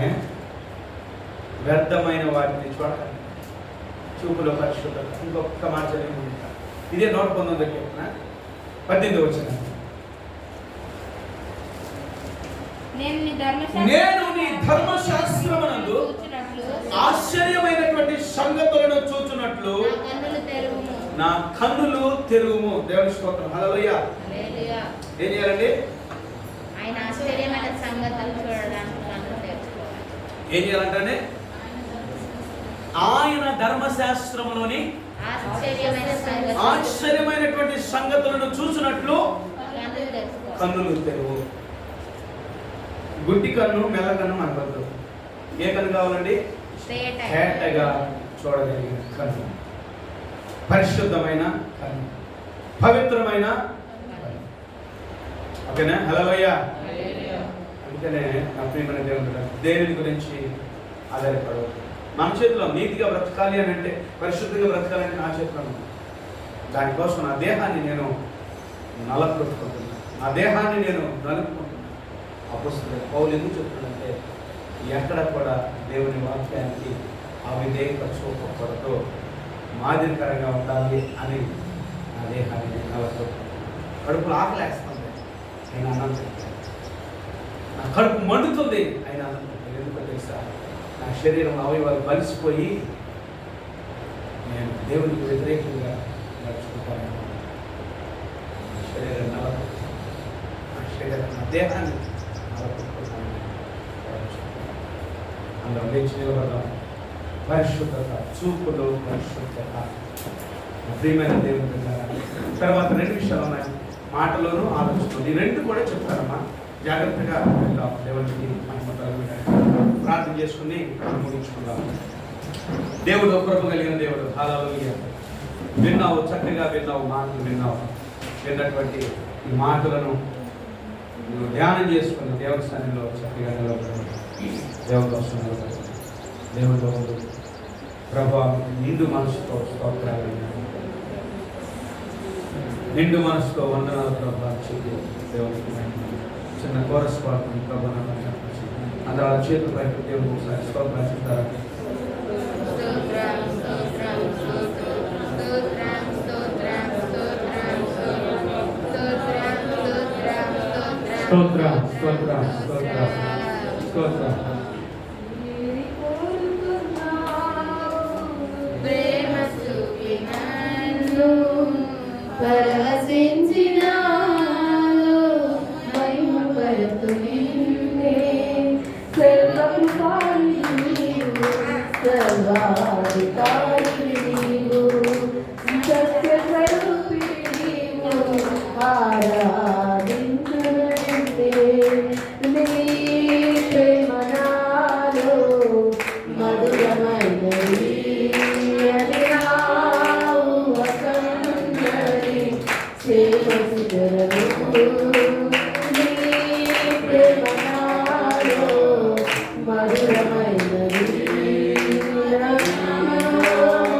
వ్యర్థమైన వాటిని చూడకండి, చూపులో పరిశుద్ధత. ఇంకొక మాట చదివి ఇదే 119 18 వచ్చిన నేను నీ ధర్మశాస్త్రమునందు ఆశ్చర్యమైనటువంటి సంగతులను చూచున్నట్లు నా కన్నులు తెరువుము. దేవుని స్తోత్రం. హల్లెలూయా. ఏం చేయాలండి? ఆయన ఆశ్చర్యమైన సంగతులు చూడడానికి కన్నులు తెరుచుకోవాలి. ఏం చేయాలంటే ఆయన ధర్మశాస్త్రములోని ఆశ్చర్యమైనటువంటి సంగతులను చూసినట్లు కన్నులు తెరువు. గుడ్డి కన్ను, మెల్ల కన్ను మనకు ఏ కన్ను కావాలండి? తేటగా చూడగలిగిన కన్ను, పరిశుద్ధమైన కన్ను, పవిత్రమైన కన్ను. ఓకేనా? హల్లెలూయా. అందుకనే నా ప్రియమైన దేవుడు దేవుని గురించి ఆధారపడవద్దు. మన చేతిలో నీతిగా బ్రతకాలి అని అంటే, పరిశుద్ధంగా బ్రతకాలంటే నా చేతిలో ఉంది. దానికోసం నా దేహాన్ని నేను నలగొట్టుకుంటున్నాను, నా దేహాన్ని నేను నలుపుకుంటున్నాను. అపోస్తలుడైన పౌలు ఎందుకు చెప్తున్నాడంటే, ఎక్కడ కూడా దేవుని వాక్యానికి అవిధేయత చూపకూడదు, మాదిరికరంగా ఉండాలి అని నా దేహాన్ని నేను నలగొట్టుకుంటున్నాను. కడుపులో ఆకలేస్తుంది, ఆయన అన్నం. నా కడుపు మండుతుంది, ఆయన అన్నం. ఎందుకో తెలుసా? నా శరీరం అవయవాలు బలిసిపోయి నేను దేవునికి వ్యతిరేకంగా నడుచుకుంటాను. నా శరీరం నా దేహాన్ని నలగొట్టుకుంటాను. అందులో లేచి నిలబడదాం. పరిశుద్ధత, చూపులో పరిశుద్ధత. ప్రియమైన దేవుని తర్వాత 2 విషయాలు ఉన్నాయి, మాటలోను ఆలోచనలు. ఈ 2 కూడా చెప్తారమ్మా. జాగ్రత్తగా వెళ్దాం. దేవునికి ప్రార్థన చేసుకుని ముగించుకుందాం. దేవుడు కృప కలిగిన దేవుడు. హల్లెలూయా. విన్నావు, చక్కగా విన్నావు, మాటలు విన్నావు. విన్నటువంటి ఈ మాటలను నువ్వు ధ్యానం చేసుకుని దేవుని సన్నిధిలో చక్కగా నిలబడి దేవుడి కోసం నిలబడి దేవుడితో ప్రభా నిండు మనసుతో స్తోత్రాలు, నిండు మనసుతో వందనాలు ప్రభా చెప్పి దేవుడికి చిన్న కోరస్ పాడుకుని ప్రభా అందరూ చేతులు పైకి దేవుడు ఒకసారి స్తోత్రాలు చెప్తారా? స్తోత్రం, స్తోత్రం, స్తోత్రం, స్తోత్రం. ప్రేమ చూపి నన్ను పరవశించినాను, మహిమపడుతు నిన్నే. సర్వకృపాళి నీవు, సర్వాధికారి నీవు, సత్యస్వరూపిణి నీవు, ఆరాధించును నిన్నే. నీ ప్రేమ నాలో మధురమైనది, అది నా ఊహకందరి చేపసిదరము. నీ ప్రేమ నాలో మధురమైనది, నా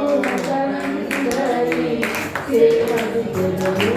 ఊహకందరి చేపసిదరము.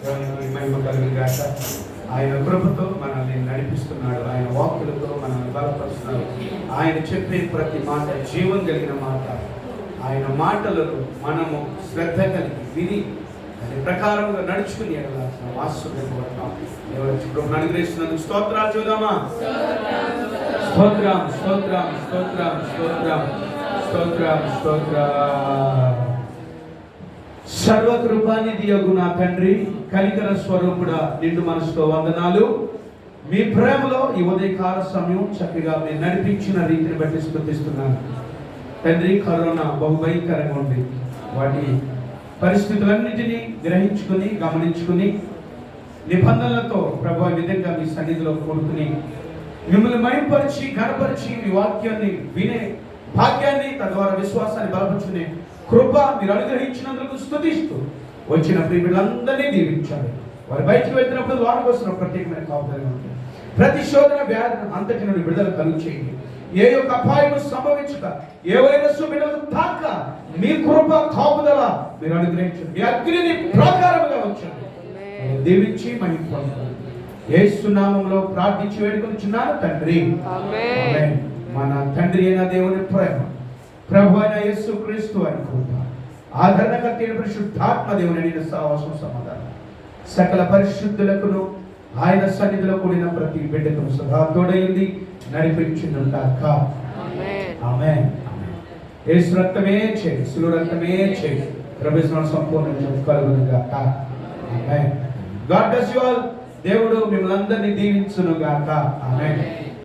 దేవునికి మహిమ కలుగును గాక. ఆయన కృపతో మనల్ని నడిపిస్తున్నాడు, ఆయన వాక్కులతో మనల్ని బలపరుస్తున్నాడు. ఆయన చెప్పే ప్రతి మాట జీవం కలిగిన మాట. ఆయన మాటలను మనము శ్రద్ధ కలిగి విని దాని ప్రకారంగా నడుచుకుని ఆశ్చర్యపడతాం. దేవుడు కృపను అనుగ్రహిస్తున్నందుకు స్తోత్రాలు చూద్దామా. స్తోత్రం స్తోత్రం స్తోత్రం స్తోత్రం స్తోత్రం స్తోత్రం. సర్వకృపానిధి యగు నా తండ్రి, కనికర స్వరూపుడా, నిండు మనసుతో వందనాలు. మీ ప్రేమలో ఈ ఉదయకాల సమయం చక్కగా మీరు నడిపించిన రీతిని బట్టి స్తుతిస్తున్నాను తండ్రి. కరోనా బహుభయంకరంగా ఉంది. వాటి పరిస్థితులన్నిటినీ గ్రహించుకుని గమనించుకుని నిబంధనలతో ప్రభు ఈ విధంగా మీ సన్నిధిలో కూడుకుని మిమ్మల్ని మహింపరిచి ఘనపరిచి మీ వాక్యాన్ని వినే భాగ్యాన్ని, తద్వారా విశ్వాసాన్ని బలపరుచుకునే కృప మీరు అనుగ్రహించినందుకు స్తుతిస్తూ వచ్చిన ప్రియులందరినీ దీవించాలి. వారు బయటకు వెళ్తున్నప్పుడు వారికి వస్తున్న ప్రత్యేకమైన కాపుదల ఉంటుంది. ప్రతి శోధన వ్యాధి అంతటి నుండి విడుదల కలుగు చేయండి. ఏ యొక్క అపాయము సంభవించక, ఎవరైనా బిడ్డలు తాక మీ కృప కాపుదల మీరు అనుగ్రహించండి. మీ అగ్నిని ప్రాకారముగా ఉంచండి. దీవించి మహిమ పొందాలి. యేసు నామములో ప్రార్థించి వేడుకొనుచున్నాను తండ్రి, ఆమేన్. మన తండ్రి అయిన దేవుని ప్రేమ, ప్రభు అయిన యేసు క్రీస్తు అని కృప, ఆదరణకర్త అయిన పరిశుద్ధాత్మ దేవుని నిన్న సహవాసం సమాధానం సకల పరిశుద్ధులకును ఆయన సన్నిధిలో కూడిన ప్రతి బిడ్డకు సదా తోడైంది నడిపించునుగాక. ఆమేన్. యేసు రక్తమే చేయి, శిలువ రక్తమే చేయి, ప్రభుత్వం సంపూర్ణంగా కలుగునుగాక. Amen. God bless you all. దేవుడు మిమ్మల్ని అందరినీ దీవించునుగాక. ఆమేన్.